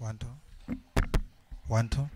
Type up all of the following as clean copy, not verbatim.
One, two. One, two.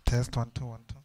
Test one, two, one, two.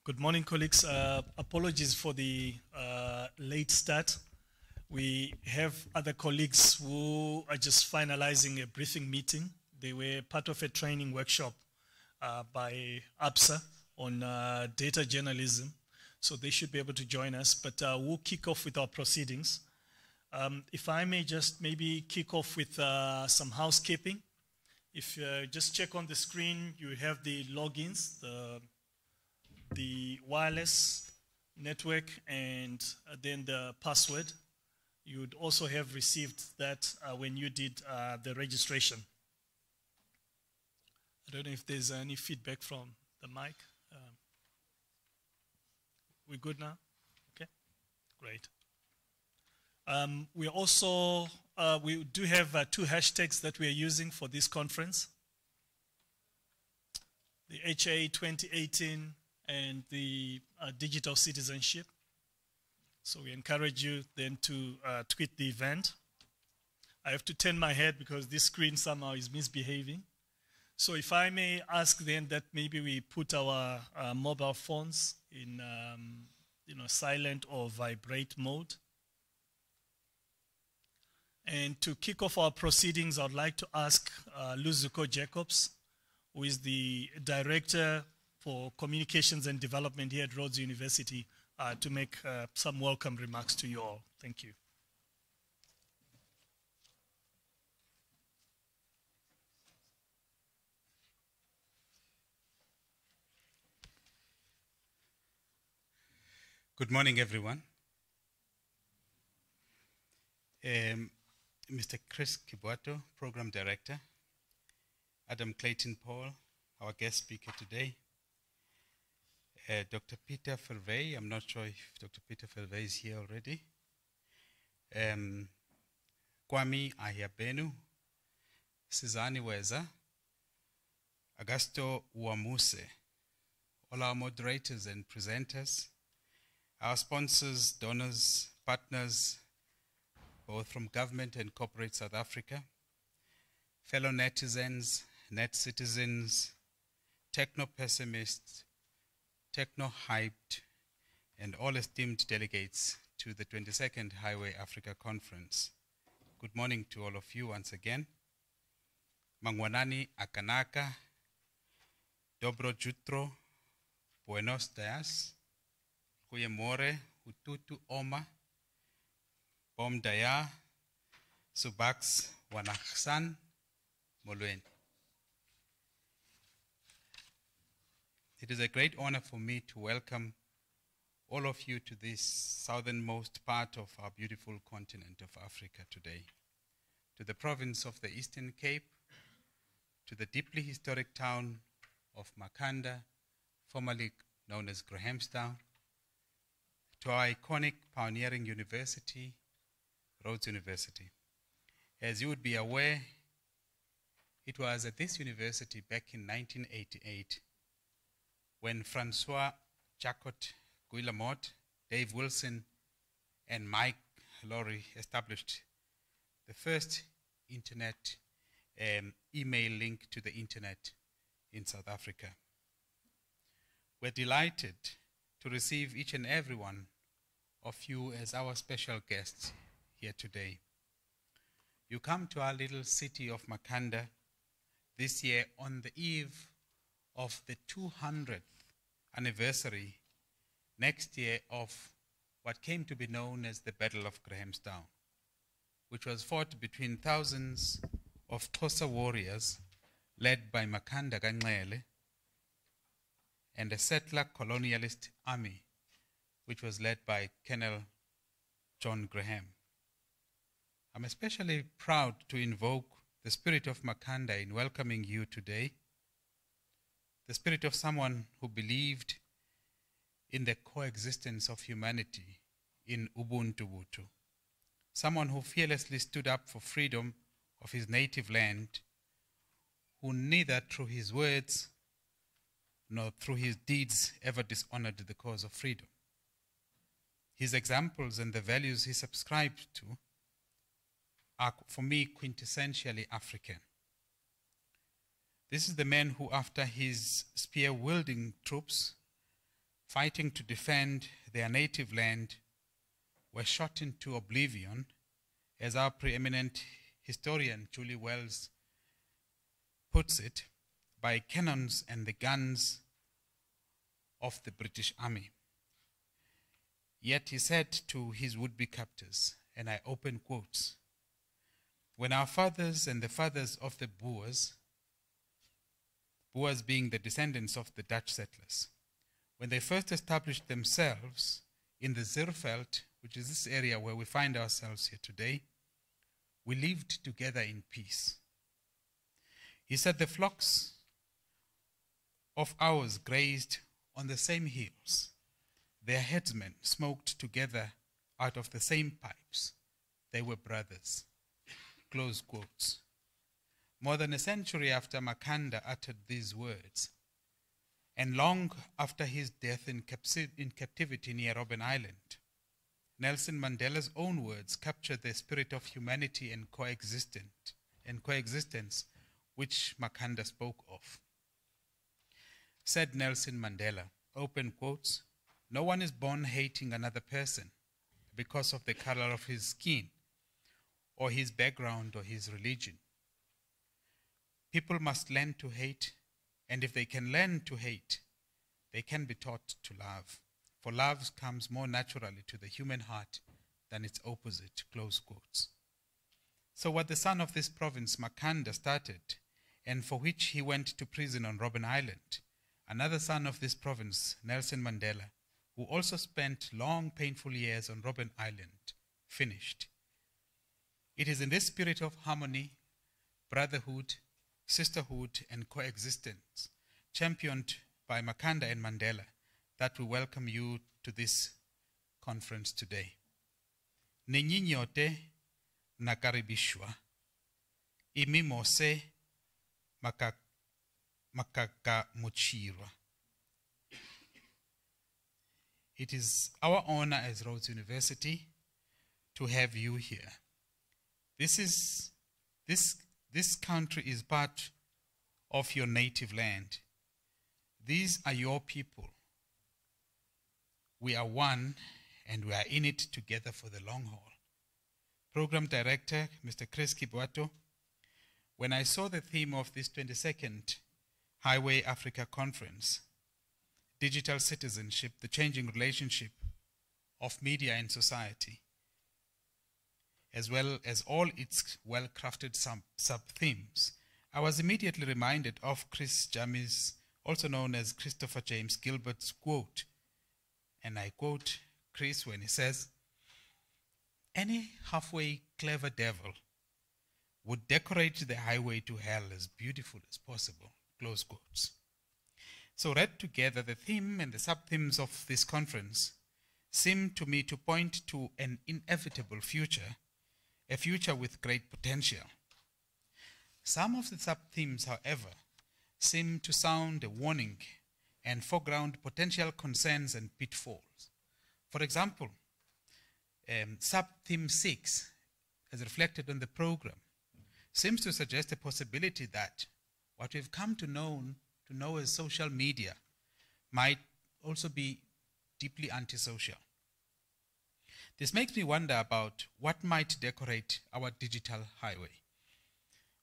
Good morning, colleagues. Apologies for the late start. We have other colleagues who are just finalizing a briefing meeting. They were part of a training workshop by APSA on data journalism. So they should be able to join us, but we'll kick off with our proceedings. If I may just maybe kick off with some housekeeping. If you just check on the screen, you have the logins, the wireless network, and then the password. You would also have received that when you did the registration. I don't know if there's any feedback from the mic. We good now? Okay, great. We also, we do have 2 hashtags that we are using for this conference. The HA 2018 and the digital citizenship. So we encourage you then to tweet the event. I have to turn my head because this screen somehow is misbehaving. So if I may ask then that maybe we put our mobile phones in silent or vibrate mode. And to kick off our proceedings, I'd like to ask Luzuko Jacobs, who is the Director for Communications and Development here at Rhodes University, to make some welcome remarks to you all. Thank you. Good morning, everyone. Mr. Chris Kibuato, Program Director, Adam Clayton Paul, our guest speaker today, Dr. Peter Fervey, I'm not sure if Dr. Peter Fervey is here already, Kwame Ahiabenu, Sizani Weza, Augusto Uamuse, all our moderators and presenters, our sponsors, donors, partners, both from government and corporate South Africa, fellow netizens, net citizens, techno-pessimists, techno-hyped, and all esteemed delegates to the 22nd Highway Africa Conference. Good morning to all of you once again. Mangwanani Akanaka, Dobro Jutro, Buenos Dias, Kuyemore, Ututu Oma, Bom Daya, Subax Wanaksan, Molweni. It is a great honor for me to welcome all of you to this southernmost part of our beautiful continent of Africa today, to the province of the Eastern Cape, to the deeply historic town of Makhanda, formerly known as Grahamstown, to our iconic pioneering university, Rhodes University. As you would be aware, it was at this university back in 1988 when Francois Jacot Guillemot, Dave Wilson, and Mike Laurie established the first internet email link to the internet in South Africa. We're delighted to receive each and every one of you as our special guests here today. You come to our little city of Makhanda this year on the eve of the 200th anniversary next year of what came to be known as the Battle of Grahamstown, which was fought between thousands of Xhosa warriors led by Makhanda Ganxele and a settler colonialist army, which was led by Colonel John Graham. I'm especially proud to invoke the spirit of Makhanda in welcoming you today, the spirit of someone who believed in the coexistence of humanity in Ubuntu, someone who fearlessly stood up for freedom of his native land, who neither through his words nor through his deeds ever dishonored the cause of freedom. His examples and the values he subscribed to are, for me, quintessentially African. This is the man who, after his spear-wielding troops fighting to defend their native land were shot into oblivion, as our preeminent historian Julie Wells puts it, by cannons and the guns of the British Army. Yet he said to his would-be captors, and I open quotes, "When our fathers and the fathers of the Boers being the descendants of the Dutch settlers, when they first established themselves in the Zierveld, which is this area where we find ourselves here today, we lived together in peace." He said the flocks of ours grazed on the same hills. Their headsmen smoked together out of the same pipes. They were brothers. Close quotes. More than a century after Makhanda uttered these words, and long after his death in captivity near Robben Island, Nelson Mandela's own words capture the spirit of humanity and coexistence which Makhanda spoke of. Said Nelson Mandela, open quotes, "No one is born hating another person because of the color of his skin or his background or his religion. People must learn to hate, and if they can learn to hate, they can be taught to love. For love comes more naturally to the human heart than its opposite," close quotes. So what the son of this province, Makhanda, started, and for which he went to prison on Robben Island, another son of this province, Nelson Mandela, who also spent long, painful years on Robben Island, finished. It is in this spirit of harmony, brotherhood, sisterhood, and coexistence, championed by Makhanda and Mandela, that we welcome you to this conference today. Ninyi nyote nakaribishwa. Imi mose makakamuchirwa. It is our honor as Rhodes University to have you here. This country is part of your native land. These are your people. We are one, and we are in it together for the long haul. Program Director, Mr. Chris Kibwato, when I saw the theme of this 22nd Highway Africa Conference, Digital Citizenship, the Changing Relationship of Media and Society, as well as all its well-crafted sub-themes, I was immediately reminded of Chris Jammy's, also known as Christopher James Gilbert's quote, and I quote Chris when he says, "Any halfway clever devil would decorate the highway to hell as beautiful as possible," close quotes. So read together, the theme and the sub-themes of this conference seem to me to point to an inevitable future, a future with great potential. Some of the sub-themes, however, seem to sound a warning and foreground potential concerns and pitfalls. For example, sub-theme 6, as reflected on the program, seems to suggest a possibility that what we've come to know as social media might also be deeply antisocial. This makes me wonder about what might decorate our digital highway.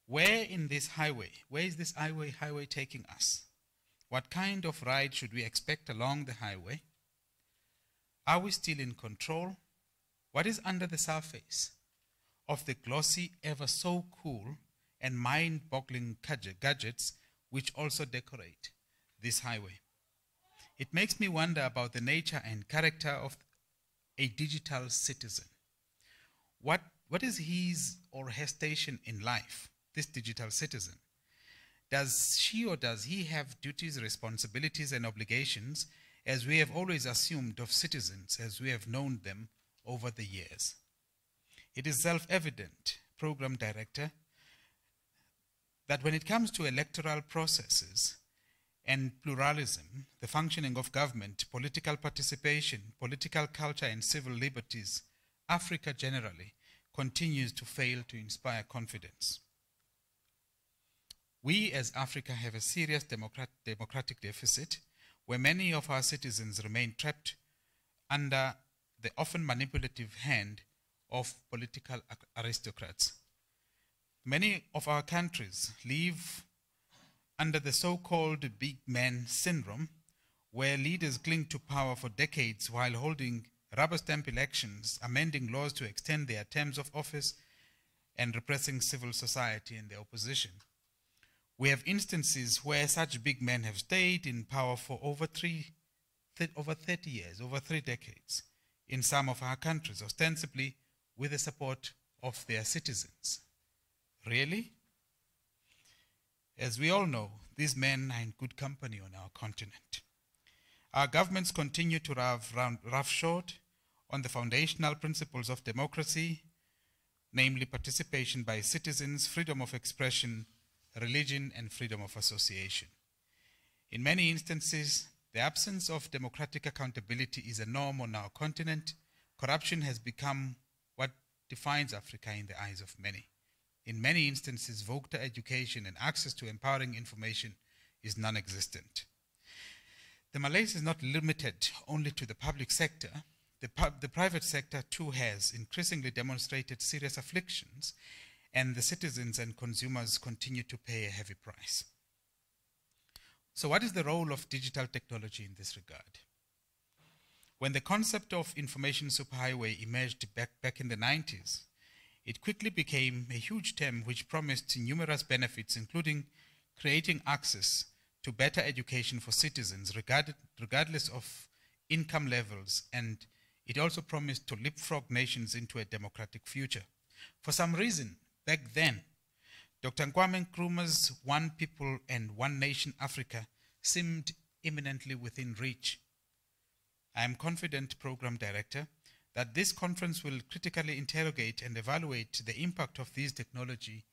Where is this highway taking us? What kind of ride should we expect along the highway? Are we still in control? What is under the surface of the glossy, ever so cool and mind-boggling gadgets which also decorate this highway? It makes me wonder about the nature and character of a digital citizen. What is his or her station in life, this digital citizen? Does she or does he have duties, responsibilities, and obligations as we have always assumed of citizens as we have known them over the years? It is self-evident, Program Director, that when it comes to electoral processes and pluralism, the functioning of government, political participation, political culture, and civil liberties, Africa generally continues to fail to inspire confidence. We as Africa have a serious democratic deficit, where many of our citizens remain trapped under the often manipulative hand of political aristocrats. Many of our countries live under the so-called big man syndrome, where leaders cling to power for decades while holding rubber stamp elections, amending laws to extend their terms of office, and repressing civil society and the opposition. We have instances where such big men have stayed in power for over 30 years, over 3 decades, in some of our countries, ostensibly with the support of their citizens. Really? As we all know, these men are in good company on our continent. Our governments continue to roughshod on the foundational principles of democracy, namely participation by citizens, freedom of expression, religion, and freedom of association. In many instances, the absence of democratic accountability is a norm on our continent. Corruption has become what defines Africa in the eyes of many. In many instances, voter education and access to empowering information is non-existent. The malaise is not limited only to the public sector. The private sector too has increasingly demonstrated serious afflictions, and the citizens and consumers continue to pay a heavy price. So what is the role of digital technology in this regard? When the concept of information superhighway emerged back in the 90s, it quickly became a huge term which promised numerous benefits, including creating access to better education for citizens regardless of income levels, and it also promised to leapfrog nations into a democratic future. For some reason, back then, Dr. Kwame Nkrumah's One People and One Nation Africa seemed imminently within reach. I am confident, Program Director, that this conference will critically interrogate and evaluate the impact of these technology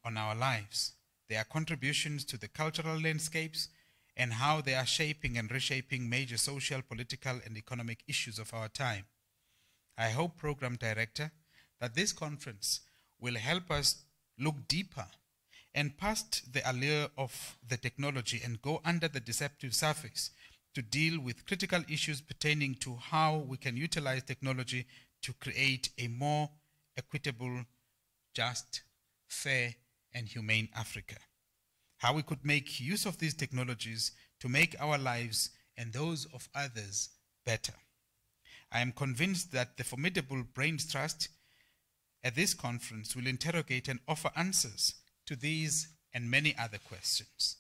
on our lives, their contributions to the cultural landscapes, and how they are shaping and reshaping major social, political, and economic issues of our time. I hope, Program Director, that this conference will help us look deeper and past the allure of the technology and go under the deceptive surface to deal with critical issues pertaining to how we can utilize technology to create a more equitable, just, fair, and humane Africa. How we could make use of these technologies to make our lives and those of others better. I am convinced that the formidable brains trust at this conference will interrogate and offer answers to these and many other questions.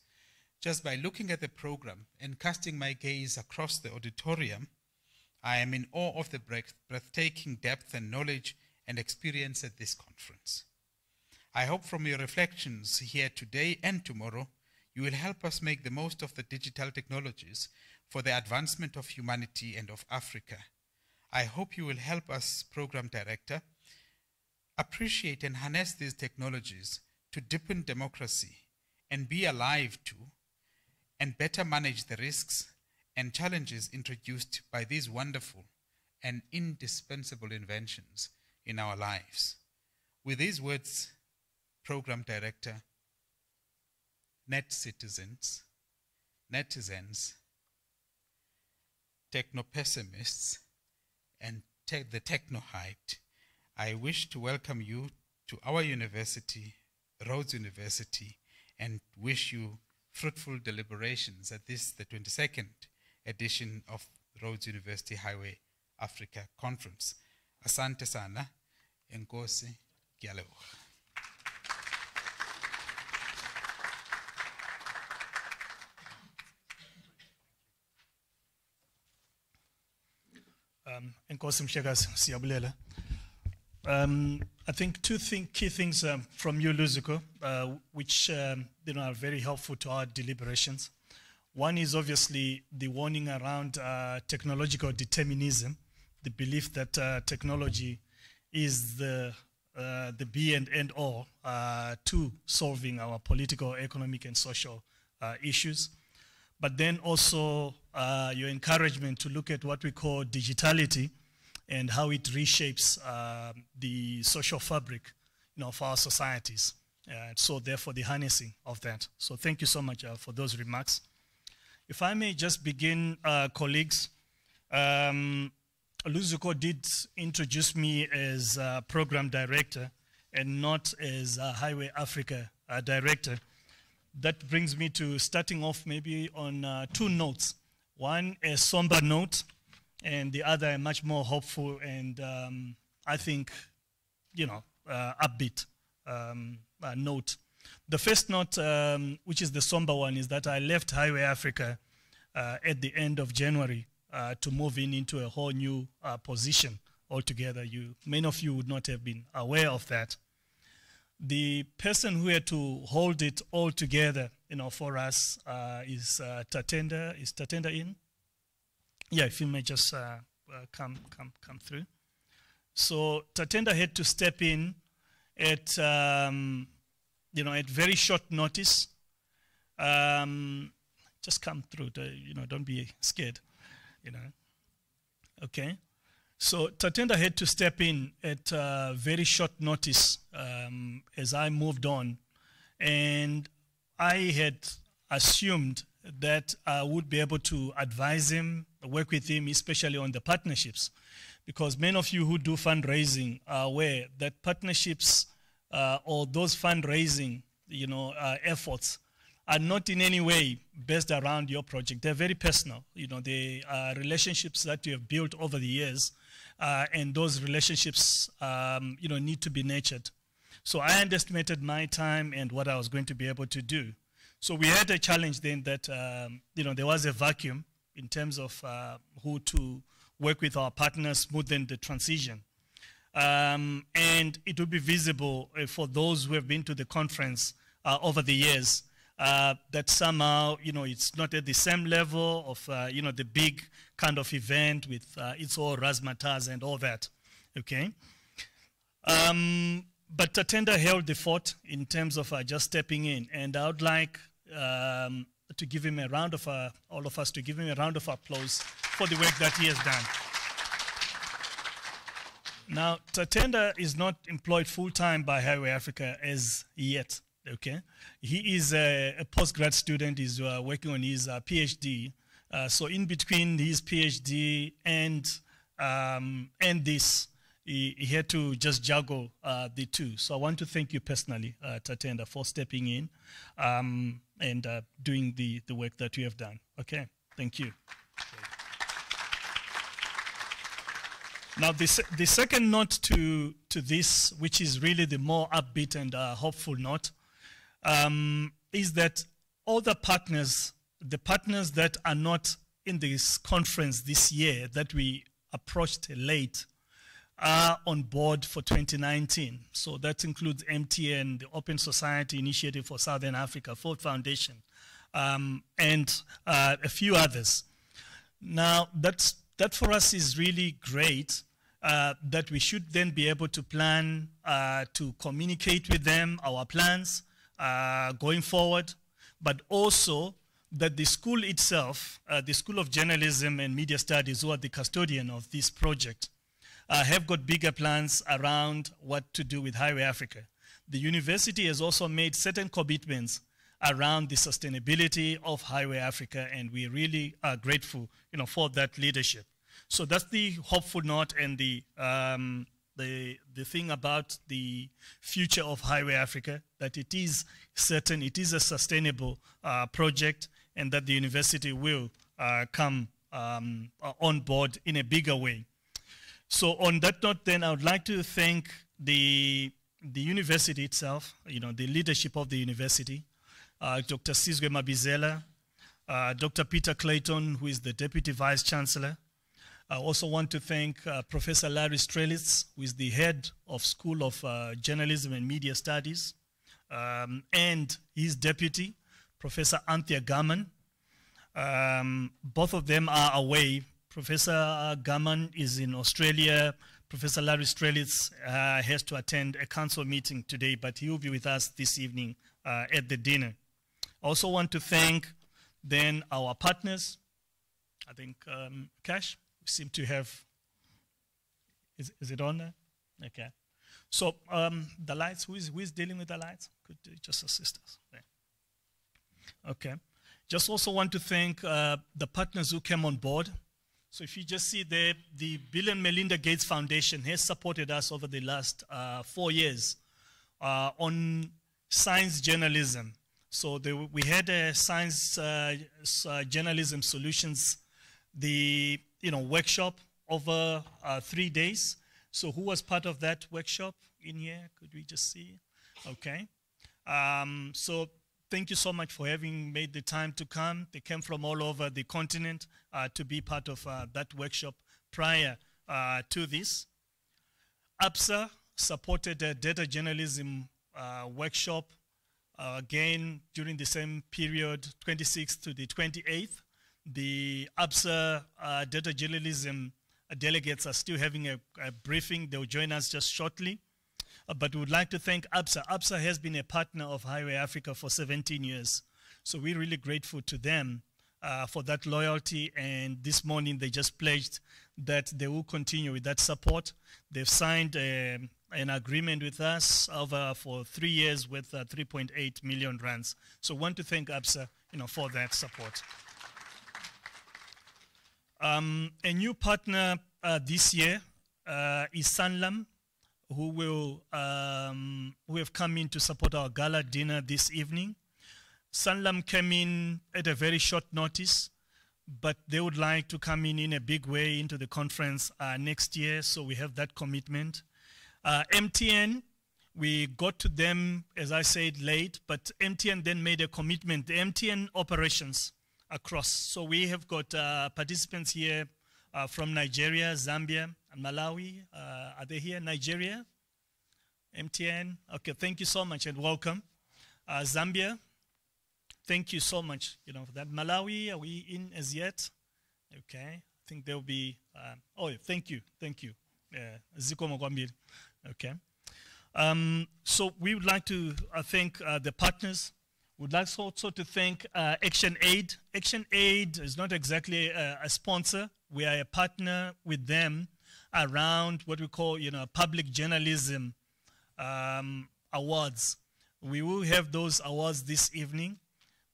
Just by looking at the program and casting my gaze across the auditorium, I am in awe of the breathtaking depth and knowledge and experience at this conference. I hope from your reflections here today and tomorrow, you will help us make the most of the digital technologies for the advancement of humanity and of Africa. I hope you will help us, Program Director, appreciate and harness these technologies to deepen democracy and be alive to and better manage the risks and challenges introduced by these wonderful and indispensable inventions in our lives. With these words, Program Director, net citizens, netizens, techno-pessimists, and the techno-hyped, I wish to welcome you to our university, Rhodes University, and wish you fruitful deliberations at this, the 22nd edition of Rhodes University Highway Africa Conference. Asante sana, enkosi, ngiyaleboga. Enkosi Mshekazi, siyabulela. I think two key things from you, Luzuko, which are very helpful to our deliberations. One is obviously the warning around technological determinism, the belief that technology is the be and end all to solving our political, economic, and social issues. But then also your encouragement to look at what we call digitality and how it reshapes the social fabric, of our societies. So therefore the harnessing of that. So thank you so much for those remarks. If I may just begin, colleagues, Luzuko did introduce me as program director and not as Highway Africa director. That brings me to starting off maybe on two notes. One, a somber note, and the other, a much more hopeful and I think, upbeat note. The first note, which is the somber one, is that I left Highway Africa at the end of January to move into a whole new position altogether. Many of you would not have been aware of that. The person who had to hold it all together, for us is Tatenda. Is Tatenda in? Yeah, if you may just come through. So Tatenda had to step in at at very short notice. Just come through. Don't be scared. Okay. So Tatenda had to step in at very short notice as I moved on, and I had assumed that I would be able to advise him, work with him, especially on the partnerships, because many of you who do fundraising are aware that partnerships or those fundraising, efforts are not in any way based around your project. They're very personal. They are relationships that you have built over the years, and those relationships, need to be nurtured. So I underestimated my time and what I was going to be able to do. So we had a challenge then that, there was a vacuum in terms of who to work with our partners, smoothen the transition. And it will be visible for those who have been to the conference over the years that somehow, it's not at the same level of, the big kind of event with its all razzmatazz and all that, okay? But Tatenda held the fort in terms of just stepping in, and I would like to give him a round of, all of us to give him a round of applause for the work that he has done. Now, Tatenda is not employed full-time by Highway Africa as yet, okay? He is a postgrad student. He's working on his PhD. So in between his PhD and this, he had to just juggle the two. So I want to thank you personally, Tatenda, for stepping in and doing the work that you have done. Okay, thank you. Now, the second note to this, which is really the more upbeat and hopeful note, is that all the partners that are not in this conference this year that we approached late are on board for 2019. So that includes MTN, the Open Society Initiative for Southern Africa, Ford Foundation, and a few others. Now, that for us is really great, that we should then be able to plan to communicate with them our plans going forward, but also that the school itself, the School of Journalism and Media Studies, who are the custodian of this project, have got bigger plans around what to do with Highway Africa. The university has also made certain commitments around the sustainability of Highway Africa, and we really are grateful, for that leadership. So that's the hopeful note and the thing about the future of Highway Africa, that it is certain, it is a sustainable project, and that the university will come on board in a bigger way. So on that note, then, I would like to thank the university itself, the leadership of the university, Dr. Sizwe Mabizela, Dr. Peter Clayton, who is the Deputy Vice Chancellor. I also want to thank Professor Larry Strelitz, who is the head of School of Journalism and Media Studies, and his deputy, Professor Anthea Gaman. Both of them are away. Professor Gaman is in Australia. Professor Larry Strelitz has to attend a council meeting today, but he will be with us this evening at the dinner. I also want to thank then our partners. I think Cash, we seem to have, is it on there? Okay. So the lights, who is dealing with the lights? Could you just assist us? There. Okay. Just also want to thank the partners who came on board. So if you just see there, the Bill and Melinda Gates Foundation has supported us over the last 4 years on science journalism. So we had a science journalism solutions, the workshop over 3 days. So who was part of that workshop in here? Could we just see? Okay. So thank you so much for having made the time to come. They came from all over the continent to be part of that workshop prior to this. APSA supported a data journalism workshop again during the same period, 26th to the 28th. The APSA data journalism delegates are still having a briefing. They'll join us just shortly. But we would like to thank APSA. APSA has been a partner of Highway Africa for 17 years. So we're really grateful to them for that loyalty. And this morning they just pledged that they will continue with that support. They've signed an agreement with us for 3 years with 3.8 million rands. So we want to thank APSA for that support. A new partner this year is Sanlam, who have come in to support our gala dinner this evening. Sanlam came in at a very short notice, but they would like to come in a big way into the conference next year, so we have that commitment. MTN, we got to them, as I said, late, but MTN then made a commitment. The MTN operations across. So we have got participants here from Nigeria, Zambia, and Malawi. Are they here? Nigeria? MTN? Okay, thank you so much and welcome. Zambia, thank you so much for that. Malawi, are we in as yet? Okay, I think they'll be, oh, thank you. Ziko Mogwambiri. Okay. So we would like to thank the partners. We'd like also to thank Action Aid. Action Aid is not exactly a sponsor. We are a partner with them around what we call, public journalism awards. We will have those awards this evening.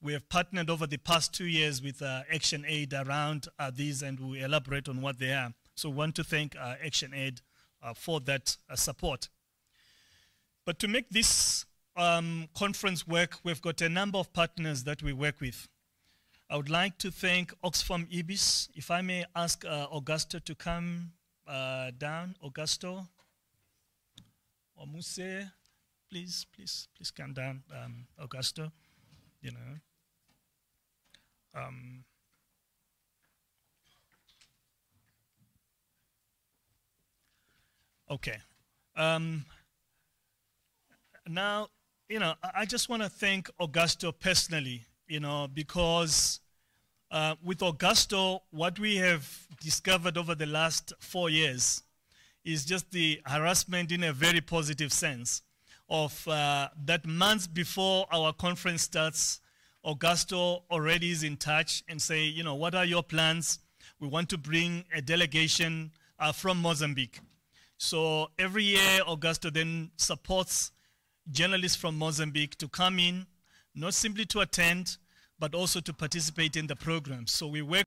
We have partnered over the past 2 years with Action Aid around these, and we'll elaborate on what they are. So we want to thank Action Aid for that support. But to make this conference work, we've got a number of partners that we work with. I would like to thank Oxfam Ibis. If I may ask Augusto to come down. Augusto or Muse, please come down, Augusto. Okay. Now, I just want to thank Augusto personally, because with Augusto, what we have discovered over the last 4 years is just the harassment in a very positive sense of that months before our conference starts, Augusto already is in touch and say, what are your plans? We want to bring a delegation from Mozambique. So every year, Augusto then supports journalists from Mozambique to come in, not simply to attend, but also to participate in the program. So we work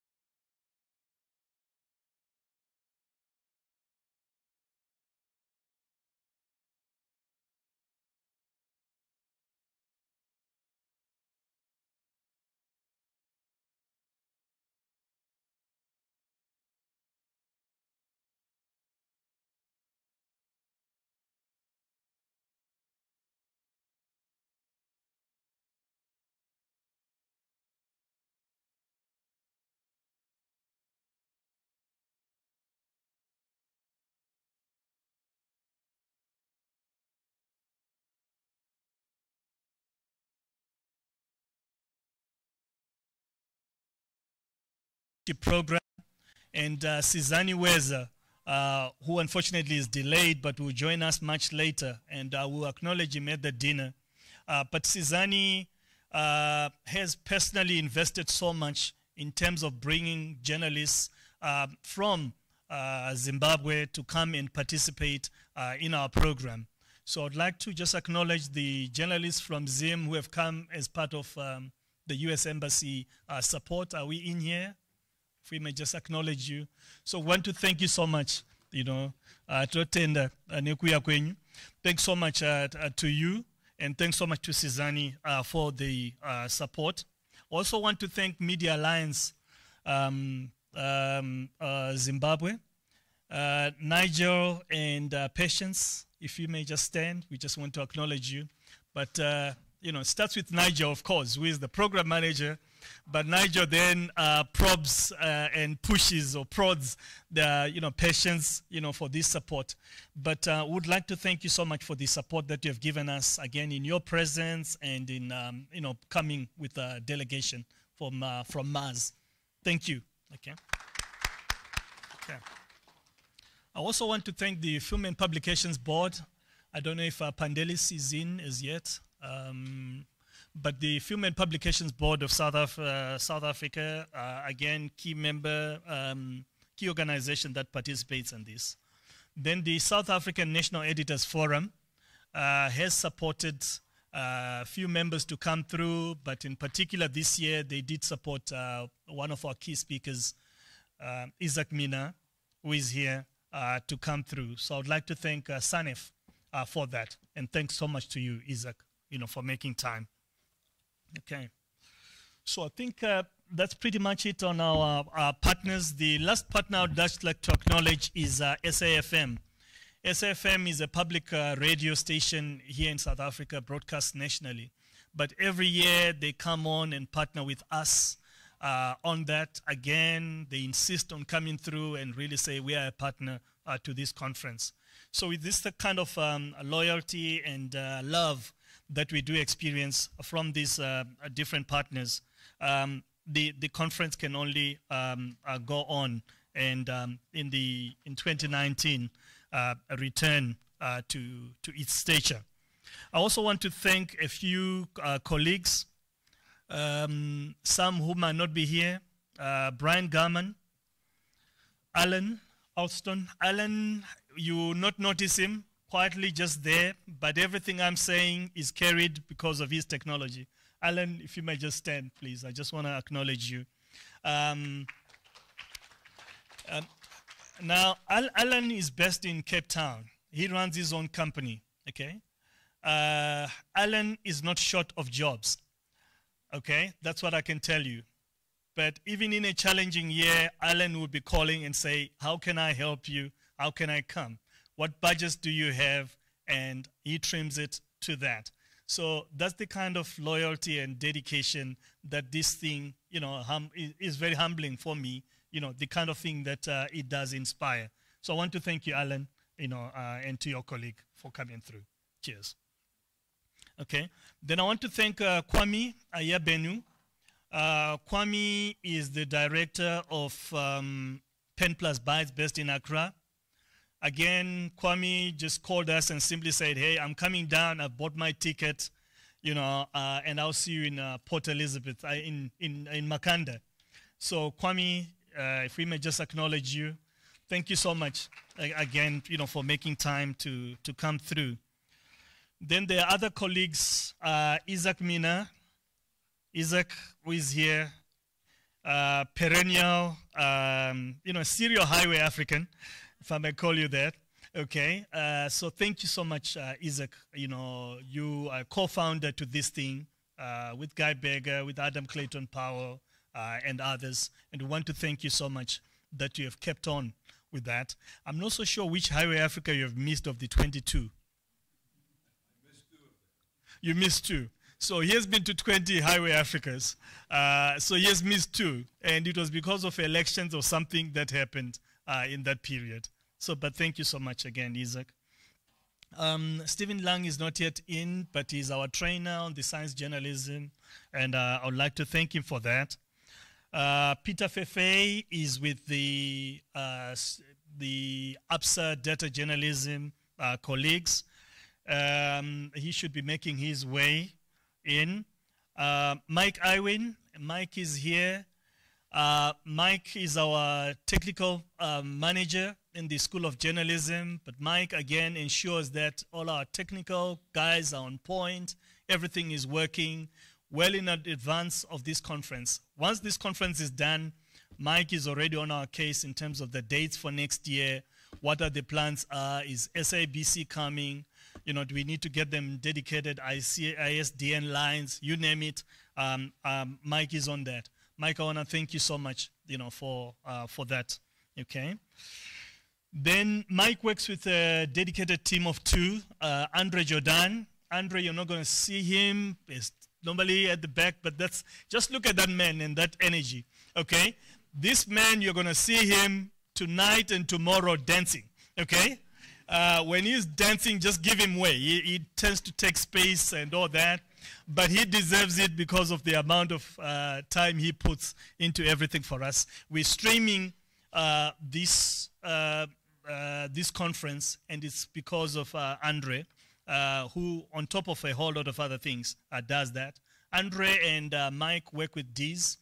program, and Sizani Weza, who unfortunately is delayed but will join us much later, and I will acknowledge him at the dinner. But Sizani has personally invested so much in terms of bringing journalists from Zimbabwe to come and participate in our program. So I'd like to just acknowledge the journalists from Zim who have come as part of the U.S. Embassy support. Are we in here? If we may just acknowledge you. So want to thank you so much, totenda nekuya kwenyu. Thanks so much to you, and thanks so much to Sizani for the support. Also want to thank Media Alliance Zimbabwe, Nigel and Patience. If you may just stand, we just want to acknowledge you. But it starts with Nigel, of course, who is the program manager. But Nigel then probes and pushes or prods the Patience for this support. But would like to thank you so much for the support that you have given us again in your presence and in coming with a delegation from Mars. Thank you. Okay. I also want to thank the Film and Publications Board. I don't know if Pandelis is in as yet. But the Film and Publications Board of South Africa, again, key member, key organization that participates in this. Then the South African National Editors Forum has supported a few members to come through, but in particular this year, they did support one of our key speakers, Isaac Mina, who is here to come through. So I would like to thank Sanef for that. And thanks so much to you, Isaac, for making time. Okay, so I think that's pretty much it on our partners. The last partner I'd just like to acknowledge is SAFM. SAFM is a public radio station here in South Africa, broadcast nationally. But every year they come on and partner with us on that. Again, they insist on coming through and really say we are a partner to this conference. So with this kind of loyalty and love that we do experience from these different partners, the conference can only go on, and in 2019 return to its stature. I also want to thank a few colleagues, some who might not be here. Brian Garman, Alan Alston. Alan, you will not notice him, quietly just there, but everything I'm saying is carried because of his technology. Alan, if you may just stand, please. I just want to acknowledge you. Now, Alan is based in Cape Town. He runs his own company, okay? Alan is not short of jobs, okay? That's what I can tell you. But even in a challenging year, Alan would be calling and say, how can I help you? How can I come? What budgets do you have? And he trims it to that. So that's the kind of loyalty and dedication that this thing, is very humbling for me, the kind of thing that it does inspire. So I want to thank you, Alan, and to your colleague for coming through. Cheers. Okay. Then I want to thank Kwame Ayabenu. Kwame is the director of Pen Plus Bytes based in Accra. Again, Kwame just called us and simply said, hey, I'm coming down, I've bought my ticket, and I'll see you in Port Elizabeth, in Makanda. So Kwame, if we may just acknowledge you, thank you so much, again, for making time to come through. Then there are other colleagues, Isaac Mina, Isaac, who is here, perennial, serial highway African, if I may call you that. Okay, so thank you so much, Isaac. You are co-founder to this thing with Guy Berger, with Adam Clayton Powell, and others. And we want to thank you so much that you have kept on with that. I'm not so sure which Highway Africa you have missed of the 22. I missed 2 of them. You missed 2. So he has been to 20 Highway Africas. So he has missed 2. And it was because of elections or something that happened in that period. So, but thank you so much again, Isaac. Stephen Lang is not yet in, but he's our trainer on the science journalism, and I would like to thank him for that. Peter Fefe is with the APSA data journalism colleagues. He should be making his way in. Mike Iwin, Mike is here. Mike is our technical manager in the School of Journalism, but Mike again ensures that all our technical guys are on point, everything is working. well in advance of this conference. Once this conference is done, Mike is already on our case in terms of the dates for next year. What are the plans? Is SABC coming? You know, do we need to get them dedicated ISDN lines? You name it. Mike is on that. Mike, I want to thank you so much, you know, for that. Okay. Then Mike works with a dedicated team of two. Andre Jordan. Andre, you're not going to see him. He's normally at the back, but that's just look at that man and that energy. Okay. This man, you're going to see him tonight and tomorrow dancing. Okay. When he's dancing, just give him way. He tends to take space and all that, but he deserves it because of the amount of time he puts into everything for us. We're streaming this conference, and it's because of Andre, who, on top of a whole lot of other things, does that. Andre and Mike work with Deez,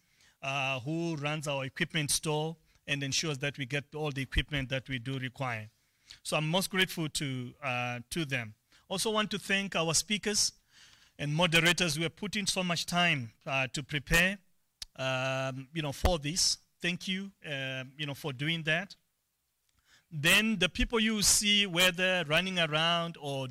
who runs our equipment store and ensures that we get all the equipment that we do require. So I'm most grateful to them. Also want to thank our speakers and moderators who have put in so much time to prepare, for this. Thank you, for doing that. Then the people you see, whether running around or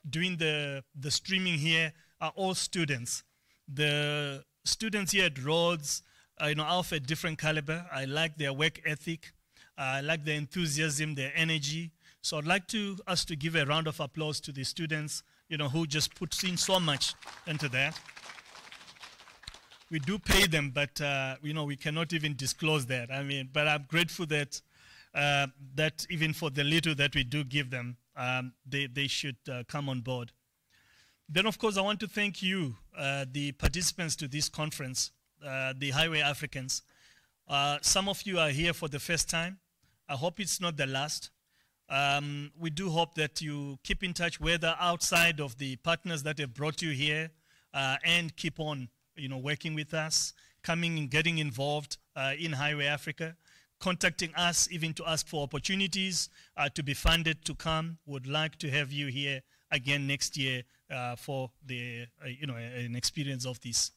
doing the streaming here, are all students. The students here at Rhodes, are of a different caliber. I like their work ethic. I like their enthusiasm, their energy. So I'd like us to give a round of applause to the students, who just put in so much into that. We do pay them, but, we cannot even disclose that. But I'm grateful that that even for the little that we do give them, they should come on board. Then, of course, I want to thank you, the participants to this conference, the Highway Africans. Some of you are here for the first time. I hope it's not the last. We do hope that you keep in touch, whether outside of the partners that have brought you here, and keep on, working with us, coming and getting involved in Highway Africa, contacting us even to ask for opportunities to be funded to come. Would like to have you here again next year for the, an experience of this.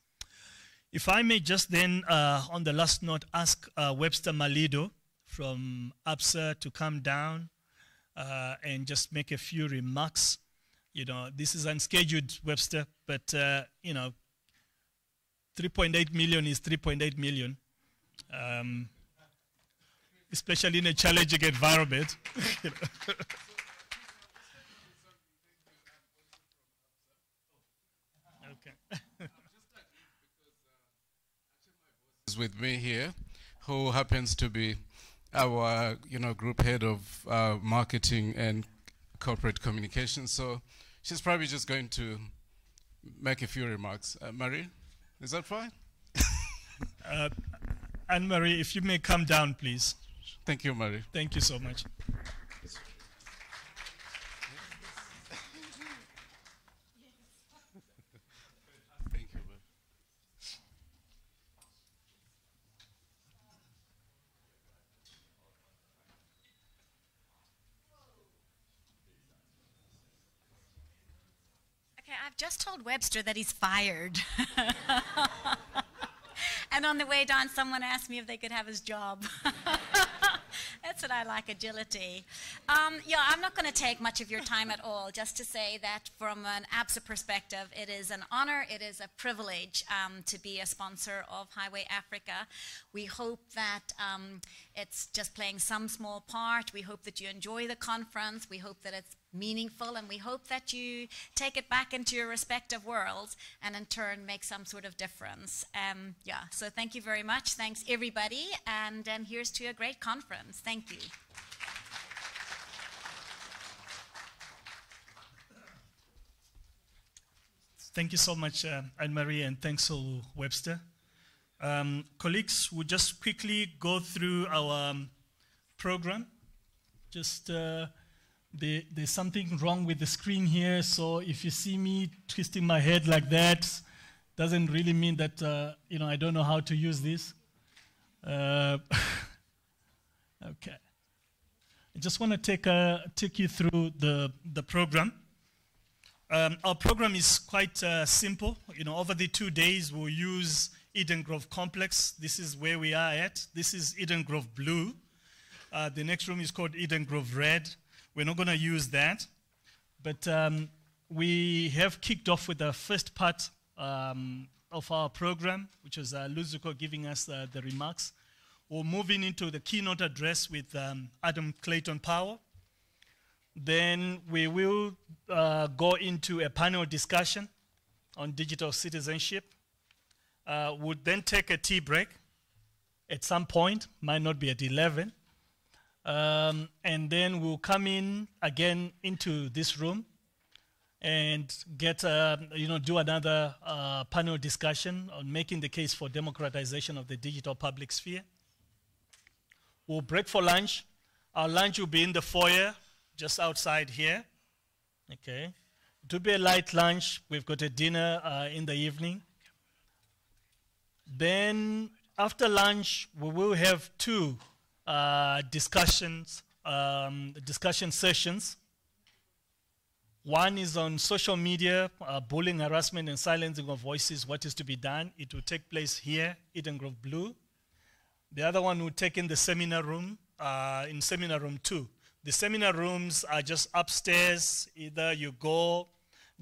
If I may just then, on the last note, ask Webster Malido from ABSA to come down and just make a few remarks. This is unscheduled, Webster, but, 3.8 million is 3.8 million, especially in a challenging environment. With me here, who happens to be our group head of marketing and corporate communications. So she's probably just going to make a few remarks. Marie, is that fine? Anne-Marie, if you may come down, please. Thank you, Marie. Thank you so much. I've just told Webster that he's fired. And on the way down, someone asked me if they could have his job. That's what I like, agility. I'm not going to take much of your time at all, just to say that from an ABSA perspective, it is an honor, it is a privilege to be a sponsor of Highway Africa. We hope that it's just playing some small part. We hope that you enjoy the conference. We hope that it's meaningful, and we hope that you take it back into your respective worlds and in turn make some sort of difference. So thank you very much. Thanks everybody, and here's to a great conference. Thank you. Thank you so much, Anne-Marie, and thanks to Webster. Colleagues, we'll just quickly go through our program. Just there's something wrong with the screen here, so if you see me twisting my head like that, doesn't really mean that I don't know how to use this. Okay. I just want to take you through the program. Our program is quite simple. You know, over the 2 days, we'll use Eden Grove Complex. This is where we are at. This is Eden Grove Blue. The next room is called Eden Grove Red. We're not going to use that. But we have kicked off with the first part of our program, which was Luzuko giving us the remarks. We're moving into the keynote address with Adam Clayton Powell. Then we will go into a panel discussion on digital citizenship. We'll then take a tea break at some point, might not be at 11. And then we'll come in again into this room and get, do another panel discussion on making the case for democratization of the digital public sphere. We'll break for lunch. Our lunch will be in the foyer, just outside here. Okay. It will be a light lunch. We've got a dinner in the evening. Then after lunch, we will have two discussion sessions. One is on social media, bullying, harassment, and silencing of voices, what is to be done. It will take place here, Eden Grove Blue. The other one will take in the seminar room, in seminar room 2. The seminar rooms are just upstairs. Either you go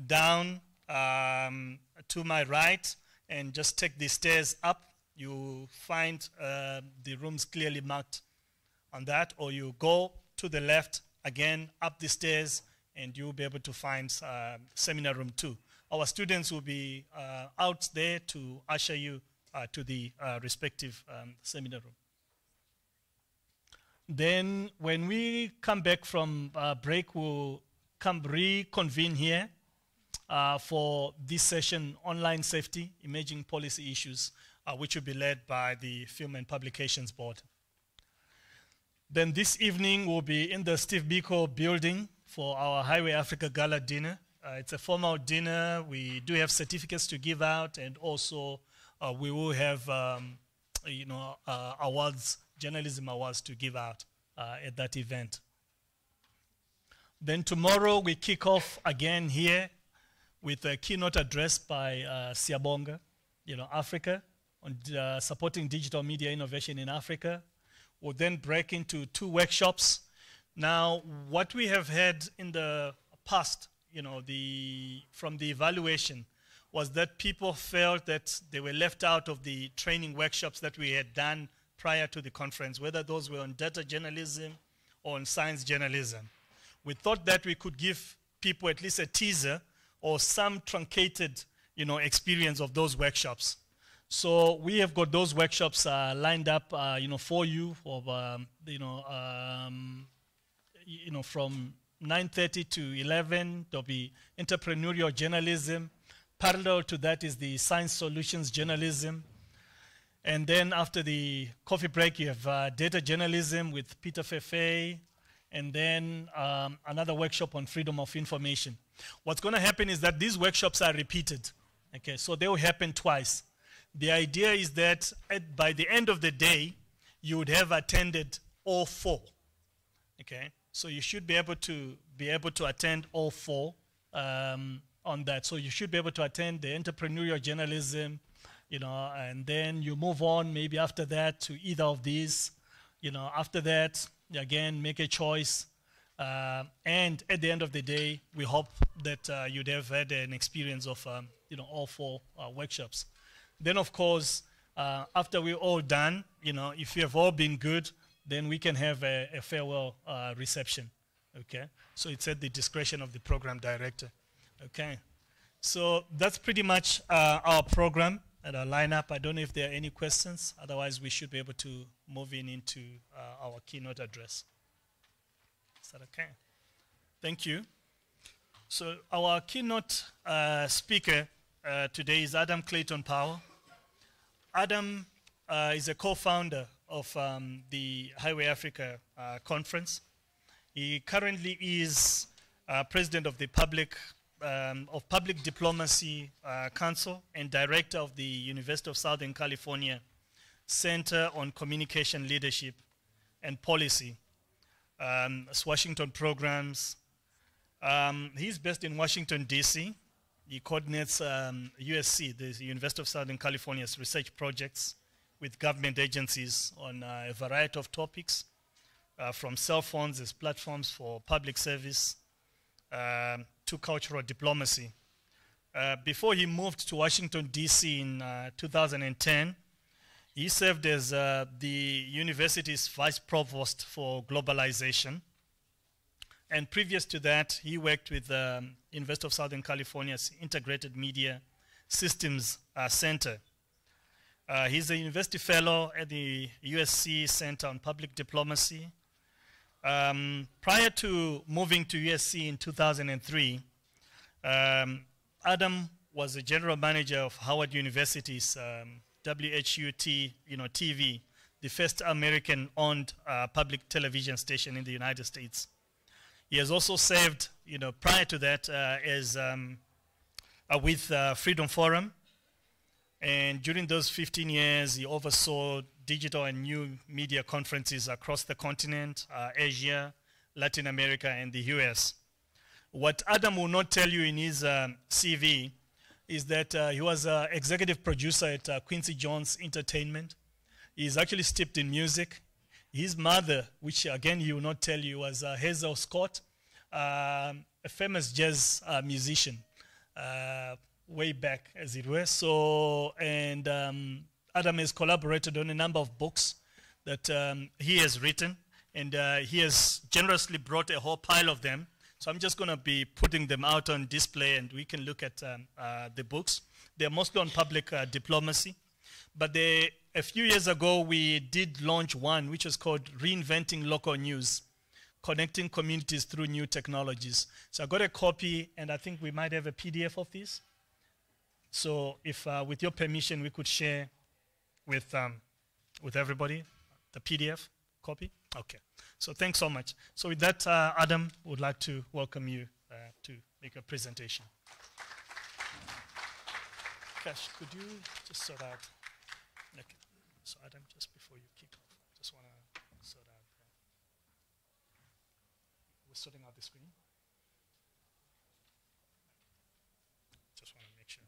down to my right and just take the stairs up. You find the rooms clearly marked on that, or you go to the left again up the stairs and you'll be able to find seminar room 2. Our students will be out there to usher you to the respective seminar room. Then when we come back from break, we'll reconvene here for this session, Online Safety, Emerging Policy Issues, which will be led by the Film and Publications Board. Then this evening, we'll be in the Steve Biko building for our Highway Africa Gala dinner. It's a formal dinner. We do have certificates to give out, and also we will have awards, journalism awards to give out at that event. Then tomorrow we kick off again here with a keynote address by Siabonga, Africa, on supporting digital media innovation in Africa. We'll then break into 2 workshops. Now, what we have had in the past, from the evaluation, was that people felt that they were left out of the training workshops that we had done prior to the conference, whether those were on data journalism or on science journalism. We thought that we could give people at least a teaser or some truncated, experience of those workshops. So we have got those workshops lined up, for you, from 9:30 to 11. There'll be entrepreneurial journalism. Parallel to that is the science solutions journalism. And then after the coffee break, you have data journalism with Peter Fefe, and then another workshop on freedom of information. What's going to happen is that these workshops are repeated. Okay, so they will happen twice. The idea is that by the end of the day, you would have attended all 4. Okay, so you should be able to attend all 4 on that. So you should be able to attend the entrepreneurial journalism, and then you move on maybe after that to either of these. After that, again, make a choice. And at the end of the day, we hope that you'd have had an experience of, all 4 workshops. Then, of course, after we're all done, if you have all been good, then we can have a farewell reception. Okay? So it's at the discretion of the program director. Okay? So that's pretty much our program and our lineup. I don't know if there are any questions. Otherwise, we should be able to move into our keynote address. Is that okay? Thank you. So our keynote speaker today is Adam Clayton Powell. Adam is a co-founder of the Highway Africa conference. He currently is president of the Public Diplomacy Council and director of the University of Southern California Center on Communication Leadership and Policy, Washington programs. He's based in Washington, D.C. He coordinates USC, the University of Southern California's research projects with government agencies on a variety of topics, from cell phones as platforms for public service to cultural diplomacy. Before he moved to Washington, D.C. in 2010, he served as the university's vice provost for globalization. And previous to that, he worked with the University of Southern California's Integrated Media Systems Center. He's a university fellow at the USC Center on Public Diplomacy. Prior to moving to USC in 2003, Adam was a general manager of Howard University's WHUT, TV, the first American-owned public television station in the United States. He has also served, prior to that, as with Freedom Forum. And during those 15 years, he oversaw digital and new media conferences across the continent, Asia, Latin America, and the US. What Adam will not tell you in his CV is that he was an executive producer at Quincy Jones Entertainment. He's actually steeped in music. His mother, which again he will not tell you, was Hazel Scott, a famous jazz musician way back, as it were. So, and Adam has collaborated on a number of books that he has written, and he has generously brought a whole pile of them. So I'm just going to be putting them out on display, and we can look at the books. They're mostly on public diplomacy. But a few years ago, we did launch one, which is called Reinventing Local News, Connecting Communities Through New Technologies. So I got a copy, and I think we might have a PDF of this. So if, with your permission, we could share with everybody the PDF copy. Okay. So thanks so much. So with that, Adam, would like to welcome you to make a presentation. Cash, could you just sort out? Okay. So Adam, just before you kick off, just want to sort out. We're sorting out the screen. Just want to make sure.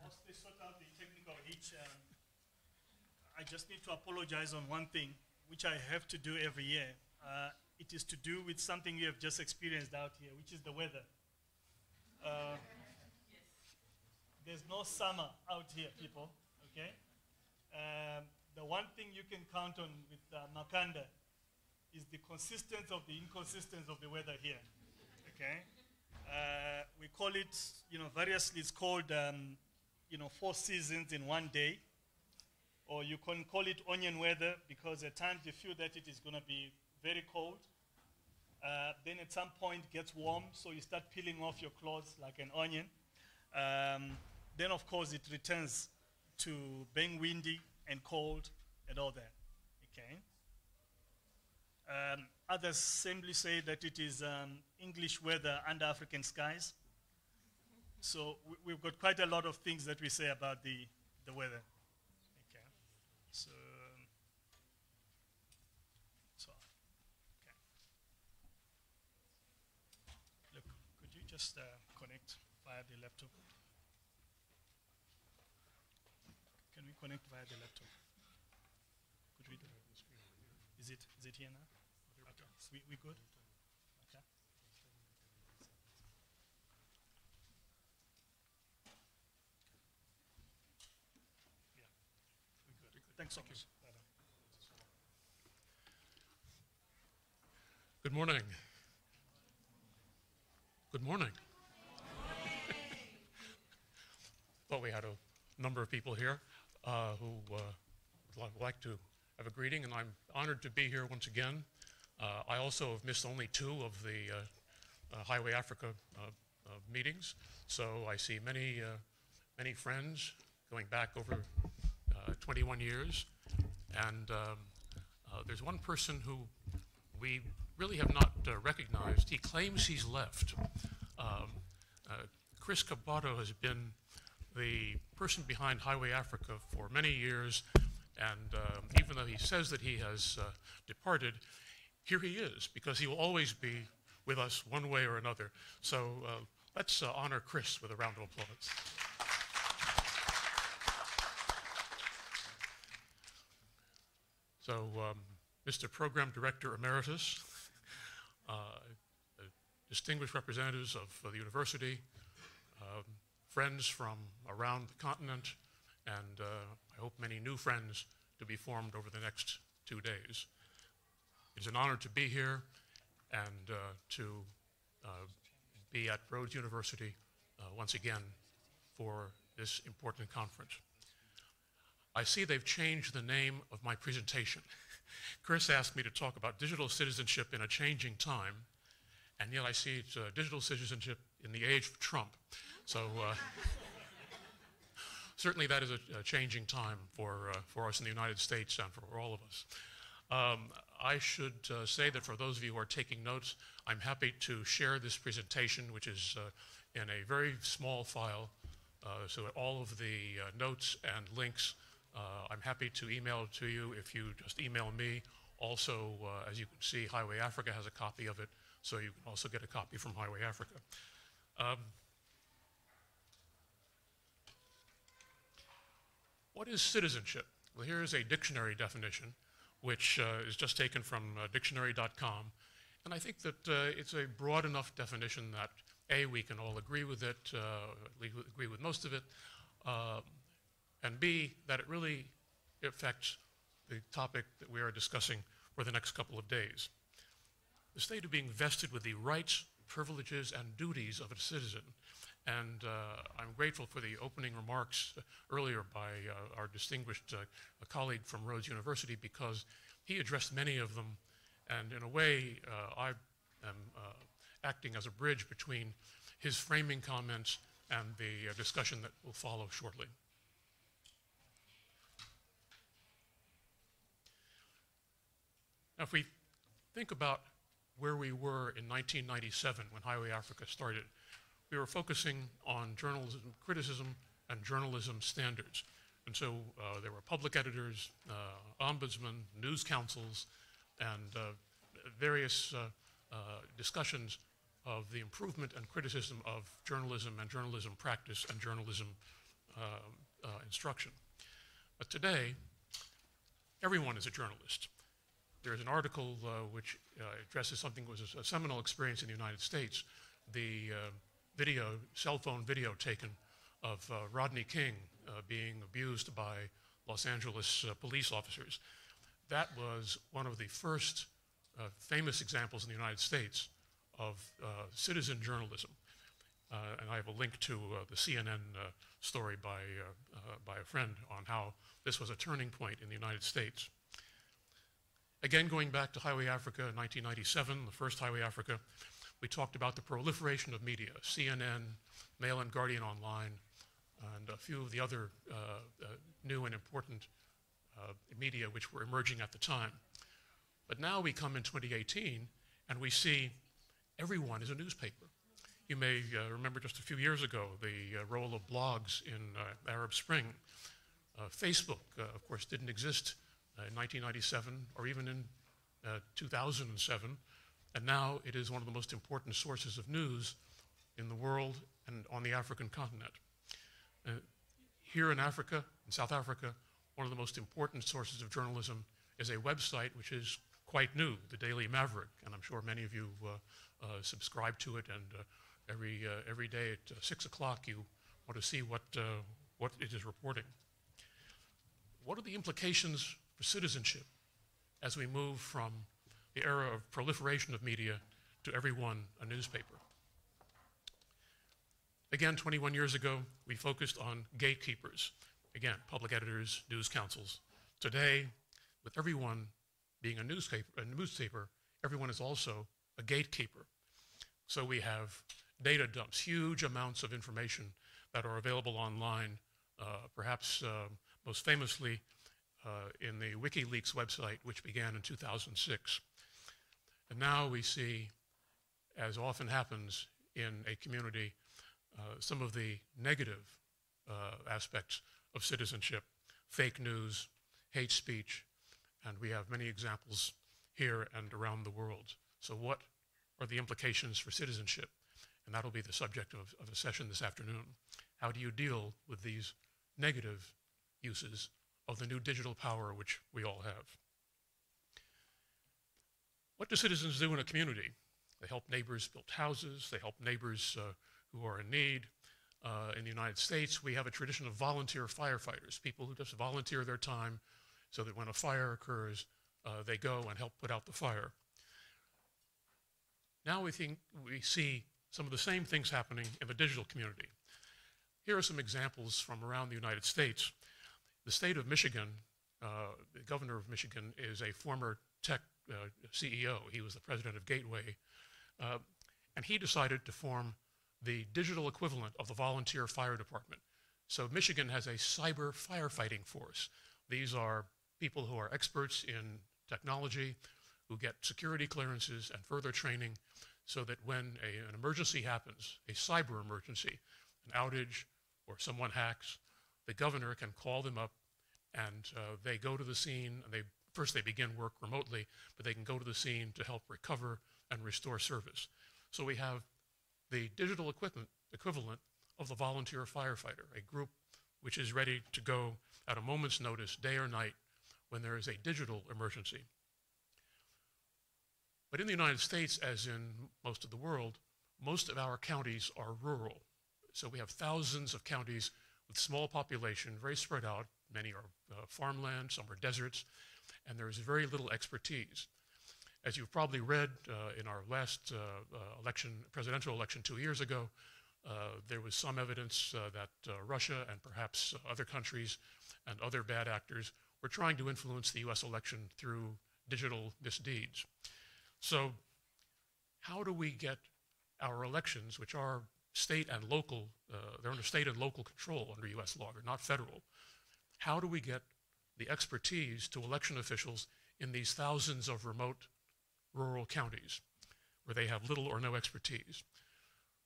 Whilst they sort out the technical hitch, I just need to apologize on one thing, which I have to do every year. It is to do with something you have just experienced out here, which is the weather. There's no summer out here, people, okay? The one thing you can count on with Makanda is the consistency of the inconsistency of the weather here, okay? We call it, variously it's called, 4 seasons in one day. Or you can call it onion weather because at times you feel that it is going to be very cold. Then at some point it gets warm, so you start peeling off your clothes like an onion. Then of course it returns to being windy and cold and all that, okay? Others simply say that it is English weather under African skies. So we've got quite a lot of things that we say about the weather. Okay. So okay. Look, could you just connect via the laptop? Can we connect via the laptop? Could we do it? Is it here now? Okay. We good? Okay. Yeah. We good. Thanks so much. Good morning. Good morning. but we had a number of people here who would like to have a greeting, and I'm honored to be here once again. I also have missed only 2 of the Highway Africa meetings, so I see many, many friends going back over 21 years, and there's one person who we really have not recognized. He claims he's left. Chris Kabato has been the person behind Highway Africa for many years, and even though he says that he has departed, here he is, because he will always be with us one way or another. So let's honor Chris with a round of applause. So, Mr. Program Director Emeritus, distinguished representatives of the university, friends from around the continent, and I hope many new friends to be formed over the next 2 days. It's an honor to be here and to be at Rhodes University once again for this important conference. I see they've changed the name of my presentation. Chris asked me to talk about digital citizenship in a changing time, and yet I see it's digital citizenship in the age of Trump. So certainly that is a changing time for us in the United States and for all of us. I should say that for those of you who are taking notes, I'm happy to share this presentation, which is in a very small file, so all of the notes and links, I'm happy to email to you if you just email me. Also, as you can see, Highway Africa has a copy of it, so you can also get a copy from Highway Africa. What is citizenship? Well, here is a dictionary definition, which is just taken from dictionary.com. And I think that it's a broad enough definition that A, we can all agree with it, agree with most of it, and B, that it really affects the topic that we are discussing for the next couple of days. The state of being vested with the rights, privileges, and duties of a citizen. And I'm grateful for the opening remarks earlier by our distinguished colleague from Rhodes University, because he addressed many of them, and in a way I am acting as a bridge between his framing comments and the discussion that will follow shortly. Now, if we think about where we were in 1997 when Highway Africa started, we were focusing on journalism criticism and journalism standards. And so there were public editors, ombudsmen, news councils, and various discussions of the improvement and criticism of journalism and journalism practice and journalism instruction. But today, everyone is a journalist. There's an article which addresses something that was a seminal experience in the United States, the cell phone video taken of Rodney King being abused by Los Angeles police officers. That was one of the first famous examples in the United States of citizen journalism. And I have a link to the CNN story by a friend on how this was a turning point in the United States. Again, going back to Highway Africa in 1997, the first Highway Africa, we talked about the proliferation of media, CNN, Mail and Guardian Online, and a few of the other new and important media which were emerging at the time. But now we come in 2018 and we see everyone is a newspaper. You may remember just a few years ago the role of blogs in Arab Spring. Facebook, of course, didn't exist in 1997 or even in 2007. And now it is one of the most important sources of news in the world and on the African continent. Here in Africa, in South Africa, one of the most important sources of journalism is a website which is quite new, the Daily Maverick, and I'm sure many of you subscribe to it, and every day at 6 o'clock you want to see what it is reporting. What are the implications for citizenship as we move from the era of proliferation of media to everyone a newspaper? Again, 21 years ago, we focused on gatekeepers. Again, public editors, news councils. Today, with everyone being a newspaper, everyone is also a gatekeeper. So we have data dumps, huge amounts of information that are available online, perhaps most famously in the WikiLeaks website, which began in 2006. And now we see, as often happens in a community, some of the negative aspects of citizenship, fake news, hate speech, and we have many examples here and around the world. So what are the implications for citizenship? And that'll be the subject of a session this afternoon. How do you deal with these negative uses of the new digital power which we all have? What do citizens do in a community? They help neighbors build houses, they help neighbors who are in need. In the United States, we have a tradition of volunteer firefighters, people who just volunteer their time so that when a fire occurs, they go and help put out the fire. Now we see some of the same things happening in the digital community. Here are some examples from around the United States. The state of Michigan, the governor of Michigan is a former tech CEO. He was the president of Gateway. And he decided to form the digital equivalent of the volunteer fire department. So Michigan has a cyber firefighting force. These are people who are experts in technology, who get security clearances and further training so that when an emergency happens, a cyber emergency, an outage, or someone hacks, the governor can call them up and they go to the scene. And first they begin work remotely, but they can go to the scene to help recover and restore service. So we have the digital equivalent of the volunteer firefighter, a group which is ready to go at a moment's notice, day or night, when there is a digital emergency. But in the United States, as in most of the world, most of our counties are rural. So we have thousands of counties with small population, very spread out. Many are farmland, some are deserts, and there is very little expertise. As you've probably read in our last presidential election 2 years ago, there was some evidence that Russia and perhaps other countries and other bad actors were trying to influence the US election through digital misdeeds. So how do we get our elections, which are state and local, they're under state and local control under US law, they're not federal. How do we get the expertise to election officials in these thousands of remote rural counties where they have little or no expertise?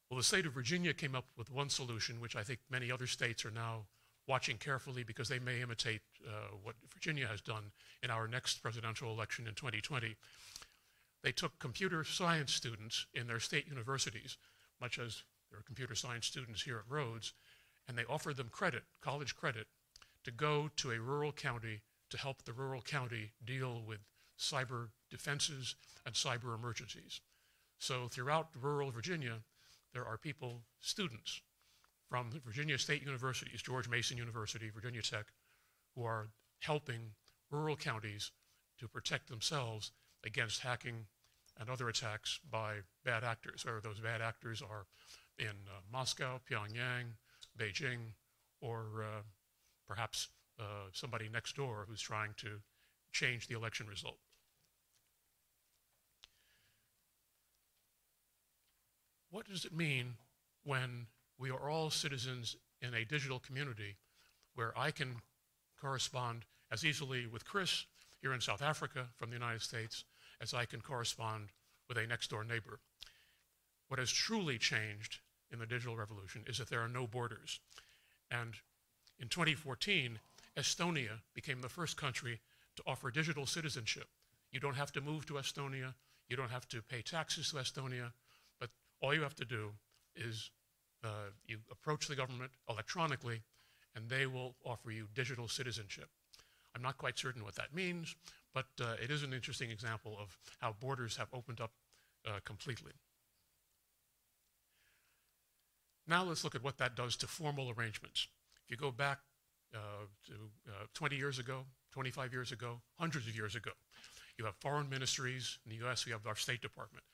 Well, the state of Virginia came up with one solution, which I think many other states are now watching carefully because they may imitate what Virginia has done in our next presidential election in 2020. They took computer science students in their state universities, much as there are computer science students here at Rhodes, and they offered them credit, college credit, to go to a rural county to help the rural county deal with cyber defenses and cyber emergencies. So throughout rural Virginia, there are people, students from the Virginia State Universities, George Mason University, Virginia Tech, who are helping rural counties to protect themselves against hacking and other attacks by bad actors, whether those bad actors are in Moscow, Pyongyang, Beijing, or perhaps somebody next door who's trying to change the election result. What does it mean when we are all citizens in a digital community where I can correspond as easily with Chris here in South Africa from the United States as I can correspond with a next door neighbor? What has truly changed in the digital revolution is that there are no borders. And in 2014, Estonia became the first country to offer digital citizenship. You don't have to move to Estonia, you don't have to pay taxes to Estonia, but all you have to do is you approach the government electronically and they will offer you digital citizenship. I'm not quite certain what that means, but it is an interesting example of how borders have opened up completely. Now let's look at what that does to formal arrangements. If you go back to 20 years ago, 25 years ago, hundreds of years ago, you have foreign ministries. In the US, we have our State Department.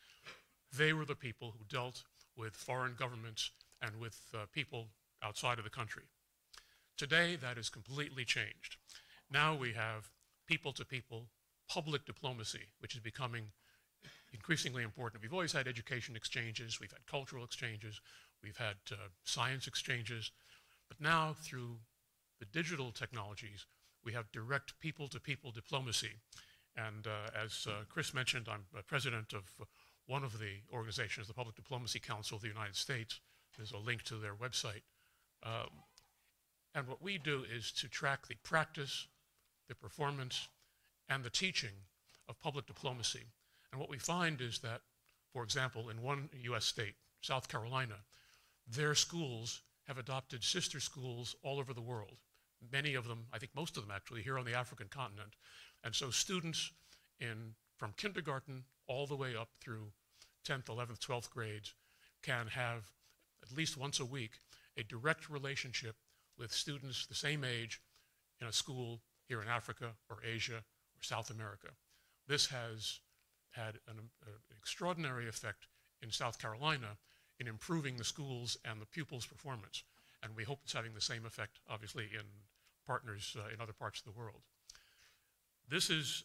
They were the people who dealt with foreign governments and with people outside of the country. Today, that is completely changed. Now we have people-to-people public diplomacy, which is becoming increasingly important. We've always had education exchanges, we've had cultural exchanges, we've had science exchanges, but now through the digital technologies, we have direct people-to-people diplomacy. And as Chris mentioned, I'm president of one of the organizations, the Public Diplomacy Council of the United States. There's a link to their website. And what we do is to track the practice, the performance, and the teaching of public diplomacy. And what we find is that, for example, in one US state, South Carolina, their schools have adopted sister schools all over the world. Many of them, I think most of them actually, here on the African continent. And so students from kindergarten all the way up through 10th, 11th, 12th grades can have at least once a week a direct relationship with students the same age in a school here in Africa or Asia or South America. This has had an extraordinary effect in South Carolina in improving the schools and the pupils' performance. And we hope it's having the same effect, obviously, in partners in other parts of the world. This is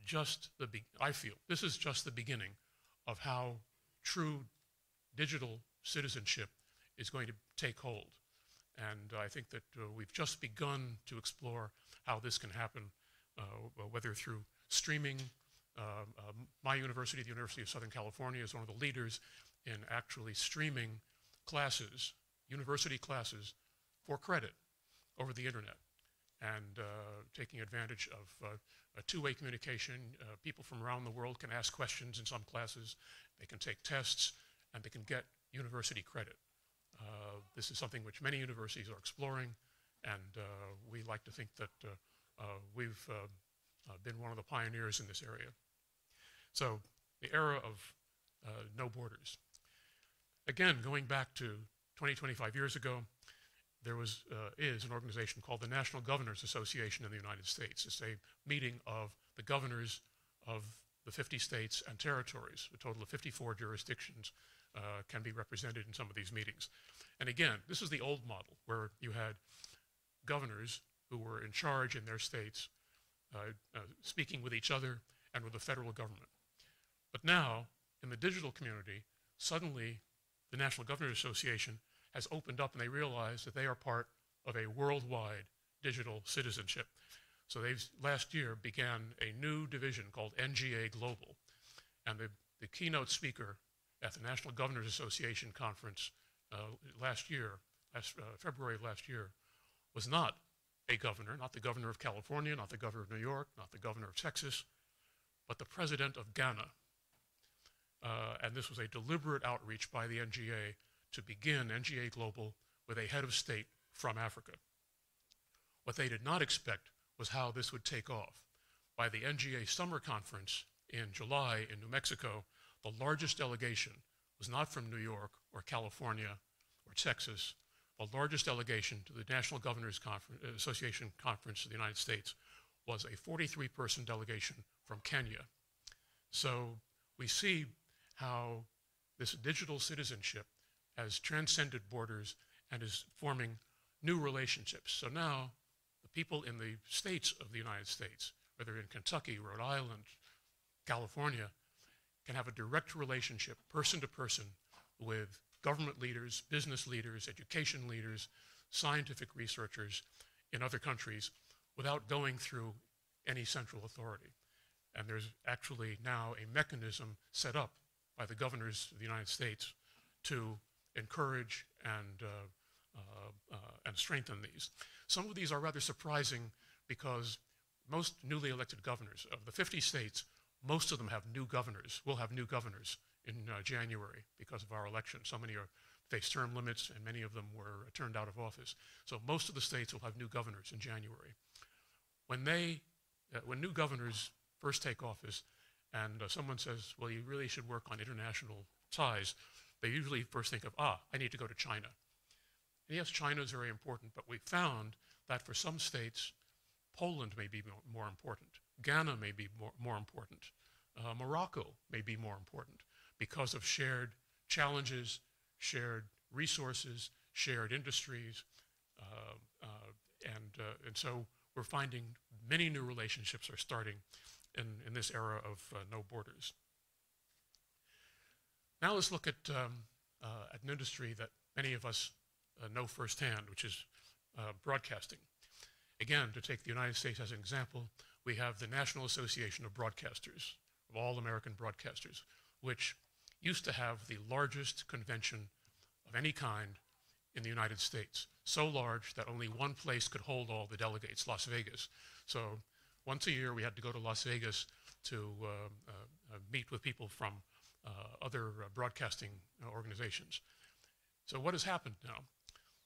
just I feel, this is just the beginning of how true digital citizenship is going to take hold. And I think that we've just begun to explore how this can happen, whether through streaming. My university, the University of Southern California, is one of the leaders in actually streaming classes, university classes, for credit over the internet, and taking advantage of a two-way communication. People from around the world can ask questions in some classes, they can take tests, and they can get university credit. This is something which many universities are exploring, and we like to think that we've been one of the pioneers in this area. So the era of no borders. Again, going back to 20, 25 years ago, there is an organization called the National Governors Association in the United States. It's a meeting of the governors of the 50 states and territories. A total of 54 jurisdictions can be represented in some of these meetings. And again, this is the old model where you had governors who were in charge in their states speaking with each other and with the federal government. But now, in the digital community, suddenly the National Governors Association has opened up and they realize that they are part of a worldwide digital citizenship. So they last year began a new division called NGA Global. And the keynote speaker at the National Governors Association conference February of last year, was not a governor, not the governor of California, not the governor of New York, not the governor of Texas, but the president of Ghana. And this was a deliberate outreach by the NGA to begin NGA Global with a head of state from Africa. What they did not expect was how this would take off. By the NGA Summer Conference in July in New Mexico, the largest delegation was not from New York or California or Texas. The largest delegation to the National Governors Association Conference of the United States was a 43-person delegation from Kenya. So we see how this digital citizenship has transcended borders and is forming new relationships. So now the people in the states of the United States, whether in Kentucky, Rhode Island, California, can have a direct relationship, person to person, with government leaders, business leaders, education leaders, scientific researchers in other countries without going through any central authority. And there's actually now a mechanism set up by the governors of the United States to encourage and strengthen these. Some of these are rather surprising because most newly elected governors of the 50 states, most of them have new governors, will have new governors in January because of our election. So many face term limits and many of them were turned out of office. So most of the states will have new governors in January. When new governors first take office and someone says, well, you really should work on international ties, they usually first think of, I need to go to China. And yes, China is very important, but we found that for some states, Poland may be more important. Ghana may be more important. Morocco may be more important because of shared challenges, shared resources, shared industries, and so we're finding many new relationships are starting in this era of no borders. Now let's look at an industry that many of us know firsthand, which is broadcasting. Again, to take the United States as an example, we have the National Association of Broadcasters, of all American broadcasters, which used to have the largest convention of any kind in the United States, so large that only one place could hold all the delegates, Las Vegas. So once a year we had to go to Las Vegas to meet with people from other broadcasting organizations. So what has happened now?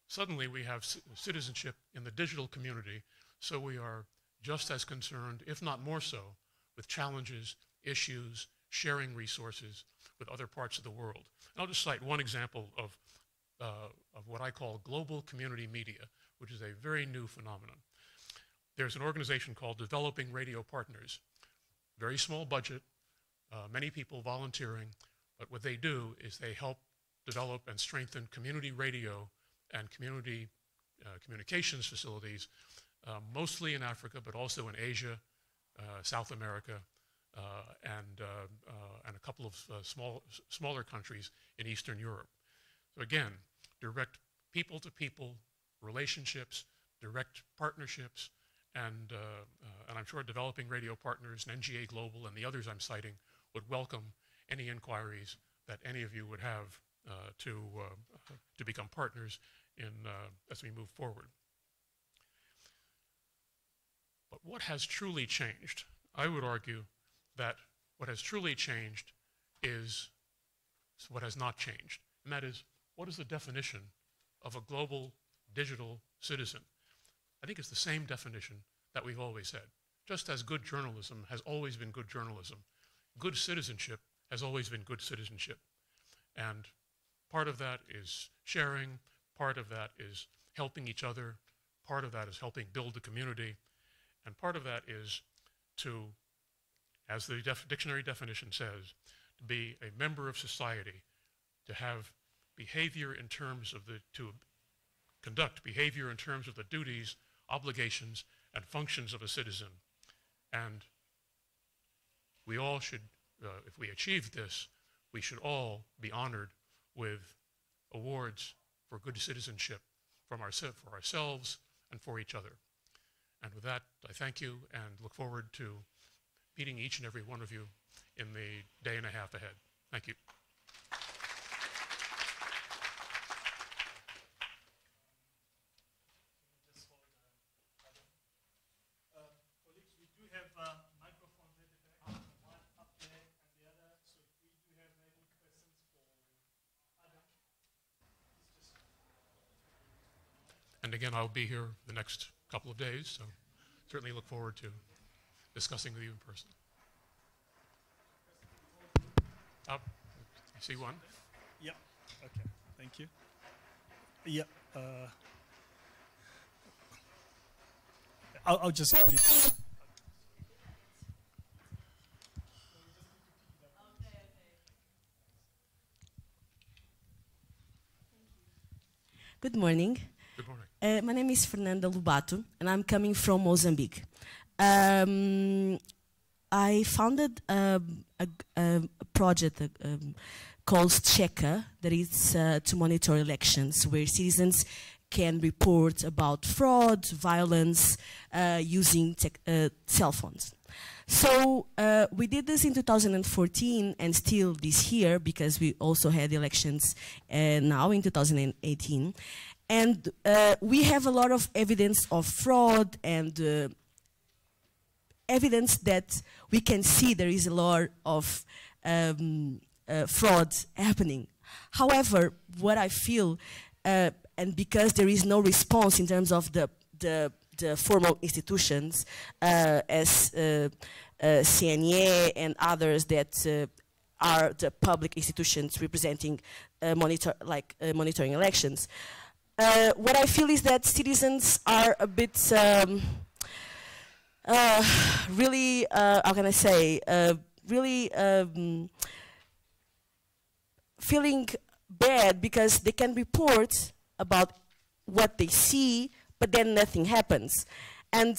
Suddenly we have citizenship in the digital community, so we are just as concerned, if not more so, with challenges, issues, sharing resources with other parts of the world. And I'll just cite one example of what I call global community media, which is a very new phenomenon. There's an organization called Developing Radio Partners. Very small budget, many people volunteering, but what they do is they help develop and strengthen community radio and community communications facilities, mostly in Africa, but also in Asia, South America, and a couple of smaller countries in Eastern Europe. So again, direct people-to-people relationships, direct partnerships, and I'm sure Developing Radio Partners and NGA Global and the others I'm citing would welcome any inquiries that any of you would have to become partners in, as we move forward. But what has truly changed? I would argue that what has truly changed is what has not changed, and that is, what is the definition of a global digital citizen? I think it's the same definition that we've always said. Just as good journalism has always been good journalism, good citizenship has always been good citizenship. And part of that is sharing, part of that is helping each other, part of that is helping build the community, and part of that is to, as the dictionary definition says, to be a member of society, to have behavior in terms of to conduct behavior in terms of the duties, obligations, and functions of a citizen. And we all should, if we achieve this, we should all be honored with awards for good citizenship for ourselves and for each other. And with that, I thank you and look forward to meeting each and every one of you in the day and a half ahead. Thank you. Colleagues, we do have microphones at the back, one up there and the other. So if we do have any questions for Adam, please just. And again, I'll be here the next couple of days, so certainly look forward to discussing with you in person. Up, I see one. Yeah. Okay. Thank you. Yeah. I'll just. Good morning. Good morning. My name is Fernanda Lobato, and I'm coming from Mozambique. I founded a project called Checa, that is to monitor elections, where citizens can report about fraud, violence, using cell phones. So we did this in 2014 and still this year, because we also had elections now in 2018. And we have a lot of evidence of fraud and evidence that we can see there is a lot of fraud happening. However, what I feel, and because there is no response in terms of the formal institutions, as CNA and others that are the public institutions representing monitoring elections. What I feel is that citizens are a bit really, how can I say, really feeling bad because they can report about what they see, but then nothing happens. And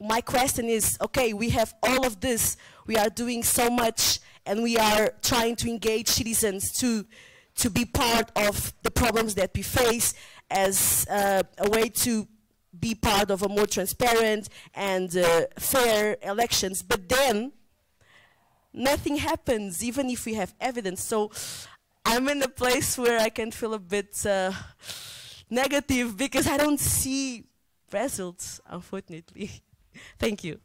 my question is, okay, we have all of this, we are doing so much, and we are trying to engage citizens to be part of the problems that we face as a way to be part of a more transparent and fair elections, but then nothing happens, even if we have evidence. So I'm in a place where I can feel a bit negative because I don't see results, unfortunately. Thank you.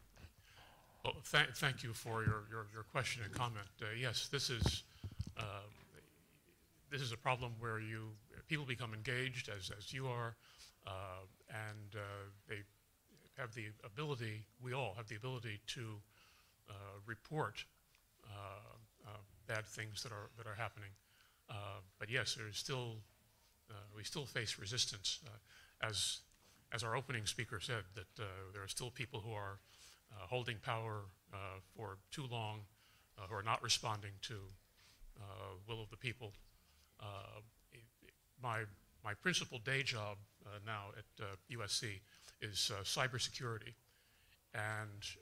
Well, thank you for your question and comment. Yes, this is a problem where people become engaged, as you are, and they have the ability, we all have the ability to report bad things that are happening. But yes, there is still, we still face resistance. As our opening speaker said, that there are still people who are holding power for too long, who are not responding to will of the people. My principal day job now at USC is cybersecurity, and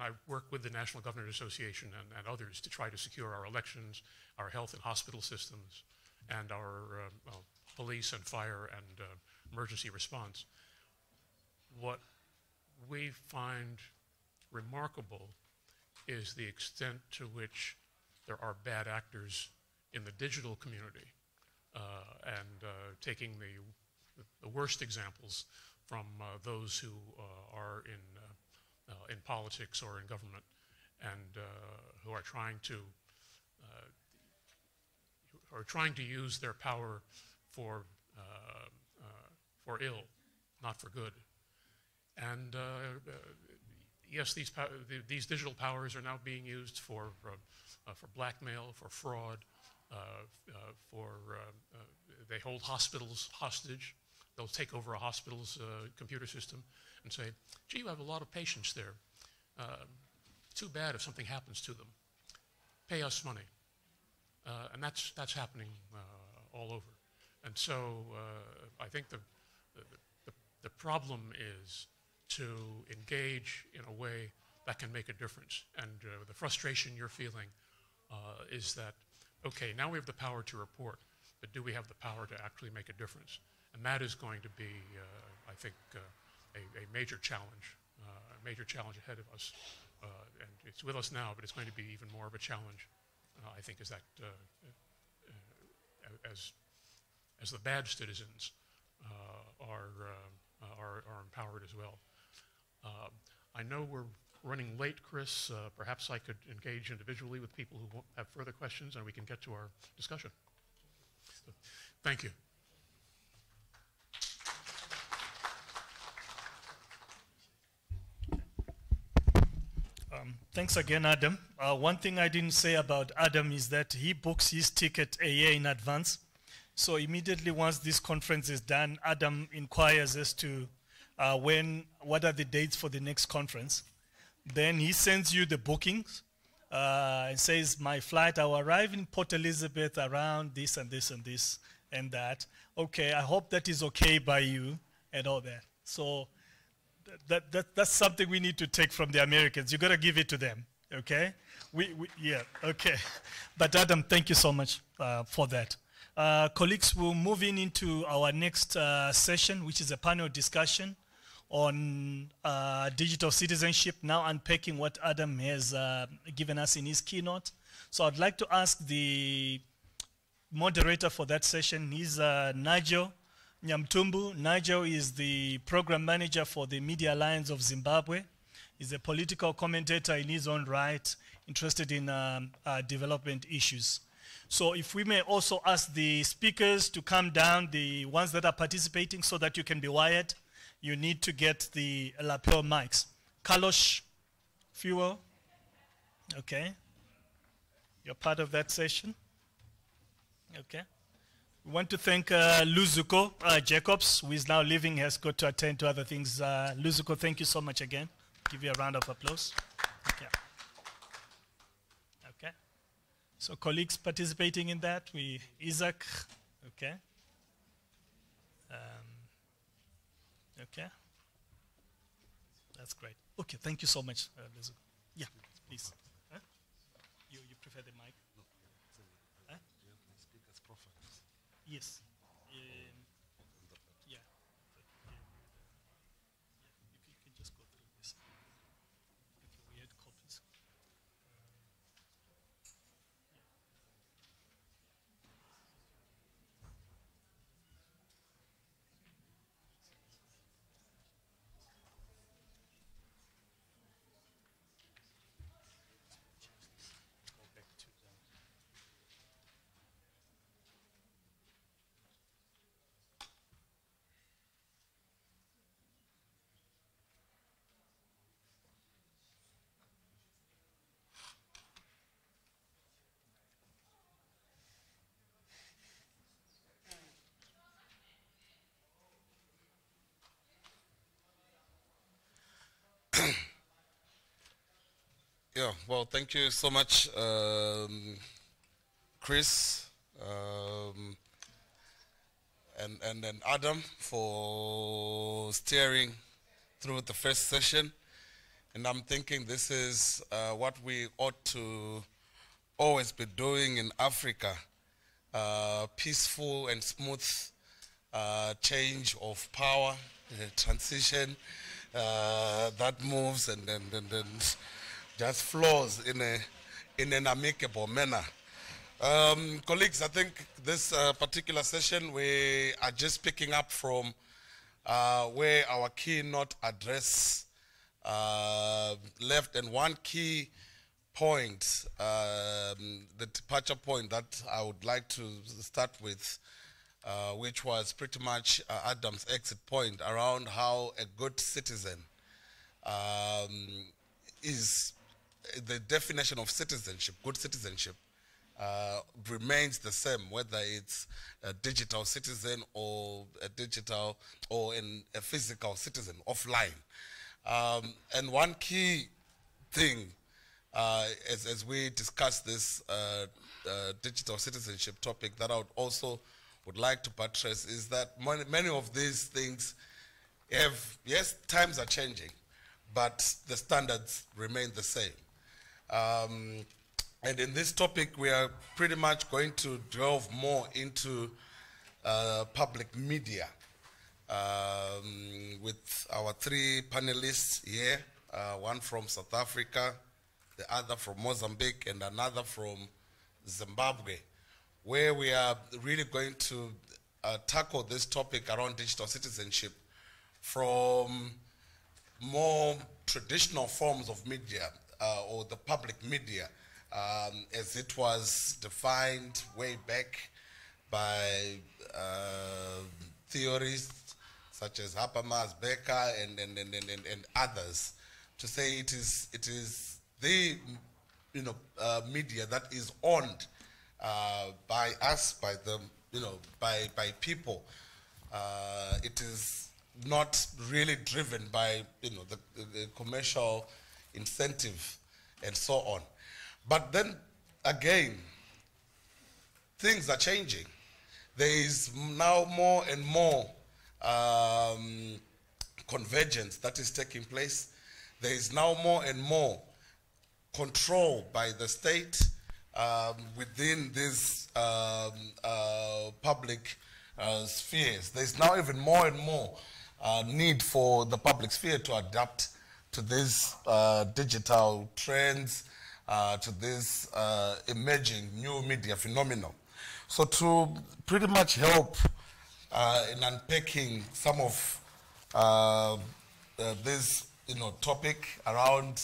I work with the National Governors Association and others to try to secure our elections, our health and hospital systems, and our police and fire and emergency response. What we find remarkable is the extent to which there are bad actors in the digital community, and taking the worst examples from those who are in politics or in government, and who are trying to use their power for ill, not for good. And yes, these digital powers are now being used for blackmail, for fraud, they hold hospitals hostage. They'll take over a hospital's computer system and say, gee, you have a lot of patients there. Too bad if something happens to them. Pay us money. And that's happening all over. And so I think the problem is to engage in a way that can make a difference. And the frustration you're feeling is that, okay, now we have the power to report, but do we have the power to actually make a difference? And that is going to be, I think, a major challenge ahead of us. And it's with us now, but it's going to be even more of a challenge, I think, as the bad citizens are empowered as well. I know we're running late, Chris. Perhaps I could engage individually with people who have further questions, and we can get to our discussion. So, thank you. Thanks again, Adam. One thing I didn't say about Adam is that he books his ticket a year in advance. So immediately once this conference is done, Adam inquires as to what are the dates for the next conference. Then he sends you the bookings and says, my flight, I will arrive in Port Elizabeth around this and this and this and that. Okay, I hope that is okay by you and all that. So that's something we need to take from the Americans. You got to give it to them, okay? Yeah, okay. But Adam, thank you so much for that. Colleagues, we'll move into our next session, which is a panel discussion on digital citizenship, now unpacking what Adam has given us in his keynote. So I'd like to ask the moderator for that session. He's Nigel Nyamtumbu. Nigel is the program manager for the Media Alliance of Zimbabwe. He's a political commentator in his own right, interested in development issues. So if we may also ask the speakers to come down, the ones that are participating, so that you can be wired, you need to get the lapel mics. Carlos Fuel, okay. You're part of that session, okay. We want to thank Luzuko Jacobs, who is now leaving, has got to attend to other things. Luzuko, thank you so much again. Give you a round of applause. Okay. Okay. So colleagues participating in that, Isaac, okay. Okay. That's great. Okay, thank you so much, Lezu. Yeah, please. Huh? You prefer the mic? No. Huh? Speaker's profiles. Yes. Yeah. Yeah. If you can just go through this. Okay, we had copies. Go back to them. Yeah, well, thank you so much, Chris, and Adam for steering through the first session. And I'm thinking this is what we ought to always be doing in Africa, peaceful and smooth change of power, transition that moves and just flows in an amicable manner. Colleagues, I think this particular session we are just picking up from where our keynote address left, and one key point, the departure point that I would like to start with, which was pretty much Adam's exit point around how a good citizen is the definition of citizenship. Good citizenship remains the same, whether it's a digital citizen or a digital or a physical citizen offline. And one key thing as we discuss this digital citizenship topic that I would like to buttress is that many of these things have, yes, times are changing, but the standards remain the same. And in this topic, we are pretty much going to delve more into public media with our three panelists here, one from South Africa, the other from Mozambique, and another from Zimbabwe, where we are really going to tackle this topic around digital citizenship from more traditional forms of media, or the public media, as it was defined way back by theorists such as Habermas, Becker, and others, to say it is the media that is owned by us, by the by people. It is not really driven by the commercial incentive and so on. But then again, things are changing. There is now more and more convergence that is taking place. There is now more and more control by the state within these public spheres. There's now even more and more need for the public sphere to adapt to these digital trends, to this emerging new media phenomenon. So to pretty much help in unpacking some of this topic around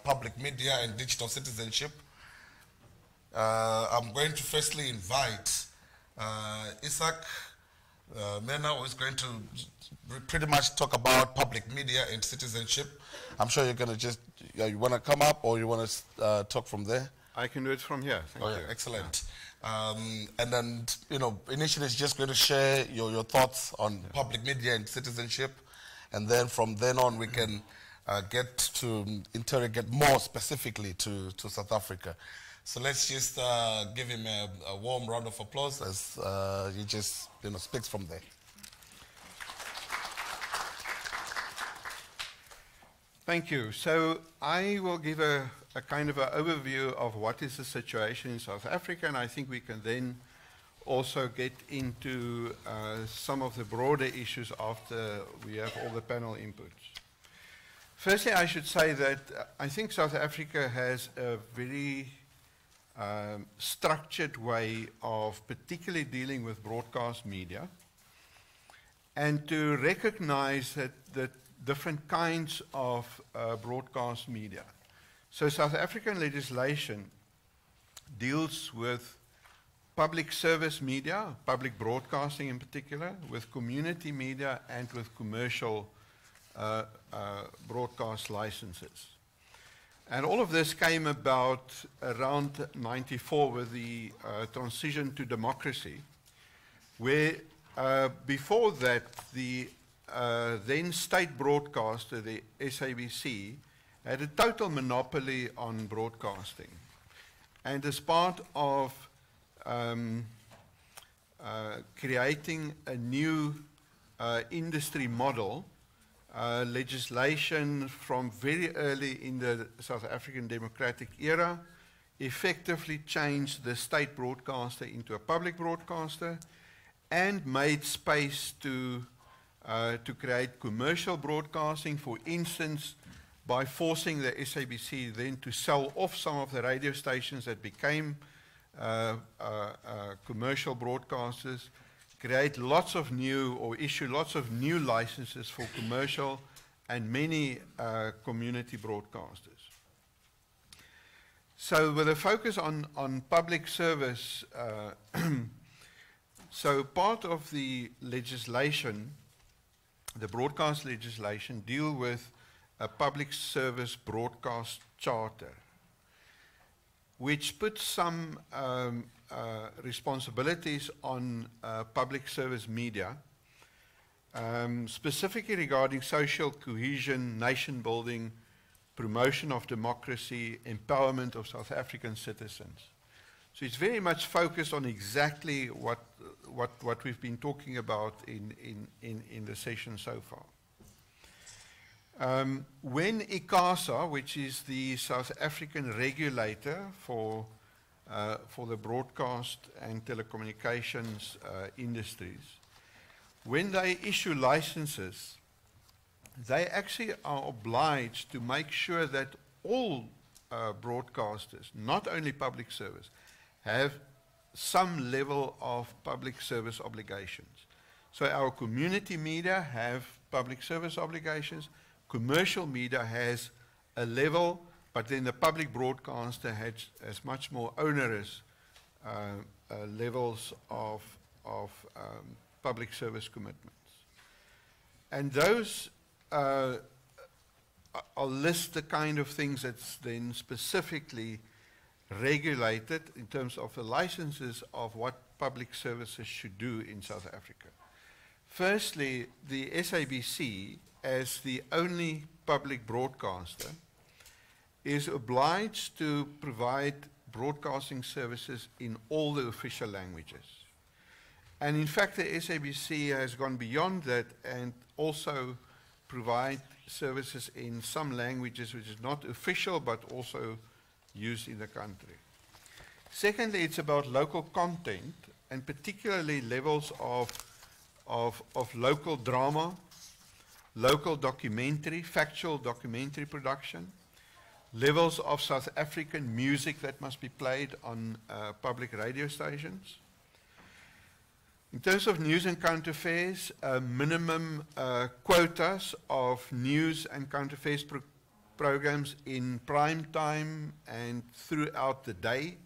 public media and digital citizenship, I'm going to firstly invite Isaac Mena, who is going to pretty much talk about public media and citizenship. I'm sure you're going to just, you want to come up or you want to talk from there? I can do it from here. Thank you. Excellent. And then, initially it's just going to share your thoughts on public media and citizenship. And then from then on, we can get to interrogate more specifically to South Africa. So let's just give him a warm round of applause as he just speaks from there. Thank you. So I will give a kind of an overview of what is the situation in South Africa, and I think we can then also get into some of the broader issues after we have all the panel inputs. Firstly, I should say that I think South Africa has a very structured way of particularly dealing with broadcast media, and to recognize that different kinds of broadcast media. So South African legislation deals with public service media, public broadcasting in particular, with community media and with commercial broadcast licenses. And all of this came about around 94 with the transition to democracy, where before that the then state broadcaster, the SABC, had a total monopoly on broadcasting. And as part of creating a new industry model, legislation from very early in the South African democratic era effectively changed the state broadcaster into a public broadcaster and made space to create commercial broadcasting, for instance, by forcing the SABC then to sell off some of the radio stations that became commercial broadcasters, create lots of new, or issue lots of new licenses for commercial and many community broadcasters. So with a focus on public service, so part of the legislation, the broadcast legislation, deal with a public service broadcast charter, which puts some responsibilities on public service media, specifically regarding social cohesion, nation building, promotion of democracy, empowerment of South African citizens. So it's very much focused on exactly what we've been talking about in the session so far. When ICASA, which is the South African regulator for the broadcast and telecommunications industries, when they issue licenses, they actually are obliged to make sure that all broadcasters, not only public service, have some level of public service obligations. So our community media have public service obligations, commercial media has a level, but then the public broadcaster has much more onerous levels of public service commitments. And those I'll list the kind of things that's then specifically regulated in terms of the licenses of what public services should do in South Africa. Firstly, the SABC, as the only public broadcaster, is obliged to provide broadcasting services in all the official languages. And in fact, the SABC has gone beyond that and also provide services in some languages which is not official but also used in the country. Secondly, it's about local content, and particularly levels of local drama, local documentary, factual documentary production, levels of South African music that must be played on public radio stations. In terms of news and current affairs, minimum quotas of news and current affairs programs in prime time and throughout the day.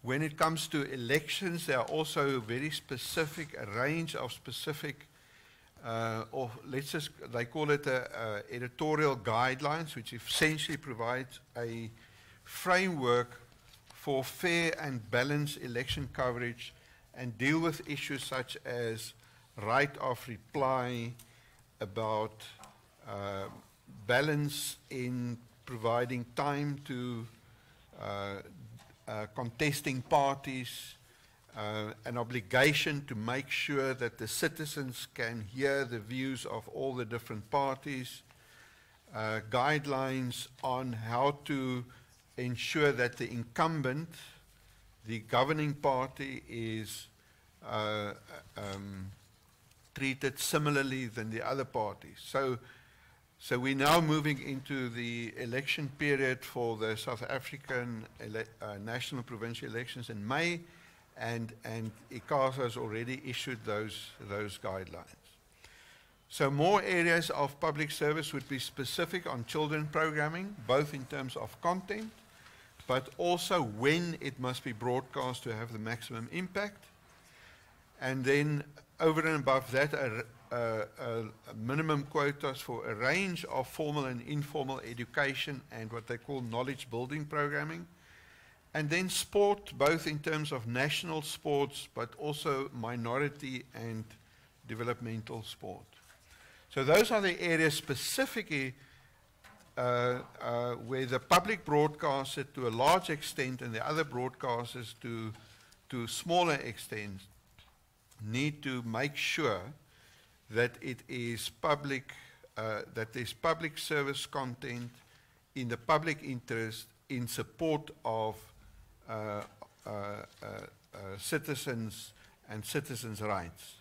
When it comes to elections, there are also very specific, a range of specific, or let's just, they call it editorial guidelines, which essentially provides a framework for fair and balanced election coverage and deal with issues such as right of reply, about balance in providing time to contesting parties, an obligation to make sure that the citizens can hear the views of all the different parties, guidelines on how to ensure that the incumbent, the governing party, is treated similarly than the other parties. So we're now moving into the election period for the South African national provincial elections in May, and ICASA has already issued those guidelines. So more areas of public service would be specific on children programming, both in terms of content, but also when it must be broadcast to have the maximum impact. And then over and above that, minimum quotas for a range of formal and informal education and what they call knowledge building programming. And then sport, both in terms of national sports, but also minority and developmental sport. So those are the areas specifically where the public broadcaster to a large extent and the other broadcasters to smaller extent need to make sure that it is public, that there's public service content in the public interest in support of citizens and citizens' rights.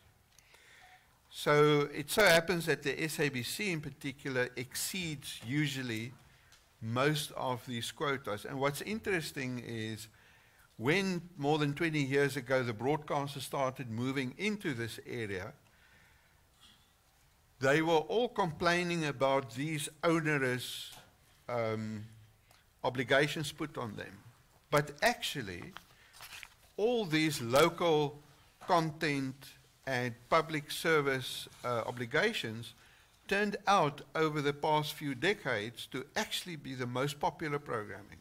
So it so happens that the SABC in particular exceeds usually most of these quotas. And what's interesting is when more than 20 years ago the broadcasters started moving into this area, they were all complaining about these onerous obligations put on them. But actually, all these local content and public service obligations turned out over the past few decades to actually be the most popular programming.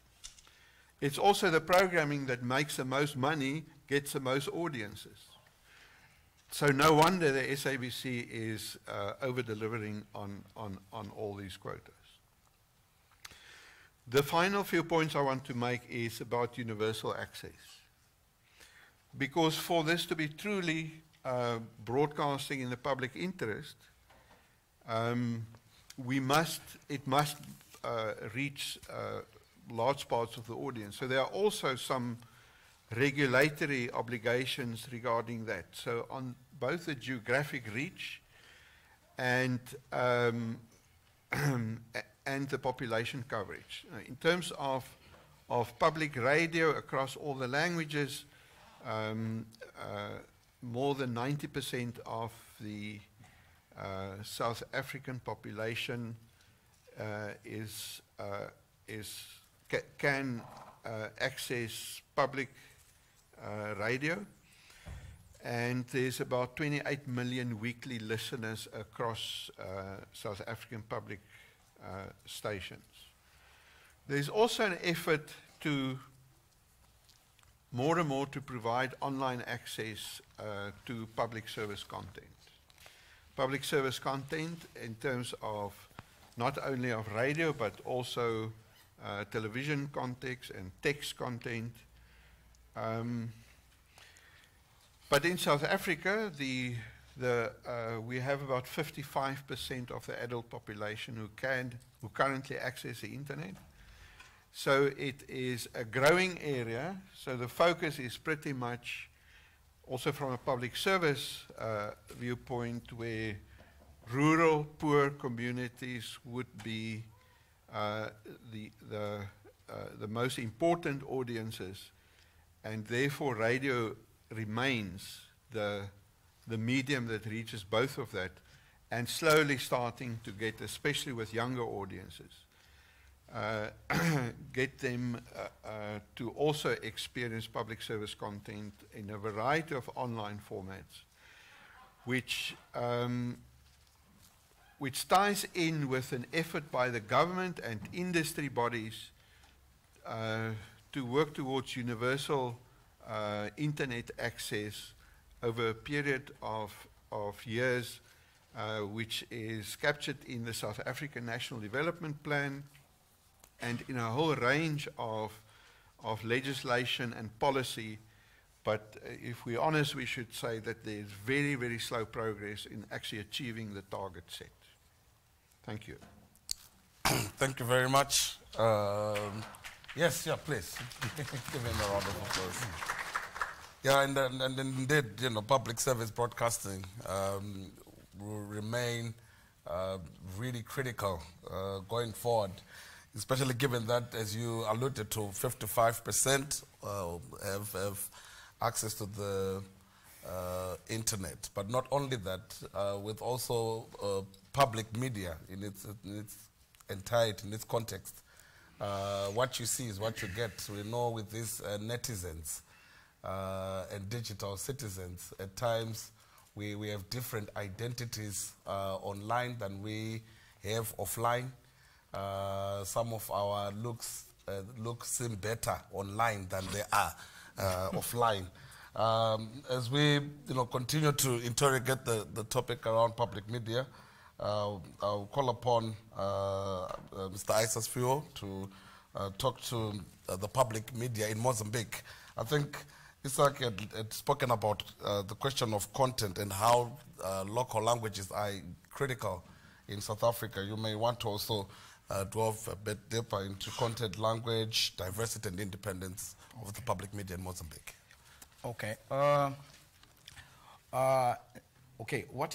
It's also the programming that makes the most money, gets the most audiences. So no wonder the SABC is over-delivering on all these quotas. The final few points I want to make is about universal access. Because for this to be truly broadcasting in the public interest, it must reach large parts of the audience. So there are also some regulatory obligations regarding that. So on both the geographic reach and the population coverage. In terms of public radio across all the languages, more than 90% of the South African population can access public radio, and there's about 28 million weekly listeners across South African public stations. There's also an effort to more and more to provide online access to public service content. Public service content in terms of not only of radio but also television context and text content. But in South Africa, we have about 55% of the adult population who currently access the internet. So it is a growing area. So the focus is pretty much also from a public service viewpoint, where rural poor communities would be the most important audiences, and therefore radio remains the medium that reaches both of that, and slowly starting to get, especially with younger audiences, get them to also experience public service content in a variety of online formats, which ties in with an effort by the government and industry bodies to work towards universal internet access over a period of years, which is captured in the South African National Development Plan, and in a whole range of legislation and policy. But if we're honest, we should say that there's very, very slow progress in actually achieving the target set. Thank you. Thank you very much. Yes, yeah, please. Give him a round of applause. Yeah, and indeed, you know, public service broadcasting will remain really critical going forward, especially given that, as you alluded to, 55% have access to the internet. But not only that, with also public media in its entirety, in its context. What you see is what you get. We know with these netizens and digital citizens, at times we have different identities online than we have offline. Some of our looks seem better online than they are offline. As we continue to interrogate the topic around public media, I'll call upon Mr. Isas Fio to talk to the public media in Mozambique. I think Isaac had spoken about the question of content and how local languages are critical in South Africa. You may want to also delve a bit deeper into content, language, diversity, and independence of the public media in Mozambique. Okay. Okay. What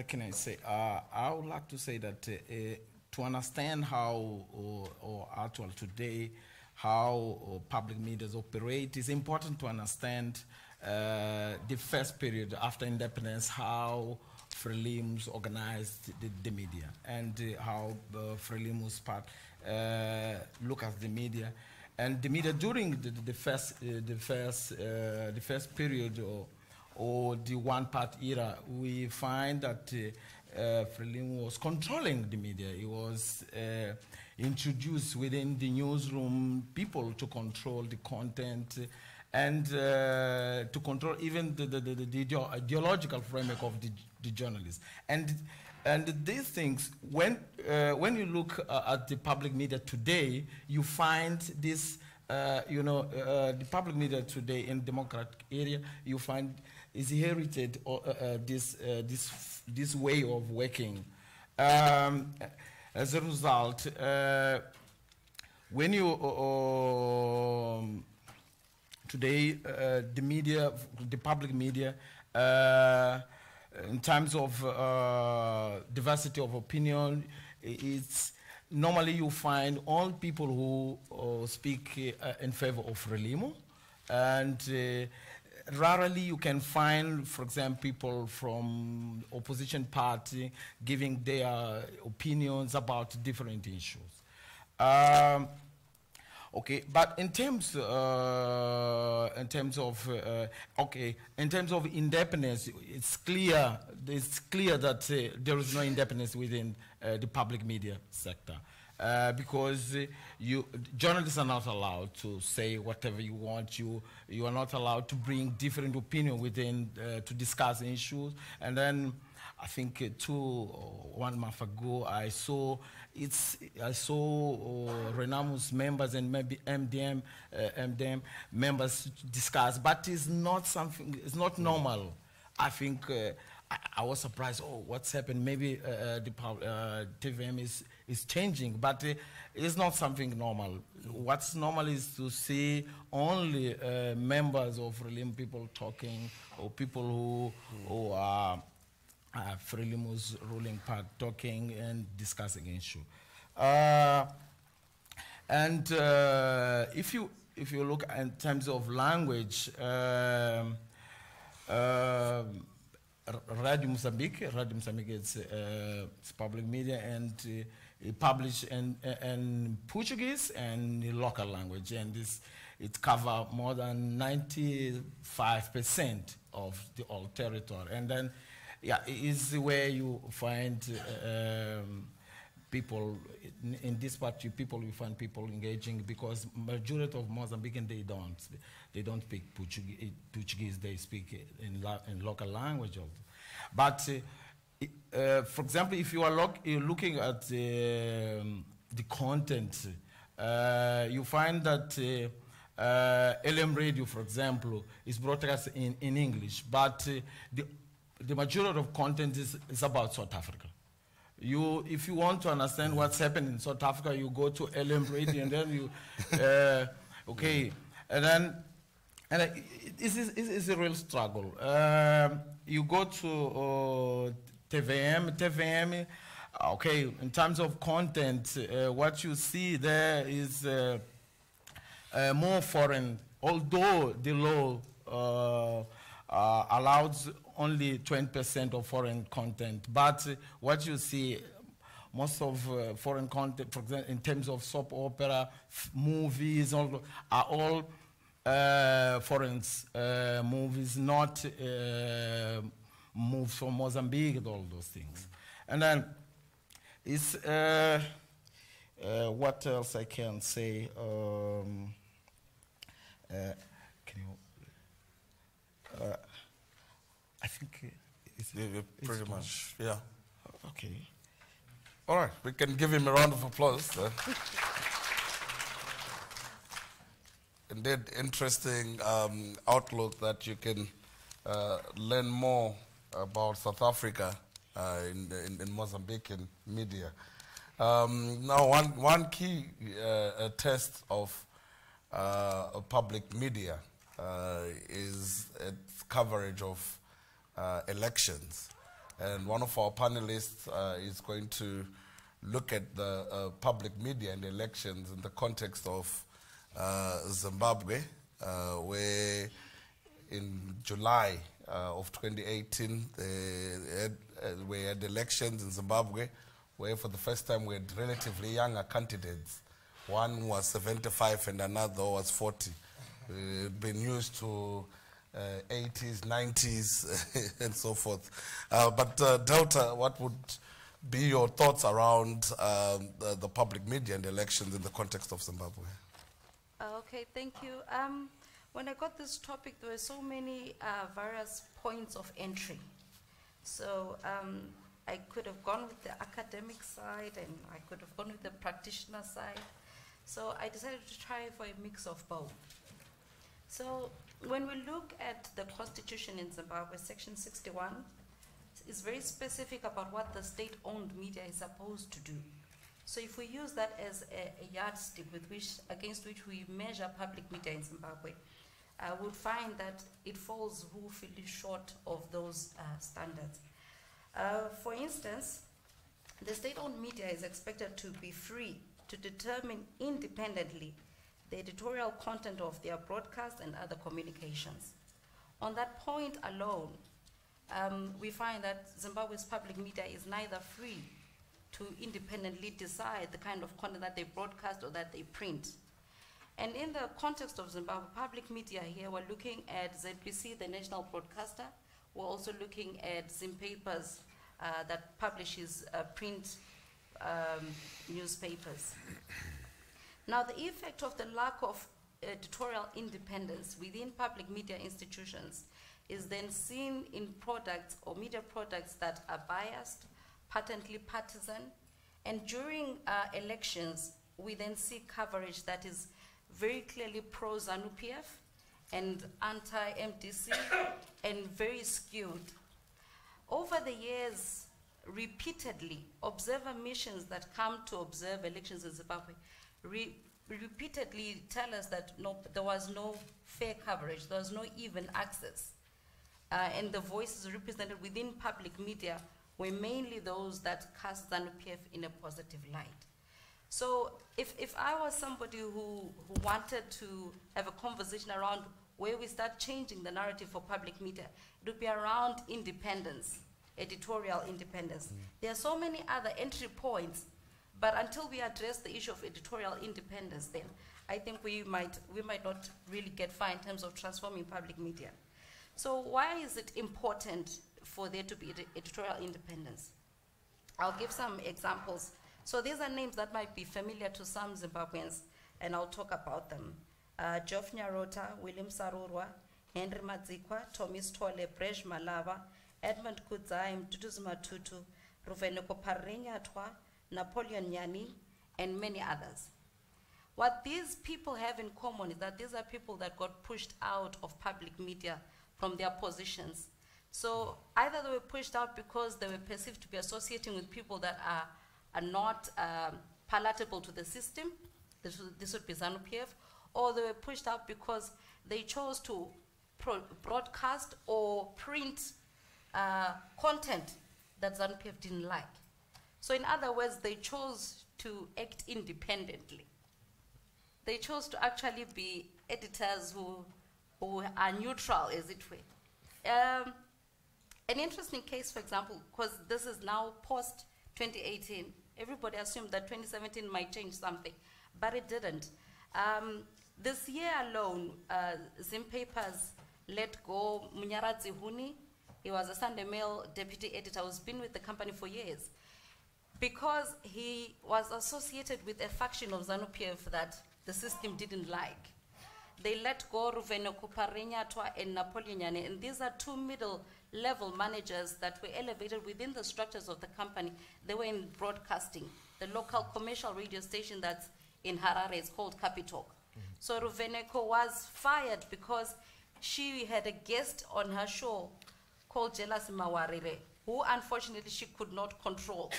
can I say? I would like to say that to understand how, or actually today, how public medias operate, it's important to understand the first period after independence, how Frelimo's organized the media, and how Frelimo's part look at the media. And the media during the first period or the one-part era, we find that Frelimo was controlling the media. He was introduced within the newsroom people to control the content and to control even the ideological framework of the journalists. And these things, when you look at the public media today, you find this, the public media today in democratic area, you find is inherited this way of working. As a result, when you today the media, the public media, in terms of diversity of opinion, it's normally you find all people who speak in favor of Frelimo, and rarely you can find, for example, people from opposition party giving their opinions about different issues. Okay, but in terms of independence, it's clear that there is no independence within the public media sector. Because journalists are not allowed to say whatever you want. You are not allowed to bring different opinion within to discuss issues. And then I think 1 month ago I saw Renamo's members and maybe MDM members discuss, but it's not something. It's not normal. I think I was surprised. Oh, what's happened? Maybe the TVM is changing, but it's not something normal. What's normal is to see only members of Frelimo people talking, or people who are Frelimo's ruling part talking and discussing issue. And if you look in terms of language. Radio Mozambique is public media, and it publishes in Portuguese and in local language, and it covers more than 95% of the whole territory. And then, yeah, it is where you find people in this part. You find people engaging, because majority of Mozambicans they don't speak Portuguese. They speak in local language. But for example, if you are looking at the content. You find that LM radio, for example, is broadcast in English, but the majority of content is about South Africa. If you want to understand what's happening in South Africa, you go to LM radio and then you, okay, and then it's a real struggle. You go to TVM, okay, in terms of content, what you see there is more foreign, although the law allows only 20% of foreign content. But what you see, most of foreign content, for example, in terms of soap opera, movies, are all foreign movies, not movies from Mozambique and all those things. And then it's, what else I can say? Can you, I think it's pretty much, yeah. Okay. All right, we can give him a round of applause. Indeed, interesting outlook that you can learn more about South Africa in Mozambican media. Now, one key test of public media is its coverage of elections. And one of our panelists is going to look at the public media and elections in the context of Zimbabwe, where in July of 2018, we had elections in Zimbabwe, where for the first time we had relatively younger candidates. One was 75 and another was 40. Been used to 80s, 90s, and so forth. But Delta, what would be your thoughts around the public media and elections in the context of Zimbabwe? Okay, thank you. When I got this topic, there were so many various points of entry. So I could have gone with the academic side, and I could have gone with the practitioner side. So I decided to try for a mix of both. So when we look at the constitution in Zimbabwe, section 61 is very specific about what the state-owned media is supposed to do. So if we use that as a yardstick against which we measure public media in Zimbabwe, we'll find that it falls woefully short of those standards. For instance, the state-owned media is expected to be free to determine independently the editorial content of their broadcast and other communications. On that point alone, we find that Zimbabwe's public media is neither free to independently decide the kind of content that they broadcast or that they print. And in the context of Zimbabwe, public media here, we're looking at ZBC, the national broadcaster. We're also looking at Zimpapers that publishes print newspapers. Now, the effect of the lack of editorial independence within public media institutions is then seen in products or media products that are biased, patently partisan, and during elections, we then see coverage that is very clearly pro-ZANU-PF and anti-MDC and very skewed. Over the years, repeatedly, observer missions that come to observe elections in Zimbabwe repeatedly tell us that there was no fair coverage, there was no even access. And the voices represented within public media were mainly those that cast ZANU-PF in a positive light. So if I was somebody who wanted to have a conversation around where we start changing the narrative for public media, it would be around independence, editorial independence. There are so many other entry points, but until we address the issue of editorial independence, then I think we might not really get far in terms of transforming public media. So why is it important for there to be editorial independence? I'll give some examples. So these are names that might be familiar to some Zimbabweans, and I'll talk about them. Geoff Nyarota, William Sarurwa, Henry Madzikwa, Tommy Stole, Brej Malava, Edmund Kudzai, Mduduzi Matutu, Ruveneko Parrenyatwa, Napoleon Nyani, and many others. What these people have in common is that these are people that got pushed out of public media from their positions. So either they were pushed out because they were perceived to be associating with people that are not palatable to the system, this would be ZANU-PF, or they were pushed out because they chose to broadcast or print content that ZANU-PF didn't like. So in other words, they chose to act independently. They chose to actually be editors who are neutral, as it were. An interesting case, for example, because this is now post-2018, everybody assumed that 2017 might change something, but it didn't. This year alone, Zim Papers let go Munyaradzi Huni. He was a Sunday Mail deputy editor who's been with the company for years, because he was associated with a faction of ZANU-PF that the system didn't like. They let go Ruveno Kuparenyatwa and Napoleon Yane, and these are two middle-level managers that were elevated within the structures of the company. They were in broadcasting. The local commercial radio station that's in Harare is called Capitalk. So Ruveneko was fired because she had a guest on her show called Jelas Mawarire, who unfortunately she could not control.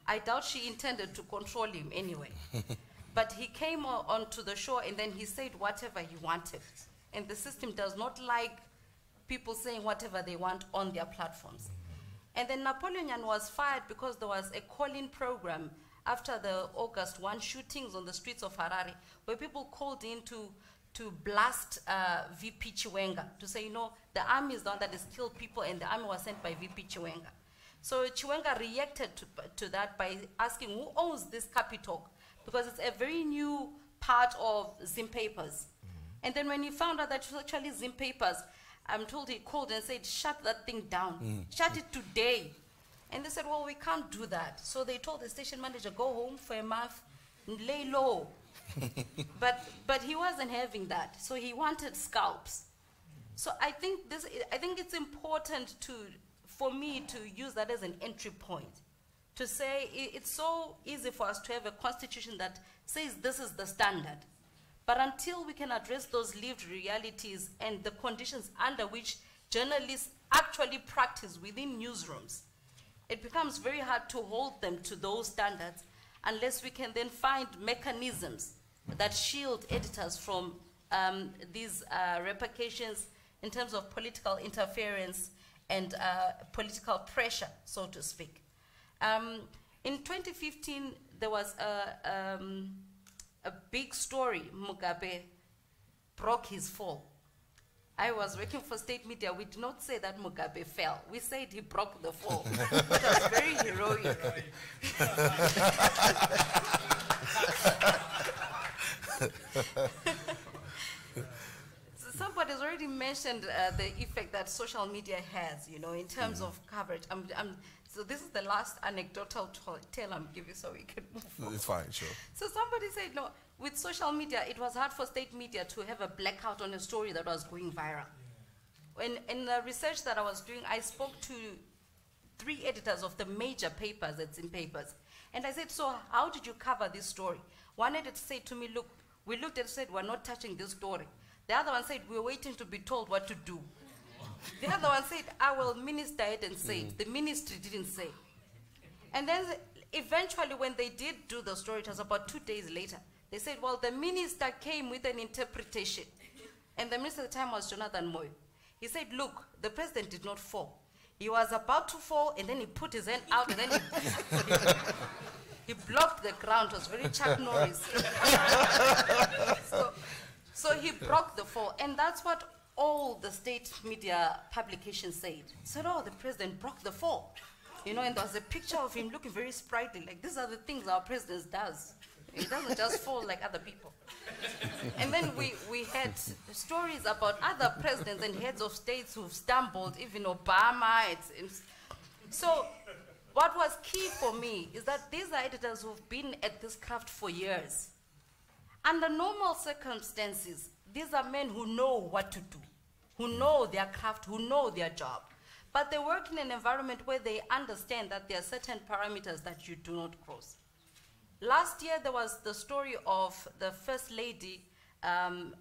I doubt she intended to control him anyway. But he came onto the show and then he said whatever he wanted. And the system does not like people saying whatever they want on their platforms. And then Napoleon was fired because there was a call-in program after the August 1 shootings on the streets of Harare, where people called in to blast VP Chiwenga, to say, you know, the army is the one that has killed people, and the army was sent by VP Chiwenga. So Chiwenga reacted to that by asking who owns this Capitalk, because it's a very new part of Zim Papers. And then when he found out that it was actually Zim Papers, I'm told he called and said, shut that thing down. Shut it today. And they said, well, we can't do that. So they told the station manager, go home for a month, lay low. but he wasn't having that. So he wanted scalps. So I think it's important for me to use that as an entry point, to say it's so easy for us to have a constitution that says this is the standard. But until we can address those lived realities and the conditions under which journalists actually practice within newsrooms, it becomes very hard to hold them to those standards unless we can then find mechanisms that shield editors from these repercussions in terms of political interference and political pressure, so to speak. In 2015, there was a big story. Mugabe broke his fall. I was working for state media. We did not say that Mugabe fell. We said he broke the fall. It was very heroic. Somebody's already mentioned the effect that social media has, you know, in terms of coverage. So this is the last anecdotal tale I'm giving, so we can move forward. It's fine, sure. So somebody said, no, with social media, it was hard for state media to have a blackout on a story that was going viral. In the research that I was doing, I spoke to 3 editors of the major papers at Zim Papers. And I said, so how did you cover this story? One editor said to me, look, we looked and said, we're not touching this story. The other one said, we're waiting to be told what to do. The other one said, I will minister it and say it. The ministry didn't say. And then eventually when they did do the story, it was about 2 days later, they said, well, the minister came with an interpretation. And the minister at the time was Jonathan Moyo. He said, look, the president did not fall. He was about to fall, and then he put his hand out, and then he blocked the ground. It was very Chuck Norris. So he broke the fall. And that's what all the state media publications said. Said, oh, the president broke the fall. You know, and there was a picture of him looking very sprightly, like these are the things our president does. He doesn't just fall like other people. And then we had stories about other presidents and heads of states who've stumbled, even Obama. So what was key for me is that these are editors who've been at this craft for years. Under normal circumstances, these are men who know what to do, who know their craft, who know their job. But they work in an environment where they understand that there are certain parameters that you do not cross. last year there was the story of the First Lady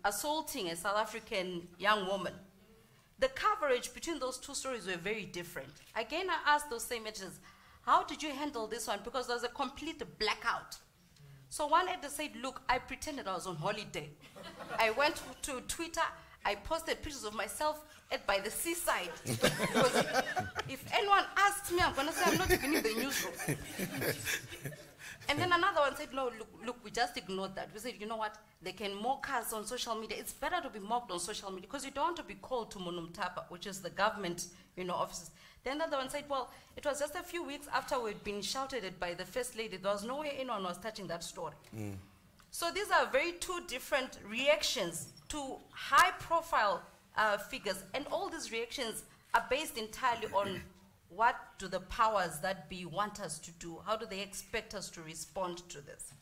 assaulting a South African young woman. The coverage between those two stories were very different. Again, I asked those same editors, how did you handle this one? Because there was a complete blackout. So one editor said, look, I pretended I was on holiday. I went to Twitter, I posted pictures of myself by the seaside. Because if anyone asks me, I'm going to say I'm not even in the newsroom. And then another one said, no, look, we just ignored that. We said, you know what, they can mock us on social media. It's better to be mocked on social media because you don't want to be called to Monumtapa, which is the government, offices. Then the other one said, well, it was just a few weeks after we'd been shouted at by the First Lady. There was no way anyone was touching that story. So these are very two different reactions to high-profile figures. And all these reactions are based entirely on what do the powers that be want us to do? How do they expect us to respond to this?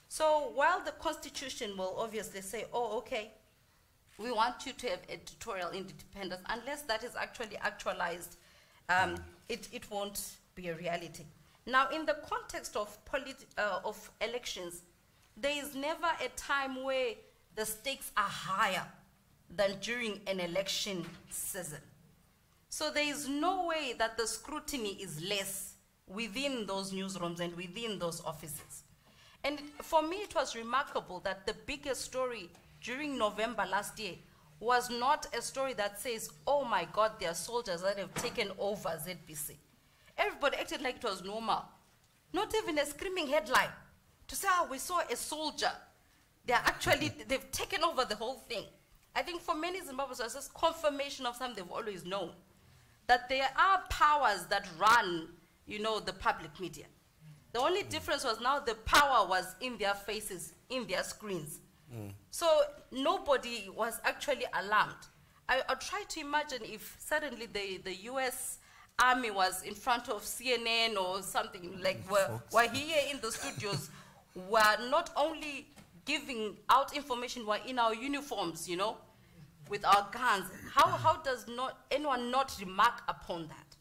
So while the Constitution will obviously say, oh, okay, we want you to have editorial independence, unless that is actually actualized, it won't be a reality. Now, in the context of elections, there is never a time where the stakes are higher than during an election season. So there is no way that the scrutiny is less within those newsrooms and within those offices. And for me, it was remarkable that the biggest story during November last year was not a story that says, oh my God, there are soldiers that have taken over ZBC. Everybody acted like it was normal. Not even a screaming headline to say, oh, we saw a soldier. They've taken over the whole thing. I think for many Zimbabweans, it's just confirmation of something they've always known, that there are powers that run, the public media. The only difference was now the power was in their faces, in their screens. So nobody was actually alarmed. I try to imagine if suddenly the US Army was in front of CNN or something, like we're here in the studios, we're not only giving out information, we're in our uniforms, with our guns. How does anyone not remark upon that?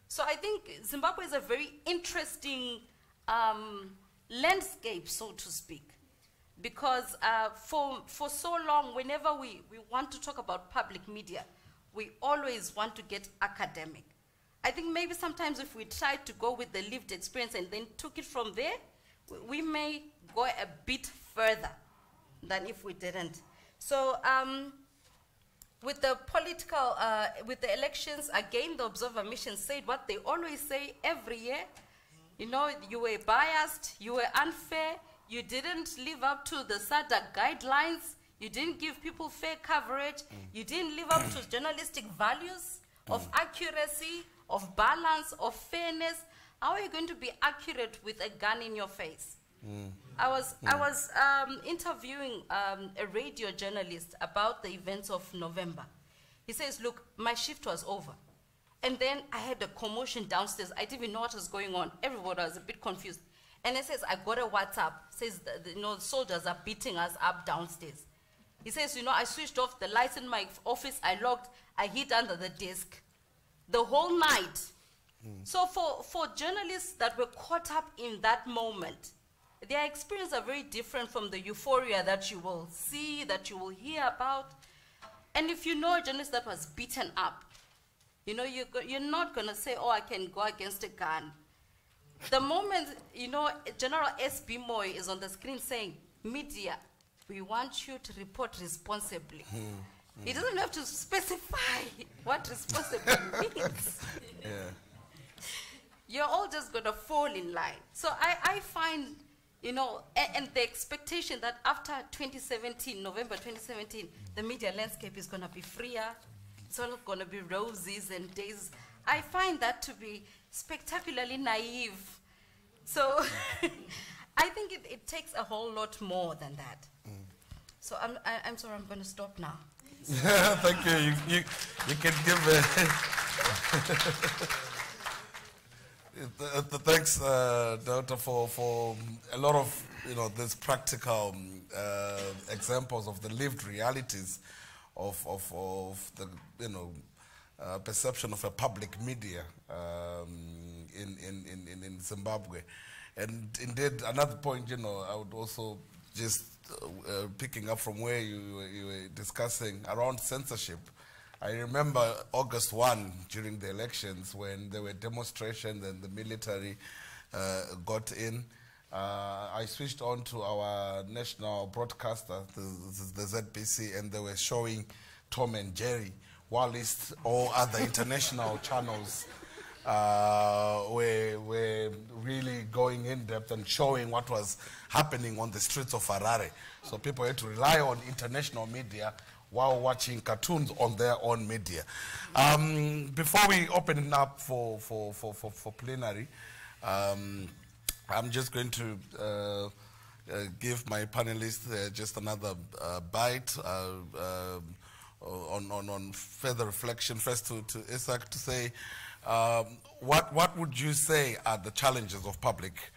So I think Zimbabwe is a very interesting landscape, so to speak, because for so long, whenever we want to talk about public media, we always want to get academic. I think maybe sometimes if we try to go with the lived experience and then took it from there, we may go a bit further than if we didn't. So with the political, with the elections, again, the Observer Mission said what they always say every year. You were biased, you were unfair, you didn't live up to the SADC guidelines, you didn't give people fair coverage, you didn't live up to journalistic values of accuracy, of balance, of fairness. How are you going to be accurate with a gun in your face? I was interviewing a radio journalist about the events of November. He says, look, my shift was over. And then I had a commotion downstairs. I didn't even know what was going on. Everybody was a bit confused. And he says, I got a WhatsApp. Says, the soldiers are beating us up downstairs. He says, I switched off the lights in my office. I locked. I hid under the desk the whole night. So for journalists that were caught up in that moment, their experiences are very different from the euphoria that you will see, that you will hear about. And if you know a journalist that was beaten up, you're not going to say, oh, I can go against a gun. The moment, General S.B. Moy is on the screen saying, media, we want you to report responsibly. He doesn't have to specify what responsible means. You're all just going to fall in line. So I find, and the expectation that after 2017, November 2017, the media landscape is going to be freer. It's all going to be roses and days. I find that to be spectacularly naive. So I think it takes a whole lot more than that. So I'm sorry, I'm going to stop now. Thank you. You can give thanks, Doctor, for a lot of these practical examples of the lived realities of the perception of a public media in Zimbabwe. And indeed, another point, you know, I would also just picking up from where you were discussing around censorship. I remember August 1 during the elections when there were demonstrations and the military got in. I switched on to our national broadcaster, the ZBC, and they were showing Tom and Jerry, while all other international channels were really going in depth and showing what was happening on the streets of Harare. So people had to rely on international media while watching cartoons on their own media. Before we open it up for plenary, I'm just going to give my panelists just another bite on further reflection. First to Isaac to say, what would you say are the challenges of public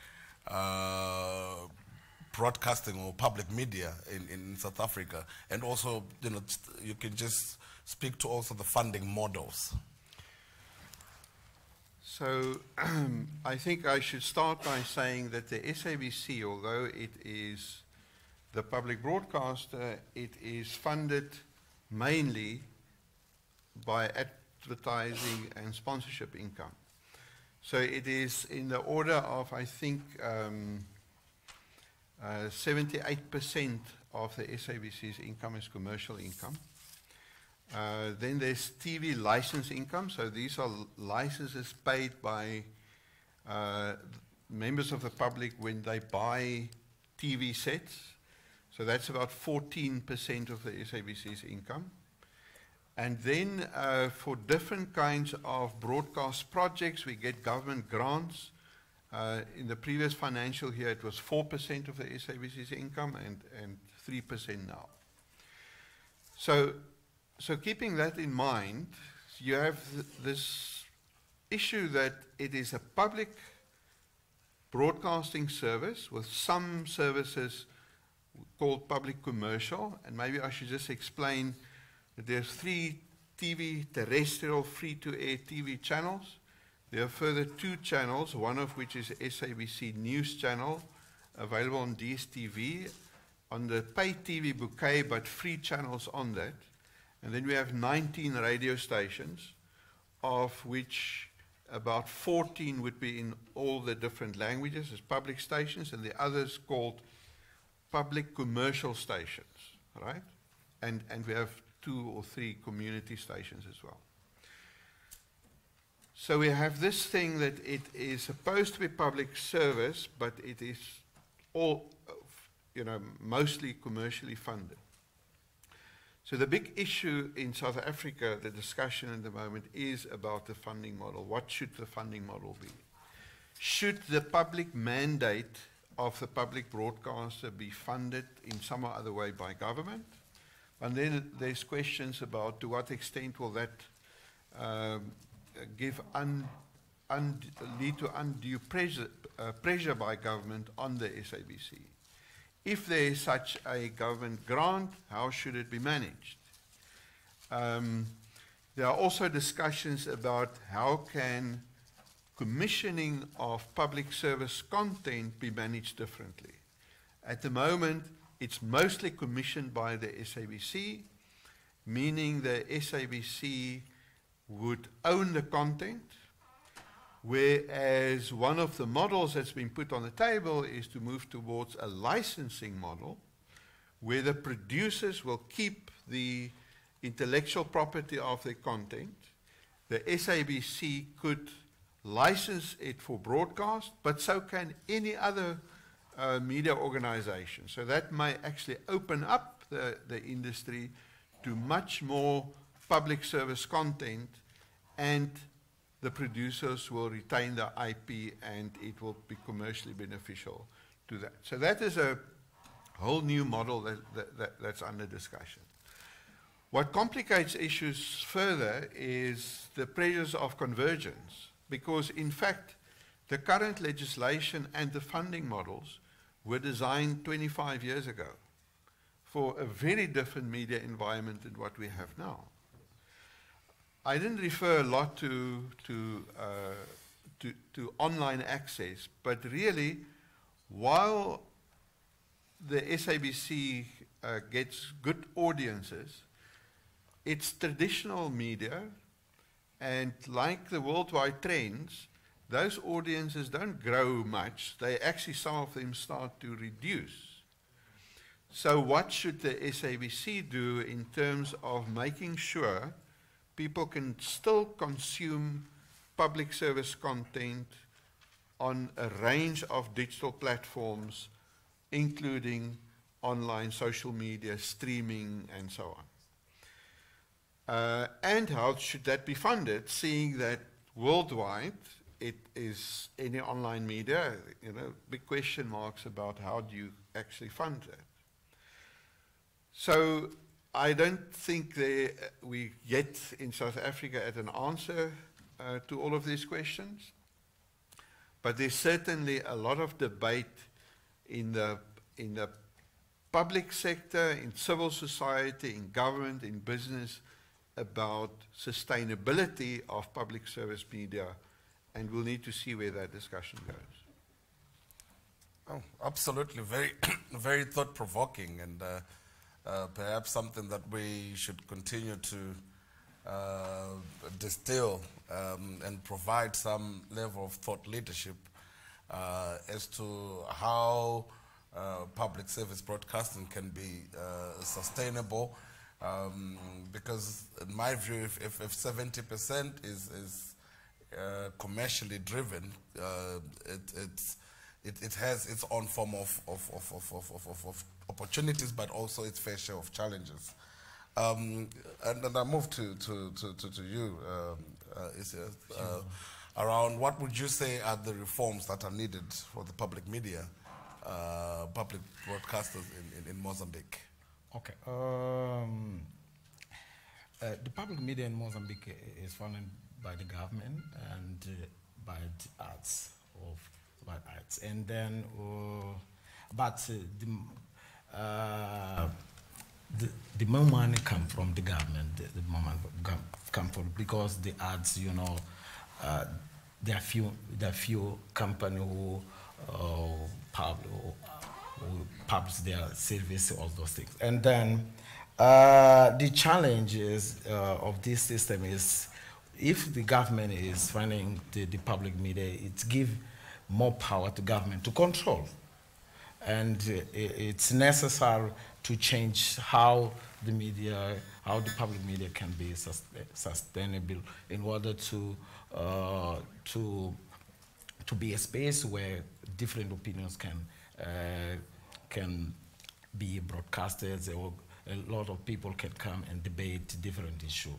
broadcasting or public media in South Africa? And also, you know, you can just speak to also the funding models. So I think I should start by saying that the SABC, although it is the public broadcaster, it is funded mainly by advertising and sponsorship income. So it is in the order of, I think, 78% of the SABC's income is commercial income. Then there's TV license income. So these are licenses paid by members of the public when they buy TV sets. So that's about 14% of the SABC's income. And then for different kinds of broadcast projects, we get government grants. In the previous financial year, it was 4% of the SABC's income and 3% now. So keeping that in mind, you have this issue that it is a public broadcasting service with some services called public commercial. And maybe I should just explain that there's 3 TV terrestrial free-to-air TV channels. There are further 2 channels, one of which is SABC News Channel, available on DSTV, on the pay TV bouquet, but free channels on that. And then we have 19 radio stations, of which about 14 would be in all the different languages as public stations, and the others called public commercial stations, right? And we have 2 or 3 community stations as well. So we have this thing that it is supposed to be public service, but it is all, you know, mostly commercially funded. So the big issue in South Africa, the discussion at the moment, is about the funding model. What should the funding model be? Should the public mandate of the public broadcaster be funded in some other way by government? And then there's questions about to what extent will that lead to undue pressure by government on the SABC. If there is such a government grant, how should it be managed? There are also discussions about how can commissioning of public service content be managed differently. At the moment, it's mostly commissioned by the SABC, meaning the SABC would own the content, whereas one of the models that's been put on the table is to move towards a licensing model where the producers will keep the intellectual property of their content. The SABC could license it for broadcast, but so can any other media organization. So that may actually open up the industry to much more public service content, and the producers will retain the IP and it will be commercially beneficial to that. So that is a whole new model that's under discussion. What complicates issues further is the pressures of convergence, because in fact the current legislation and the funding models were designed 25 years ago for a very different media environment than what we have now. I didn't refer a lot to to online access. But really, while the SABC gets good audiences, it's traditional media, and like the worldwide trends, those audiences don't grow much. They actually, some of them start to reduce. So what should the SABC do in terms of making sure people can still consume public service content on a range of digital platforms, including online social media, streaming, and so on? And how should that be funded, seeing that worldwide it is any online media, big question marks about how do you actually fund that. So I don't think we yet in South Africa had an answer to all of these questions, but there's certainly a lot of debate in the public sector, in civil society, in government, in business, about sustainability of public service media, and we'll need to see where that discussion goes. Oh, absolutely, very, very thought-provoking, and perhaps something that we should continue to distill and provide some level of thought leadership as to how public service broadcasting can be sustainable. Because in my view, if 70% is commercially driven, it has its own form of opportunities, but also its fair share of challenges. And I move to you, Isias, around what would you say are the reforms that are needed for the public media, public broadcasters in Mozambique? Okay. The public media in Mozambique is funded by the government and by the arts, and then, the more money come from the government. The more money come from, because the arts, there are few companies who publish their service, all those things. And then the challenge of this system is, if the government is funding the public media, it gives more power to government to control. And it's necessary to change how the public media can be sustainable, in order to be a space where different opinions can be broadcasted, or a lot of people can come and debate different issues.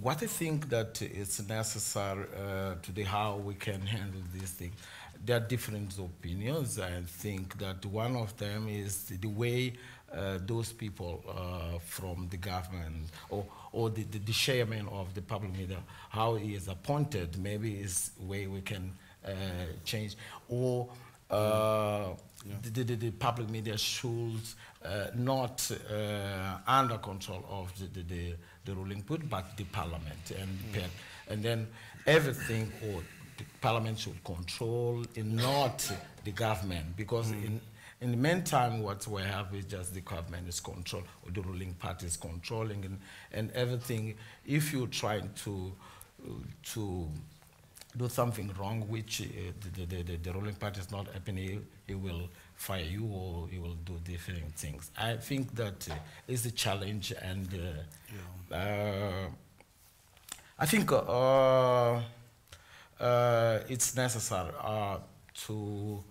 What I think that is necessary today, how we can handle this thing, there are different opinions. I think that one of them is the way those people from the government, or the chairman of the public media, how he is appointed, maybe is way we can change, or the public media should not under control of the ruling party, but the parliament, and then everything, or the parliament should control, and not the government, because in the meantime, what we have is just the government is control, or the ruling party is controlling, and everything. If you're trying to do something wrong, which the ruling party is not happy, he will fire you, or he will do different things. I think that is a challenge, and I think it's necessary to.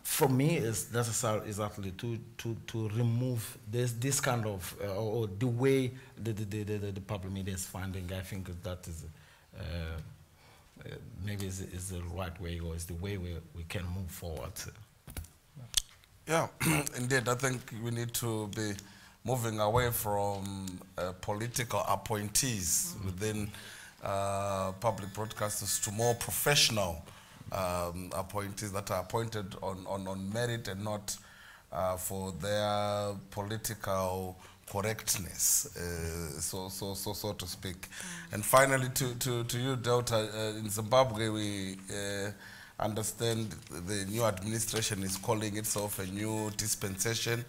For me, it's necessary exactly to remove this kind of or the way the public media is funding. I think that is maybe is the right way, or is the way we can move forward. Yeah, indeed. I think we need to be moving away from political appointees within public broadcasters to more professional appointees that are appointed on merit, and not for their political correctness, so to speak. And finally, to you, Delta, in Zimbabwe, we understand the new administration is calling itself a new dispensation,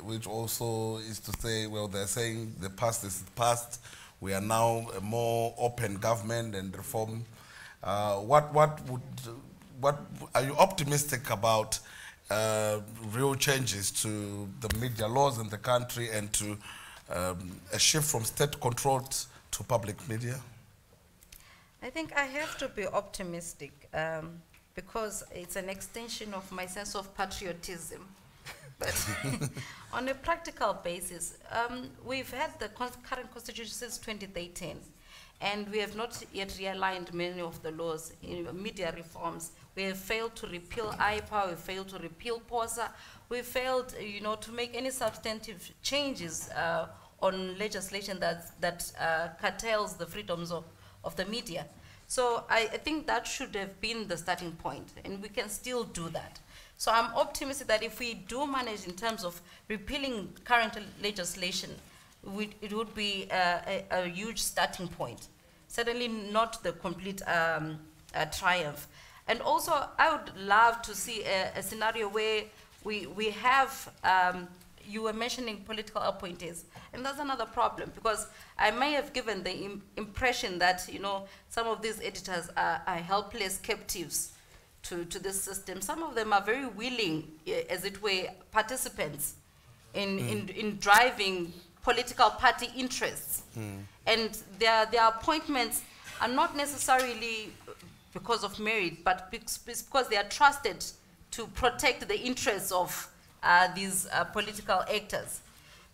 which also is to say, well, they're saying the past is past. We are now a more open government and reform. What are you optimistic about real changes to the media laws in the country and to a shift from state-controlled to public media? I think I have to be optimistic because it's an extension of my sense of patriotism. But on a practical basis, we've had the current constitution since 2013, and we have not yet realigned many of the laws in media reforms. We have failed to repeal IPA, we failed to repeal POSA, we failed, to make any substantive changes on legislation that curtails the freedoms of the media. So I think that should have been the starting point, and we can still do that. So I'm optimistic that if we do manage in terms of repealing current legislation, it would be a huge starting point. Certainly not the complete triumph. And also, I would love to see a scenario where we have, you were mentioning political appointees, and that's another problem, because I may have given the impression that, some of these editors are helpless captives to this system. Some of them are very willing, as it were, participants in driving political party interests. And their appointments are not necessarily because of merit, but because they are trusted to protect the interests of these political actors.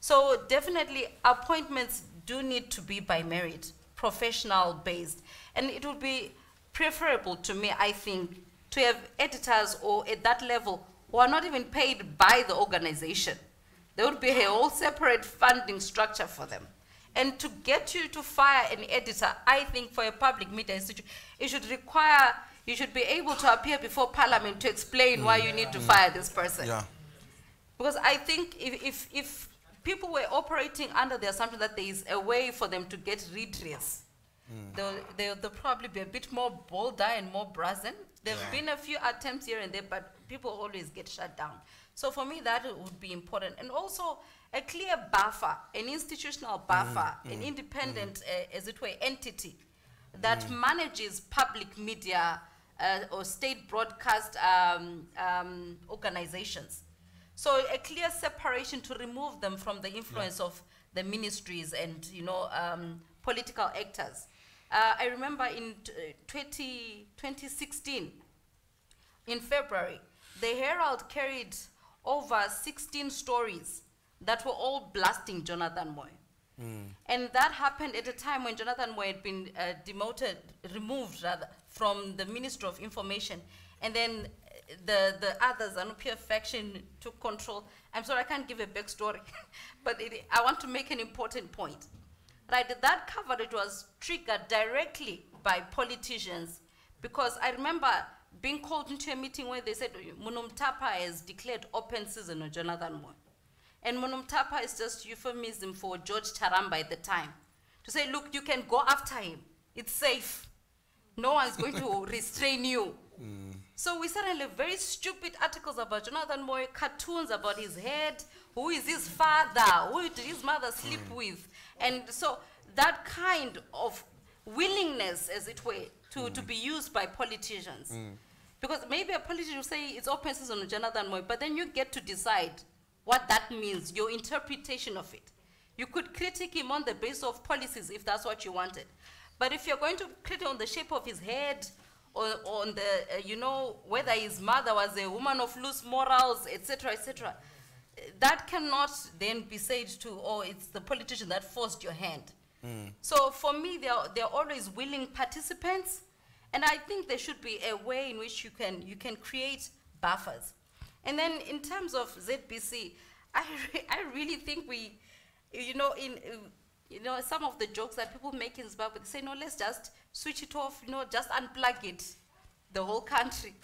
So definitely appointments do need to be by merit, professional based. And it would be preferable to me, I think, to have editors or at that level who are not even paid by the organization. There would be a whole separate funding structure for them. And to get you to fire an editor, I think for a public media institute, it should require, you should be able to appear before Parliament to explain why you need to fire this person. Yeah. Because I think if people were operating under the assumption that there is a way for them to get redress, they'll probably be a bit more bolder and more brazen. There have been a few attempts here and there, but people always get shut down. So for me, that would be important. And also a clear buffer, an institutional buffer, an independent, as it were, entity that manages public media or state broadcast organizations. So a clear separation to remove them from the influence of the ministries and, political actors. I remember in 2016, in February, the Herald carried over 16 stories that were all blasting Jonathan Moy. And that happened at a time when Jonathan Moy had been removed from the Ministry of Information. And then the others, Anupiya faction, took control. I'm sorry, I can't give a backstory, but I want to make an important point. Right, that coverage was triggered directly by politicians, because I remember being called into a meeting where they said Munumtapa has declared open season on Jonathan Moy. And Munumtapa is just euphemism for George Charamba at the time. To say, look, you can go after him. It's safe. No one's going to restrain you. So we suddenly have very stupid articles about Jonathan Moy, cartoons about his head, who is his father, who did his mother sleep with. And so that kind of willingness, as it were, to be used by politicians. Because maybe a politician will say it's open season on Jonathan Moy, but then you get to decide what that means, your interpretation of it. You could critique him on the basis of policies if that's what you wanted. But if you're going to critique on the shape of his head, or on the, whether his mother was a woman of loose morals, etc., etc., that cannot then be said to, oh, it's the politician that forced your hand. So for me, they're always willing participants, and I think there should be a way in which you can create buffers. And then in terms of ZBC, I really think we, some of the jokes that people make in Zimbabwe, they say, no, let's just switch it off, just unplug it, the whole country,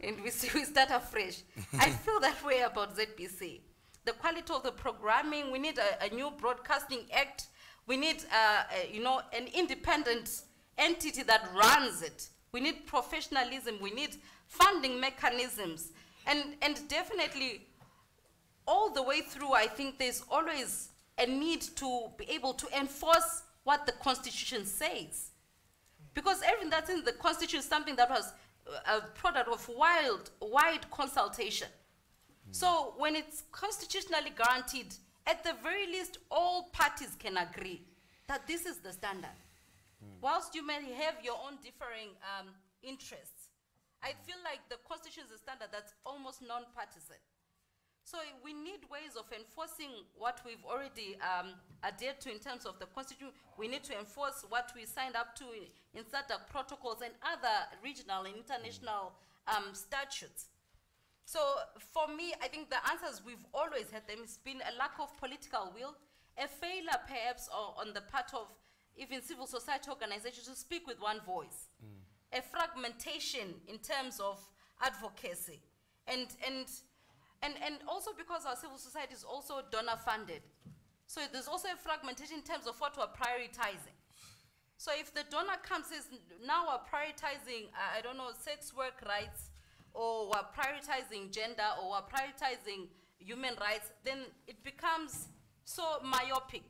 and we start afresh. I feel that way about ZBC. the quality of the programming. We need a new broadcasting act. We need, an independent entity that runs it. We need professionalism. We need funding mechanisms. And definitely, all the way through, I think there's always a need to be able to enforce what the Constitution says. Because everything that's in the Constitution is something that was a product of wide consultation. So when it's constitutionally guaranteed, at the very least, all parties can agree that this is the standard. Whilst you may have your own differing interests, I feel like the Constitution is a standard that's almost non-partisan. So we need ways of enforcing what we've already adhered to in terms of the Constitution. We need to enforce what we signed up to in SADC protocols and other regional and international statutes. So for me, I think the answers we've always had them. It's been a lack of political will, a failure perhaps on the part of even civil society organizations to speak with one voice, a fragmentation in terms of advocacy, and also because our civil society is also donor funded. So there's also a fragmentation in terms of what we're prioritizing. So if the donor comes and says, now we're prioritizing, I don't know, sex work rights, or we're prioritizing gender, or we're prioritizing human rights, then it becomes so myopic.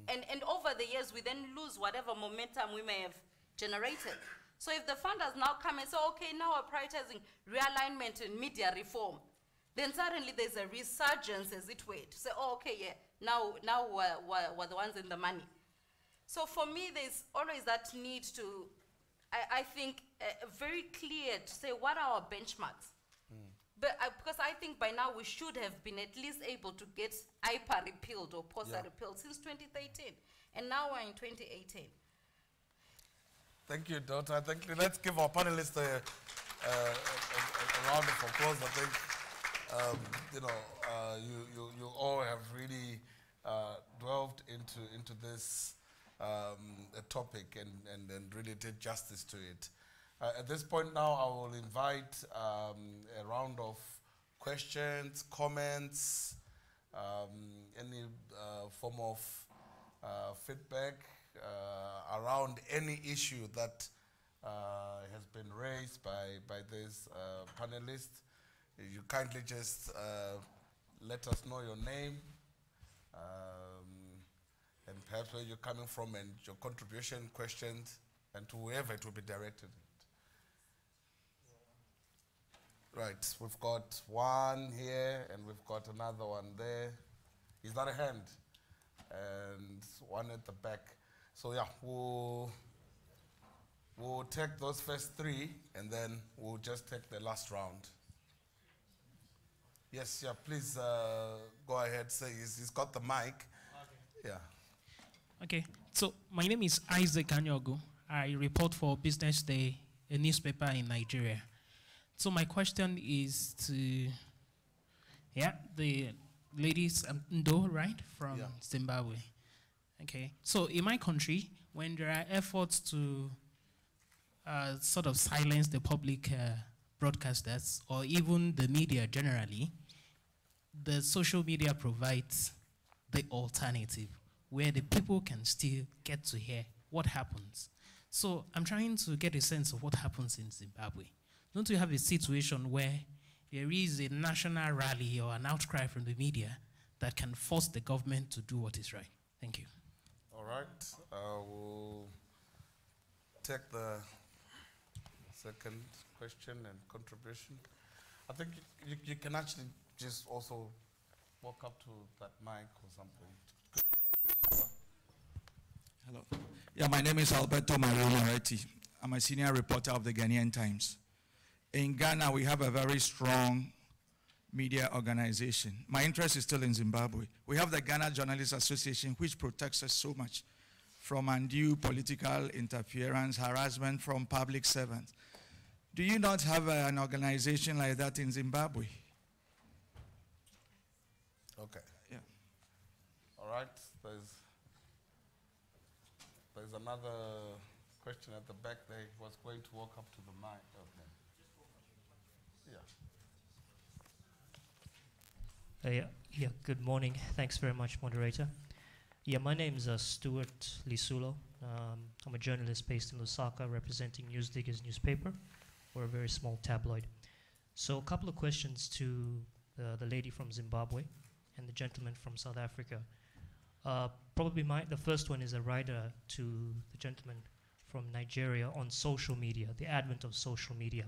And over the years, we then lose whatever momentum we may have generated. So if the funders now come and say, okay, now we're prioritizing realignment and media reform, then suddenly there's a resurgence, as it were, to say, oh, okay, yeah, now we're the ones in the money. So for me, there's always that need to, I think, very clear to say what are our benchmarks. But because I think by now we should have been at least able to get IPA repealed or POSA repealed since 2013. And now we're in 2018. Thank you, Dr. Let's give our panelists a round of applause. I think you all have really delved into this topic and really did justice to it. At this point now, I will invite a round of questions, comments, any form of feedback around any issue that has been raised by these panelists. You kindly just let us know your name and perhaps where you're coming from and your contribution, questions, and to whoever it will be directed. Right, we've got one here and we've got another one there. Is that a hand? And one at the back. So yeah, we'll take those first three and then we'll just take the last round. Yes, yeah, please go ahead. Say he's got the mic. Okay. Yeah. Okay, so my name is Isaac Anyogo. I report for Business Day, a newspaper in Nigeria. So my question is to, the ladies, Ndo, right, from Zimbabwe. Okay, so in my country, when there are efforts to sort of silence the public broadcasters or even the media generally, the social media provides the alternative where the people can still get to hear what happens. So I'm trying to get a sense of what happens in Zimbabwe. Don't you have a situation where there is a national rally or an outcry from the media that can force the government to do what is right? Thank you. All right. We'll take the second question and contribution. I think you can actually just also walk up to that mic or something. Hello. Yeah, my name is Alberto Marino. I'm a senior reporter of the Ghanaian Times. In Ghana, we have a very strong media organization. My interest is still in Zimbabwe. We have the Ghana Journalists Association, which protects us so much from undue political interference, harassment from public servants. Do you not have an organization like that in Zimbabwe? Okay. Yeah. All right. There's another question at the back there. He was going to walk up to the mic. Okay. Yeah. Yeah, good morning. Thanks very much, moderator. Yeah, my name is Stuart Lisulo. I'm a journalist based in Lusaka representing Newsdiggers newspaper. We're a very small tabloid. So a couple of questions to the lady from Zimbabwe and the gentleman from South Africa. Probably the first one is a rider to the gentleman from Nigeria on social media, the advent of social media.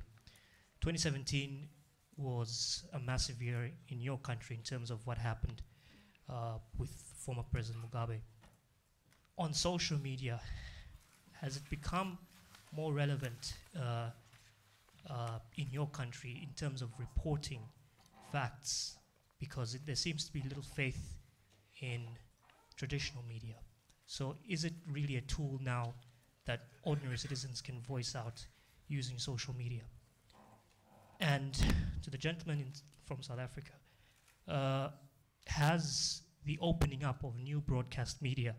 2017 was a massive year in your country in terms of what happened with former President Mugabe. On social media, has it become more relevant in your country in terms of reporting facts? Because there seems to be little faith in traditional media. So is it really a tool now that ordinary citizens can voice out using social media? And to the gentleman from South Africa, has the opening up of new broadcast media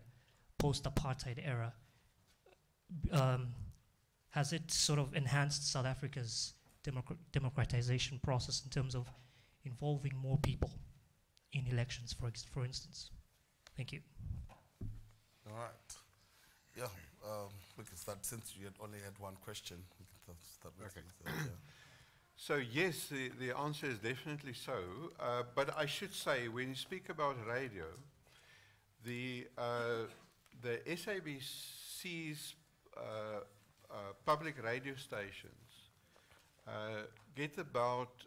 post-apartheid era, has it sort of enhanced South Africa's democratization process in terms of involving more people in elections, for instance? Thank you. All right. Yeah, we can start. Since you had only had one question, we can start with you. So yes, the answer is definitely so. But I should say, when you speak about radio, the SABC's public radio stations get about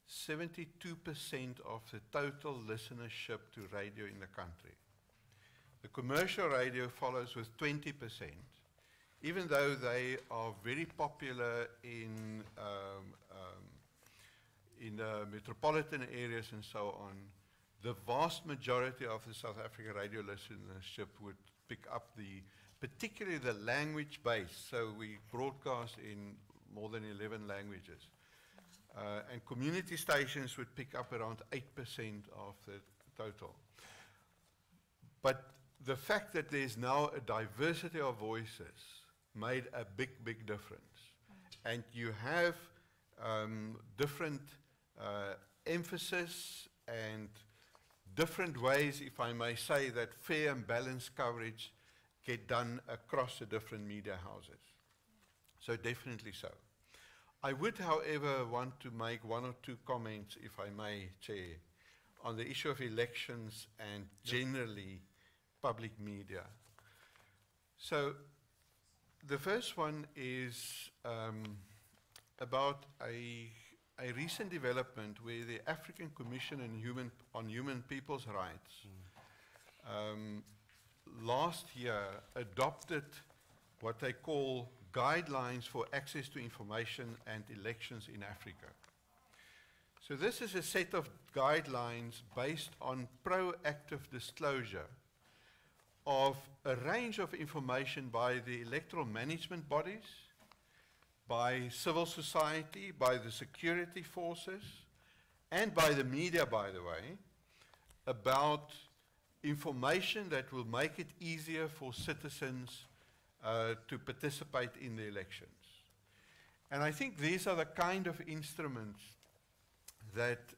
72% of the total listenership to radio in the country. The commercial radio follows with 20%. Even though they are very popular in metropolitan areas and so on, the vast majority of the South African radio listenership would pick up particularly the language base. So we broadcast in more than 11 languages. And community stations would pick up around 8% of the total. But the fact that there's now a diversity of voices made a big, big difference. And you have different emphasis and different ways, if I may say, that fair and balanced coverage get done across the different media houses. So definitely so. I would, however, want to make one or two comments, if I may, Chair, on the issue of elections and generally public media. So the first one is about a recent development where the African Commission on Human People's Rights last year adopted what they call guidelines for access to information and elections in Africa. So this is a set of guidelines based on proactive disclosure of a range of information by the electoral management bodies, by civil society, by the security forces, and by the media, by the way, about information that will make it easier for citizens to participate in the elections. And I think these are the kind of instruments that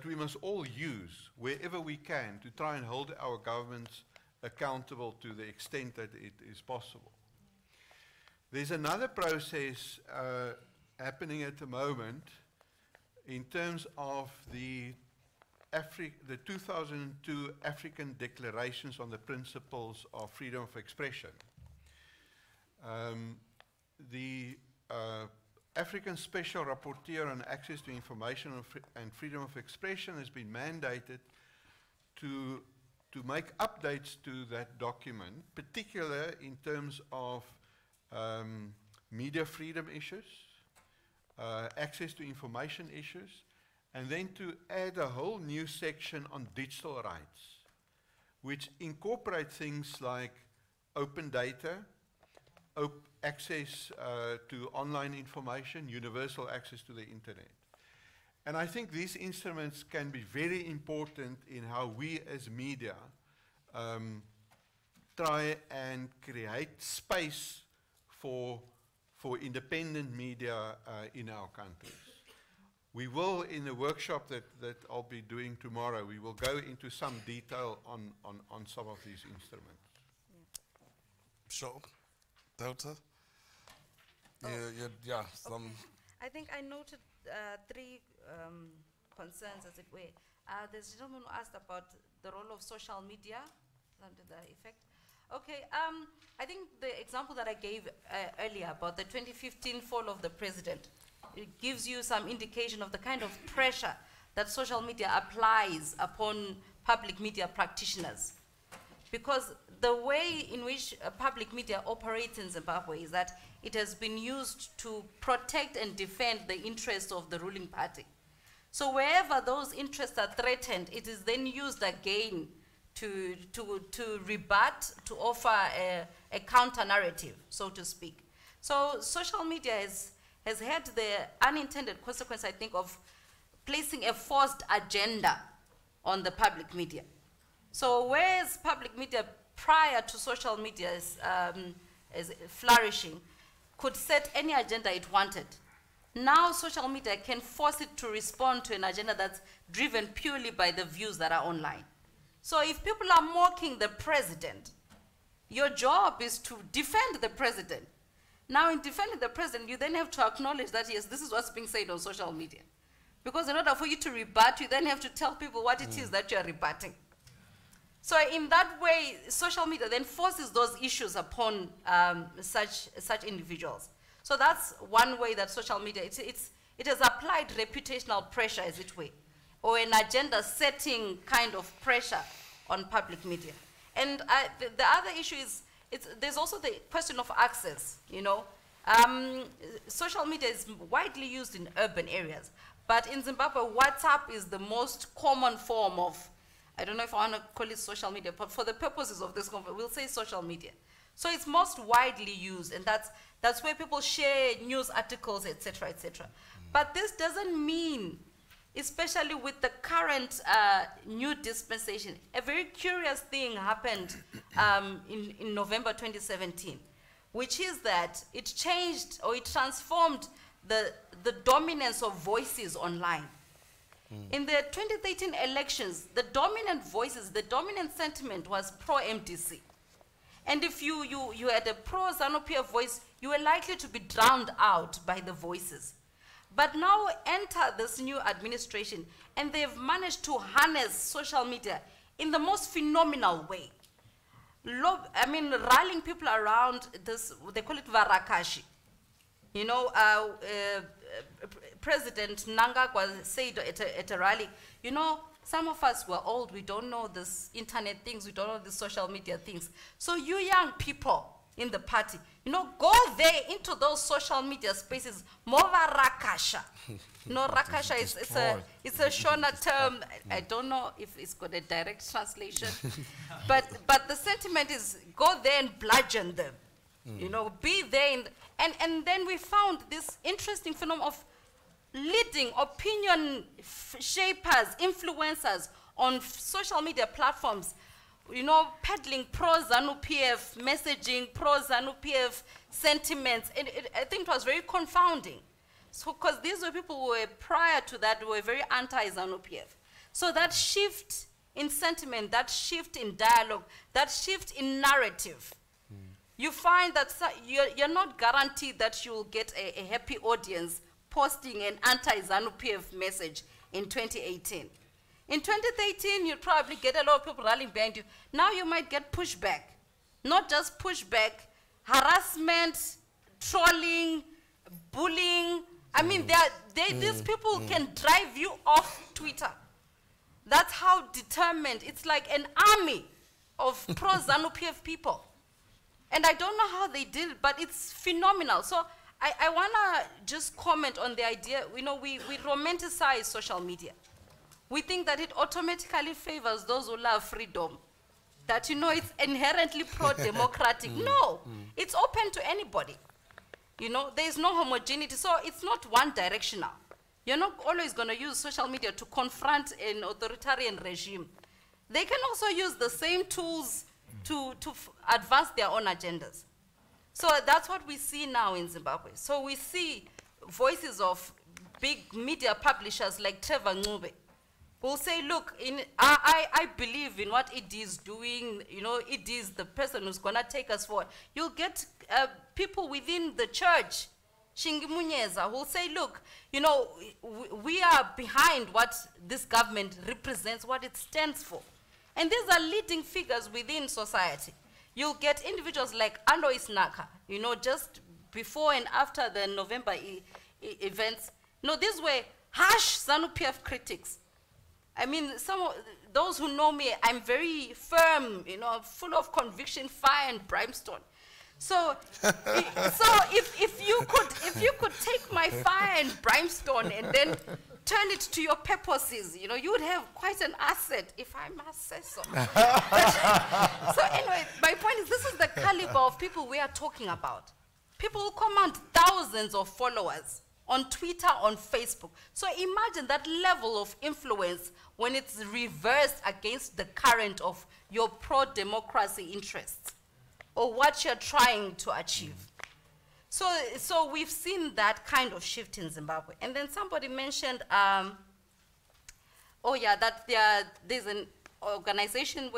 we must all use wherever we can to try and hold our governments accountable to the extent that it is possible. There's another process happening at the moment in terms of the 2002 African Declarations on the Principles of Freedom of Expression. The African Special Rapporteur on Access to Information and Freedom of Expression has been mandated to make updates to that document, particularly in terms of media freedom issues, access to information issues, and then to add a whole new section on digital rights, which incorporate things like open data, access to online information, universal access to the internet. And I think these instruments can be very important in how we as media try and create space for independent media in our countries. We will, in the workshop that I'll be doing tomorrow, we will go into some detail on some of these instruments. Sure. Delta? Yeah, some... Okay. I think I noted three concerns, as it were. There's a gentleman who asked about the role of social media, under the effect. Okay, I think the example that I gave earlier about the 2015 fall of the president, it gives you some indication of the kind of pressure that social media applies upon public media practitioners. Because the way in which public media operates in Zimbabwe is that it has been used to protect and defend the interests of the ruling party. So wherever those interests are threatened, it is then used again to rebut, to offer a counter-narrative, so to speak. So social media has had the unintended consequence, I think, of placing a forced agenda on the public media. So whereas public media prior to social media is flourishing, could set any agenda it wanted, now social media can force it to respond to an agenda that's driven purely by the views that are online. So if people are mocking the president, your job is to defend the president. Now in defending the president, you then have to acknowledge that, yes, this is what's being said on social media. Because in order for you to rebut, you then have to tell people what it is that you're rebutting. So in that way, social media then forces those issues upon such individuals. So that's one way that social media, it has applied reputational pressure, as it were, or an agenda-setting kind of pressure on public media. And the other issue is, there's also the question of access, you know. Social media is widely used in urban areas, but in Zimbabwe, WhatsApp is the most common form of, I don't know if I want to call it social media, but for the purposes of this conference, we'll say social media. So it's most widely used, and that's where people share news articles, etc., etc. But this doesn't mean, especially with the current new dispensation, a very curious thing happened in November 2017, which is that it changed, or it transformed the dominance of voices online. In the 2013 elections, the dominant voices, the dominant sentiment was pro-MDC. And if you had a pro-ZANU-PF voice, you were likely to be drowned out by the voices. But now enter this new administration, and they've managed to harness social media in the most phenomenal way. Rallying people around this, they call it Varakashi. You know, President Mnangagwa said at a rally, you know, some of us were old, we don't know this internet things, we don't know the social media things. So you young people in the party, you know, go there into those social media spaces, mova rakasha. No, rakasha it's a Shona term. I don't know if it's got a direct translation, but the sentiment is go there and bludgeon them. You know, be there and then we found this interesting phenomenon of leading opinion shapers, influencers on social media platforms, you know, peddling pro-ZANU-PF messaging, pro-ZANU-PF sentiments, and I think it was very confounding. So, because these were people who were, prior to that, who were very anti-ZANU-PF. So that shift in sentiment, that shift in dialogue, that shift in narrative, you find that you're not guaranteed that you'll get a happy audience posting an anti-ZANU-PF message in 2018. In 2013, you'll probably get a lot of people rallying behind you. Now you might get pushback. Not just pushback, harassment, trolling, bullying. I mean, these people can drive you off Twitter. That's how determined. It's like an army of pro-ZANU-PF people. And I don't know how they did it, but it's phenomenal. So I want to just comment on the idea, you know, we romanticize social media. We think that it automatically favors those who love freedom, that, you know, it's inherently pro-democratic. No, it's open to anybody. You know, there's no homogeneity, so it's not one-directional. You're not always going to use social media to confront an authoritarian regime. They can also use the same tools to advance their own agendas. So that's what we see now in Zimbabwe. So we see voices of big media publishers like Trevor Ncube will say, look, I believe in what Idi is doing. You know, Idi is the person who's going to take us forward. You'll get people within the church, Shingi Munyeza, who will say, look, you know, we are behind what this government represents, what it stands for. And these are leading figures within society. You'll get individuals like Alois Naka, you know, just before and after the November events. No, these were harsh ZANU-PF critics. I mean, those who know me, I'm very firm, you know, full of conviction, fire, and brimstone. So, if you could take my fire and brimstone and then turn it to your purposes, you know, you would have quite an asset, if I must say so. So anyway, my point is, this is the caliber of people we are talking about. People who command thousands of followers on Twitter, on Facebook. So imagine that level of influence when it's reversed against the current of your pro-democracy interests or what you're trying to achieve. So we've seen that kind of shift in Zimbabwe. And then somebody mentioned, oh yeah, that there's an organization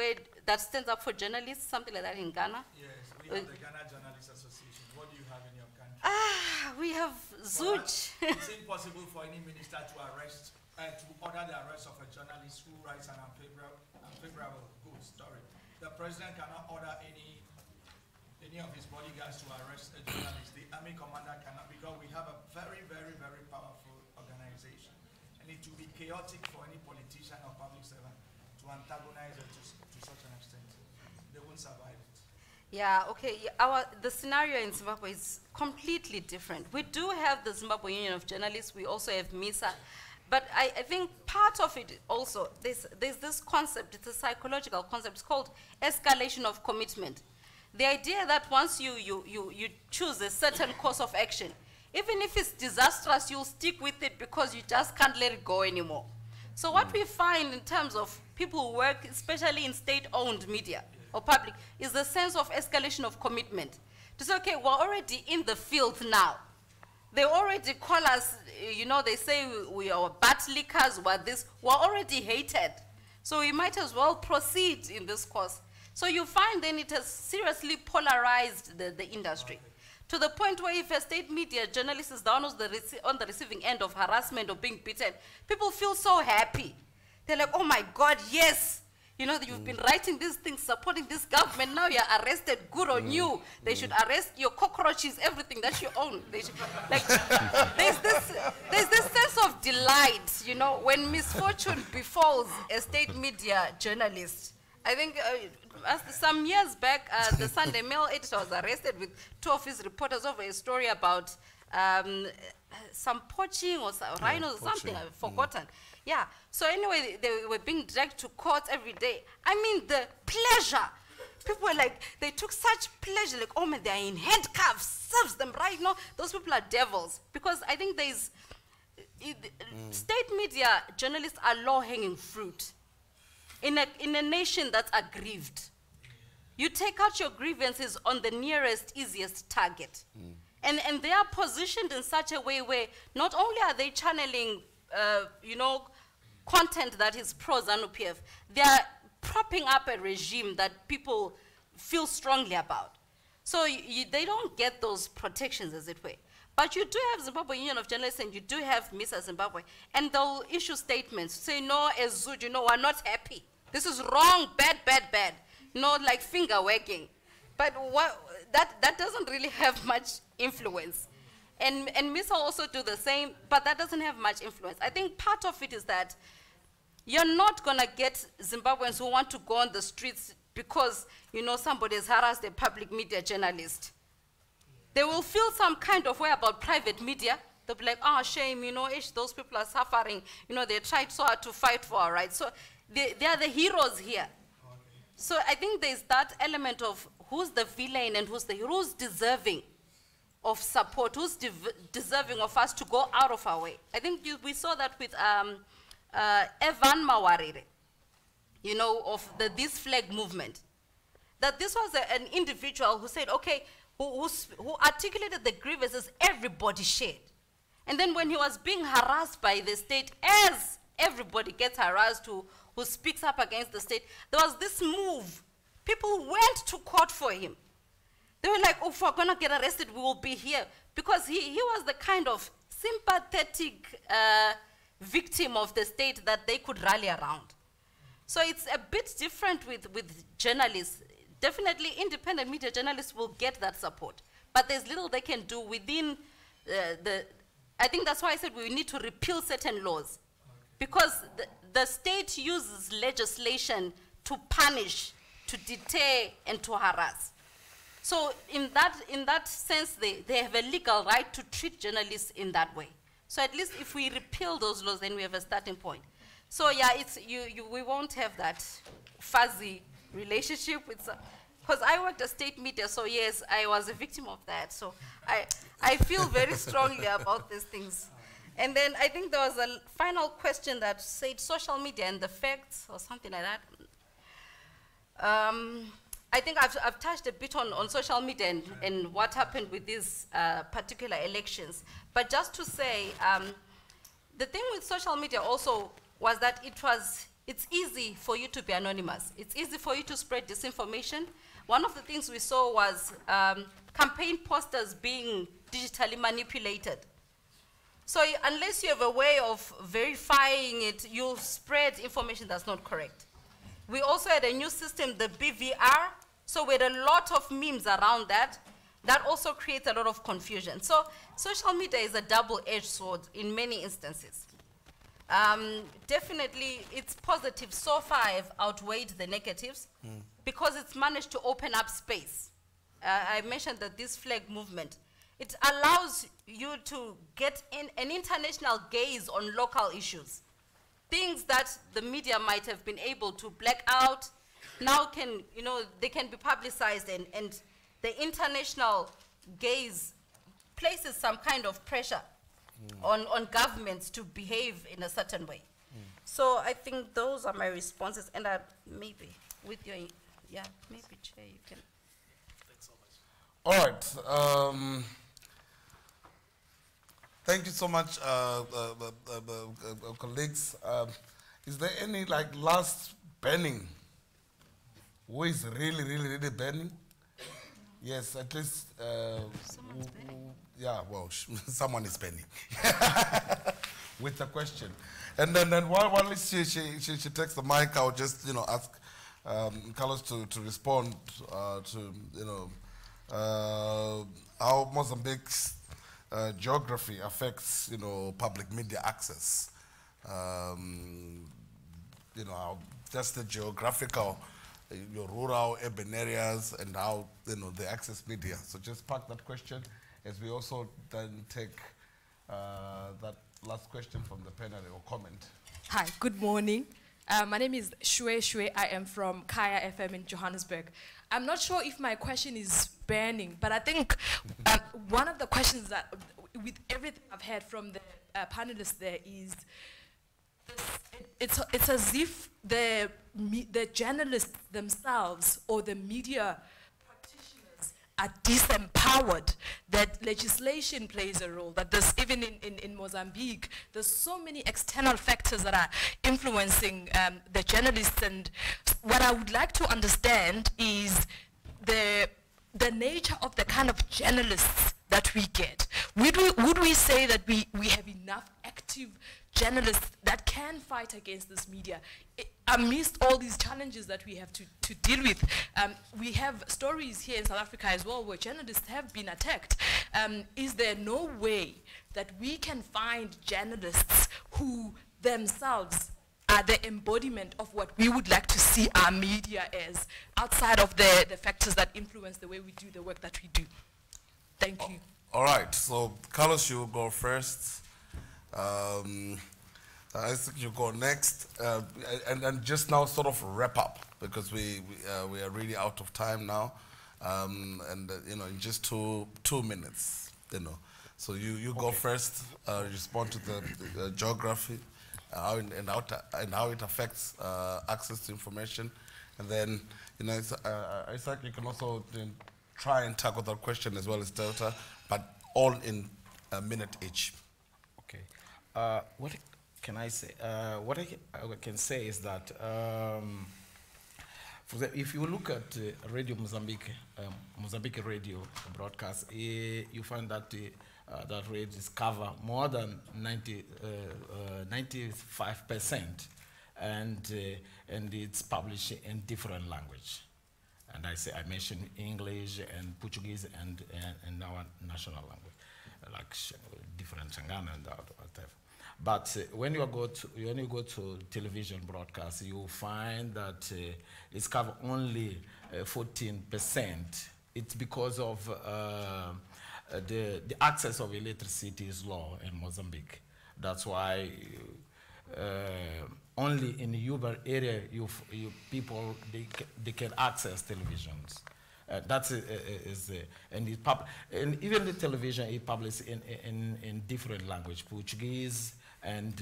that stands up for journalists, something like that in Ghana. Yes, we have the Ghana Journalists Association. What do you have in your country? We have Zuj. It's impossible for any minister to arrest, to order the arrest of a journalist who writes an unfavorable good story. The president cannot order any of his bodyguards to arrest a journalist. The army commander cannot, because we have a very, very, very powerful organization. And it will be chaotic for any politician or public servant to antagonize it to such an extent. They won't survive it. Yeah, okay. The scenario in Zimbabwe is completely different. We do have the Zimbabwe Union of Journalists. We also have MISA. But I think part of it also, there's this concept, it's a psychological concept, it's called escalation of commitment. The idea that once you choose a certain course of action, even if it's disastrous, you'll stick with it because you just can't let it go anymore. So what we find in terms of people who work, especially in state-owned media or public, is the sense of escalation of commitment. To say, okay, we're already in the field now. They already call us, you know, they say we are butt lickers, we're already hated. So we might as well proceed in this course. So you find then it has seriously polarized the industry to the point where if a state media journalist is down on the receiving end of harassment or being beaten, people feel so happy. They're like, oh my God, yes. You know, you've been writing these things, supporting this government, now you're arrested, good on you. They should arrest your cockroaches, everything that you own. They should, like, there's this sense of delight, you know, when misfortune befalls a state media journalist. I think some years back, the Sunday Mail editor was arrested with 2 of his reporters over a story about some poaching or some rhinos or something, I've forgotten. Yeah, so anyway, they were being dragged to court every day. I mean, the pleasure. People were like, they took such pleasure, like, oh man, they're in handcuffs, serves them right now. Those people are devils. Because I think there's, state media journalists are low-hanging fruit in a nation that's aggrieved. You take out your grievances on the nearest, easiest target. And they are positioned in such a way where not only are they channeling, you know, content that is pro-ZANU-PF, they are propping up a regime that people feel strongly about. So they don't get those protections, as it were. But you do have Zimbabwe Union of Journalists and you do have MISA Zimbabwe, and they'll issue statements, say, no, as Zud, you know, we're not happy. This is wrong, bad, bad, bad. No, like finger wagging. But that doesn't really have much influence. And MISA also do the same, but that doesn't have much influence. I think part of it is that you're not going to get Zimbabweans who want to go on the streets because, you know, somebody has harassed a public media journalist. They will feel some kind of way about private media. They'll be like, oh, shame, you know, those people are suffering. You know, they tried so hard to fight for our rights. So they are the heroes here. So I think there's that element of who's the villain and who's the hero, who's deserving of support, who's deserving of us to go out of our way. I think we saw that with Evan Mawarire, you know, of the This Flag movement. That this was an individual who said, okay, who articulated the grievances everybody shared. And then when he was being harassed by the state, as everybody gets harassed who speaks up against the state, there was this move. People went to court for him. They were like, oh, if we're going to get arrested, we will be here. Because he was the kind of sympathetic victim of the state that they could rally around. So it's a bit different with journalists. Definitely independent media journalists will get that support. But there's little they can do within I think that's why I said we need to repeal certain laws. Because the state uses legislation to punish, to deter, and to harass. So in that sense, they have a legal right to treat journalists in that way. So at least if we repeal those laws, then we have a starting point. So yeah, we won't have that fuzzy relationship with, because I worked at state media, so yes, I was a victim of that. So I feel very strongly about these things. And then I think there was a final question that said social media and the facts or something like that. I think I've touched a bit on social media and what happened with these particular elections. But just to say, the thing with social media also was that it's easy for you to be anonymous. It's easy for you to spread disinformation. One of the things we saw was campaign posters being digitally manipulated. So unless you have a way of verifying it, you'll spread information that's not correct. We also had a new system, the BVR, so we had a lot of memes around that. That also creates a lot of confusion. So social media is a double-edged sword in many instances. Definitely, its positives so far have outweighed the negatives because it's managed to open up space. I mentioned that this flag movement, it allows you to get an international gaze on local issues. Things that the media might have been able to black out, now they can be publicized, and the international gaze places some kind of pressure on governments to behave in a certain way. So I think those are my responses, and maybe with your, maybe Chair, you can. Thanks so much. All right. Thank you so much, colleagues. Is there any last burning? Who is really burning? Yes, at least. Yeah, well, someone is burning with a question. And then while she takes the mic, I'll just ask Carlos to respond to how Mozambique's geography affects, public media access. How just the geographical, your rural, urban areas, and how, they access media. So just park that question as we also then take that last question from the panel or comment. Hi, good morning. My name is Shue. I am from Kaya FM in Johannesburg. I'm not sure if my question is burning, but I think one of the questions that, with everything I've heard from the panelists there, is it's as if the journalists themselves or the media practitioners are disempowered, that legislation plays a role, that there's, even in Mozambique, there's so many external factors that are influencing the journalists. And what I would like to understand is the nature of the kind of journalists that we get. Would we say that we have enough active journalists that can fight against this media amidst all these challenges that we have to deal with? We have stories here in South Africa as well where journalists have been attacked. Is there no way that we can find journalists who themselves are the embodiment of what we would like to see our media as, outside of the factors that influence the way we do the work that we do? Thank you. All right, so Carlos, you go first. I think you go next, and just now sort of wrap up, because we are really out of time now, and in just two minutes, So you go first, respond to the geography, and how it affects access to information, and then Isaac, you can also try and tackle that question as well as Delta, but all in a minute each. What can I say? What I can say is that if you look at Radio Mozambique, Mozambique radio broadcast, you find that that radios cover more than 95%, and it's published in different language. And I mentioned English and Portuguese and our national language, like different Changana and whatever. But when you go to television broadcast, you find that it's covered only 14%. It's because of the access of electricity is low in Mozambique. That's why only in the urban area people they can access televisions. That's and even the television is published in different language, Portuguese and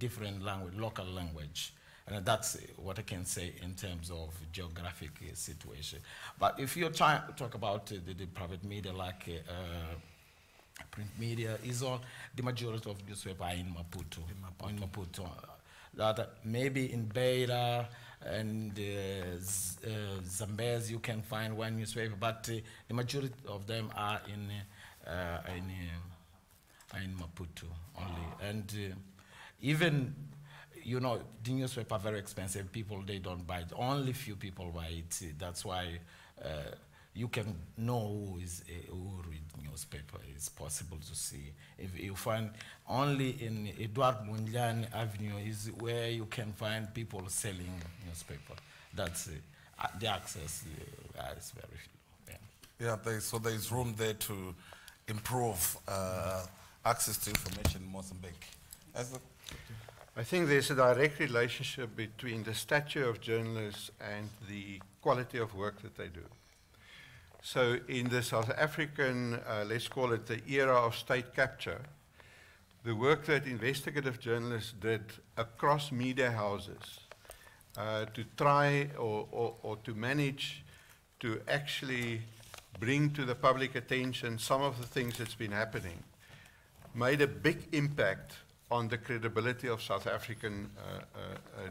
different language, local language. And that's what I can say in terms of geographic situation. But if you're trying to talk about the private media, like print media, is all the majority of newspapers are in Maputo. That maybe in Beira and Zambezi you can find one newspaper, but the majority of them are in Maputo only. And even, you know, the newspaper are very expensive. People, they don't buy it. Only few people buy it. That's why you can know who read newspaper. It's possible to see. If you find only in Edward Mundian Avenue is where you can find people selling newspaper. That's the access is very few. Yeah, so there's room there to improve access to information in Mozambique. I think there's a direct relationship between the stature of journalists and the quality of work that they do. So in the South African, let's call it the era of state capture, the work that investigative journalists did across media houses to try or to manage to actually bring to the public attention some of the things that's been happening made a big impact on the credibility of South African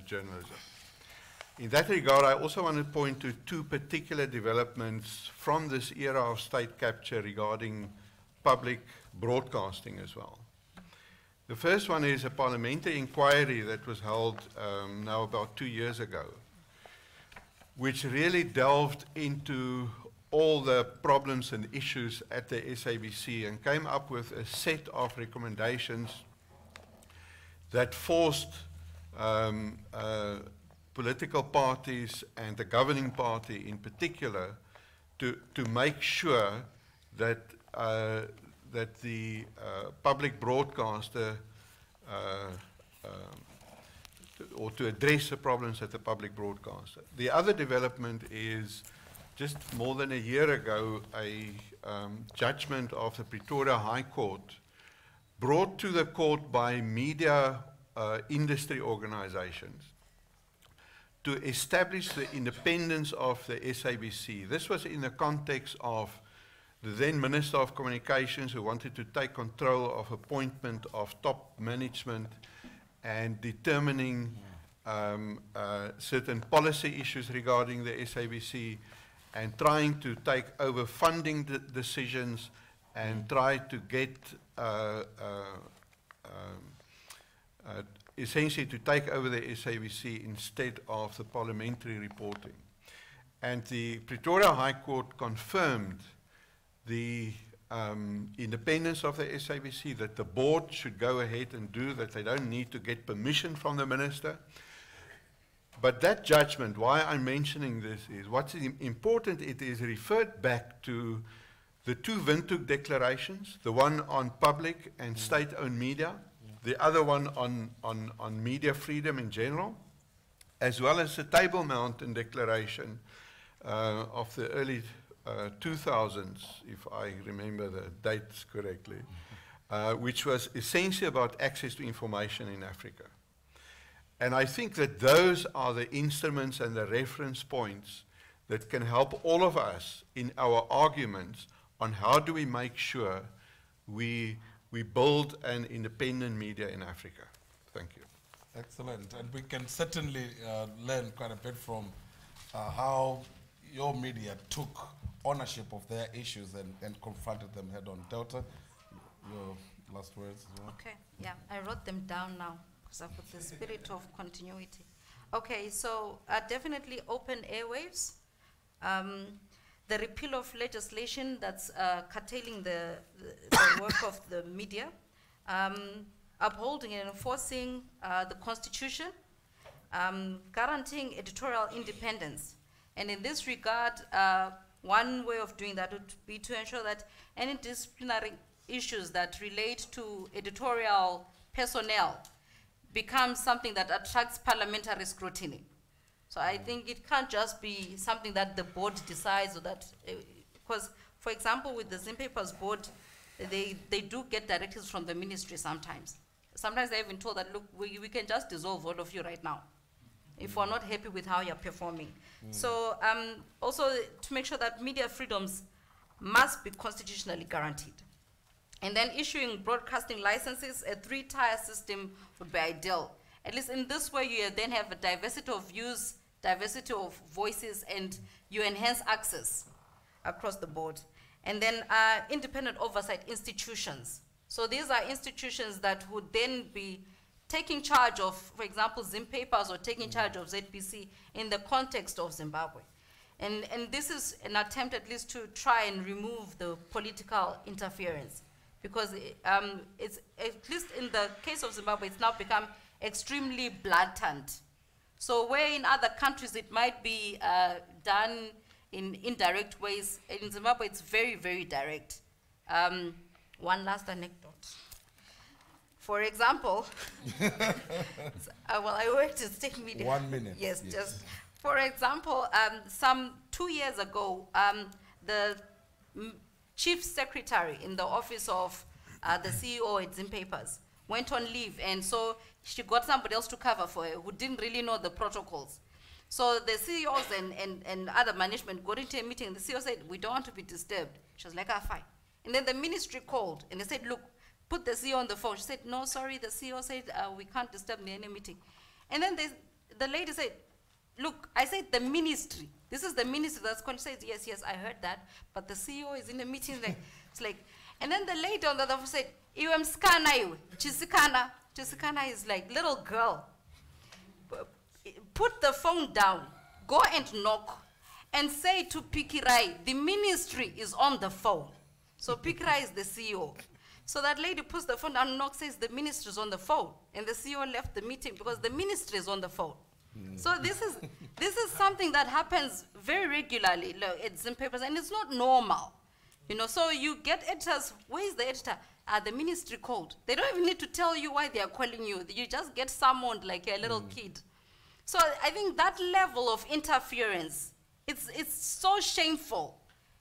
journalism. In that regard, I also want to point to two particular developments from this era of state capture regarding public broadcasting as well. The first one is a parliamentary inquiry that was held now about 2 years ago, which really delved into all the problems and issues at the SABC and came up with a set of recommendations that forced political parties and the governing party in particular to make sure that that the public broadcaster or to address the problems at the public broadcaster. The other development is just more than a year ago, a judgment of the Pretoria High Court brought to the court by media industry organizations to establish the independence of the SABC. This was in the context of the then Minister of Communications who wanted to take control of appointment of top management and determining certain policy issues regarding the SABC and trying to take over funding decisions and try to get essentially to take over the SABC instead of the parliamentary reporting. And the Pretoria High Court confirmed the independence of the SABC, that the board should go ahead and do that. They don't need to get permission from the minister. But that judgment, why I'm mentioning this is, what's important, it is referred back to the two Windhoek declarations, the one on public and state-owned media, the other one on media freedom in general, as well as the Table Mountain Declaration of the early 2000s, if I remember the dates correctly, which was essentially about access to information in Africa. And I think that those are the instruments and the reference points that can help all of us in our arguments on how do we make sure we we build an independent media in Africa. Thank you. Excellent. And we can certainly learn quite a bit from how your media took ownership of their issues and confronted them head on. Delta, your last words as well. Okay, yeah, I wrote them down now because I've got the spirit of continuity. Okay, so definitely open airwaves. The repeal of legislation that's curtailing the work of the media. Upholding and enforcing the Constitution, guaranteeing editorial independence. And in this regard, one way of doing that would be to ensure that any disciplinary issues that relate to editorial personnel becomes something that attracts parliamentary scrutiny. So I think it can't just be something that the board decides, or that, because, for example, with the Zimpapers board, they do get directives from the ministry sometimes. Sometimes they're even told that, look, we can just dissolve all of you right now if we're not happy with how you're performing. So also to make sure that media freedoms must be constitutionally guaranteed. And then issuing broadcasting licenses, a 3-tier system would be ideal. At least in this way, you then have a diversity of views, diversity of voices, and you enhance access across the board. And then independent oversight institutions. So these are institutions that would then be taking charge of, for example, Zimpapers, or taking charge of ZBC in the context of Zimbabwe. And this is an attempt at least to try and remove the political interference, because it's, at least in the case of Zimbabwe, it's now become extremely blatant. So where in other countries it might be done in indirect ways, in Zimbabwe it's very, very direct. One last anecdote. For example, well, I worked in state media. 1 minute. Yes, just for example, some 2 years ago, the chief secretary in the office of the CEO at Zimpapers went on leave, and so she got somebody else to cover for her who didn't really know the protocols. So the CEOs and other management got into a meeting. The CEO said, we don't want to be disturbed. She was like, ah, fine. And then the ministry called, and they said, look, put the CEO on the phone. She said, no, sorry, the CEO said, we can't disturb in any meeting. And then the lady said, look, I said the ministry. This is the ministry that's calling. She said, yes, yes, I heard that, but the CEO is in a meeting. It's like, and then the lady on the other phone said, iwe msikana iwe, chisikana. Chisikana is like, little girl. Put the phone down, go and knock, and say to Pikirai, the ministry is on the phone. So Pikirai is the CEO. So that lady puts the phone down and knocks, says the ministry is on the phone. And the CEO left the meeting because the ministry is on the phone. So this is something that happens very regularly at Zimpapers, and it's not normal. You know, so you get editors, where is the editor? The ministry called. They don't even need to tell you why they are calling you. You just get summoned like a little kid. So I think that level of interference, it's so shameful.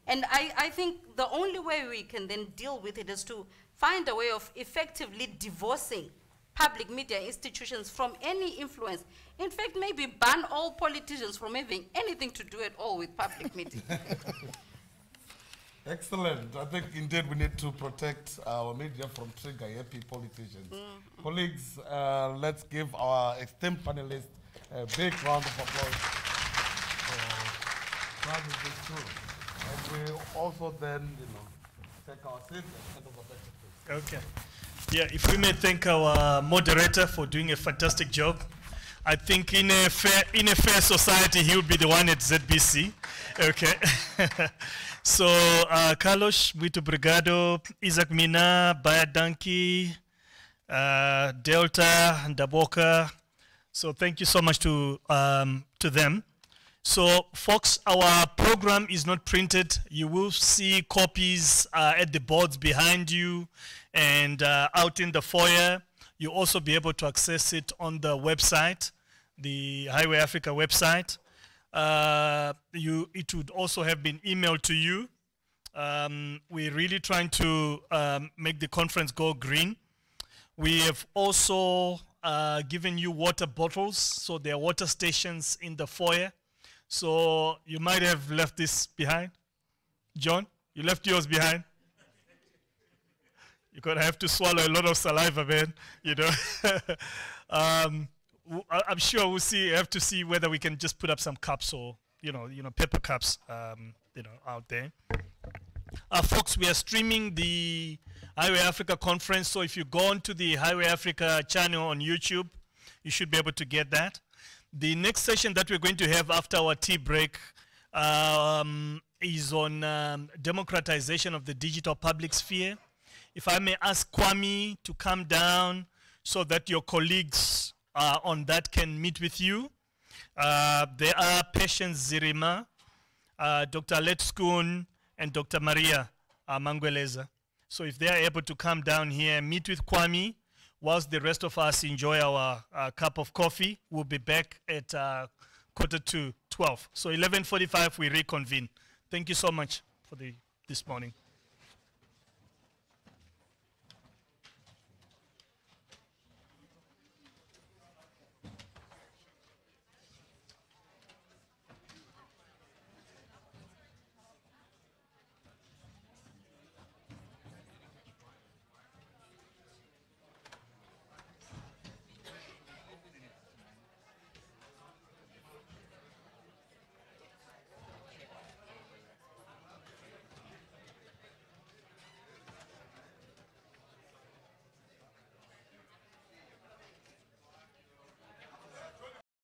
And I think the only way we can then deal with it is to find a way of effectively divorcing public media institutions from any influence. In fact, maybe ban all politicians from having anything to do at all with public media. Excellent. I think indeed we need to protect our media from trigger-happy politicians. Colleagues, let's give our esteemed panelists a big round of applause for running this through. And we also then, take our seats and hand over back to Chris. Okay. Yeah, if we may thank our moderator for doing a fantastic job. I think in a fair society, he would be the one at ZBC. Okay. So, Carlos, muito obrigado. Isaac Mina, Bayadanki, Delta, Ndaboka. So thank you so much to them. So, folks, our program is not printed. You will see copies at the boards behind you and out in the foyer. You'll also be able to access it on the website, the Highway Africa website. It would also have been emailed to you. We're really trying to make the conference go green. We have also given you water bottles, so there are water stations in the foyer. So you might have left this behind. John, you left yours behind? You're going to have to swallow a lot of saliva, man, you know. I'm sure we'll see, have to see whether we can just put up some cups or, you know, paper cups, you know, out there. Folks, we are streaming the Highway Africa conference, so if you go onto the Highway Africa channel on YouTube, you should be able to get that. The next session that we're going to have after our tea break is on democratization of the digital public sphere. If I may ask Kwame to come down so that your colleagues on that can meet with you. There are Patience Zirima, Dr. Letskun, and Dr. Maria Mangueleza. So if they are able to come down here and meet with Kwame, whilst the rest of us enjoy our cup of coffee, we'll be back at 11:45. So 11:45 we reconvene. Thank you so much for this morning.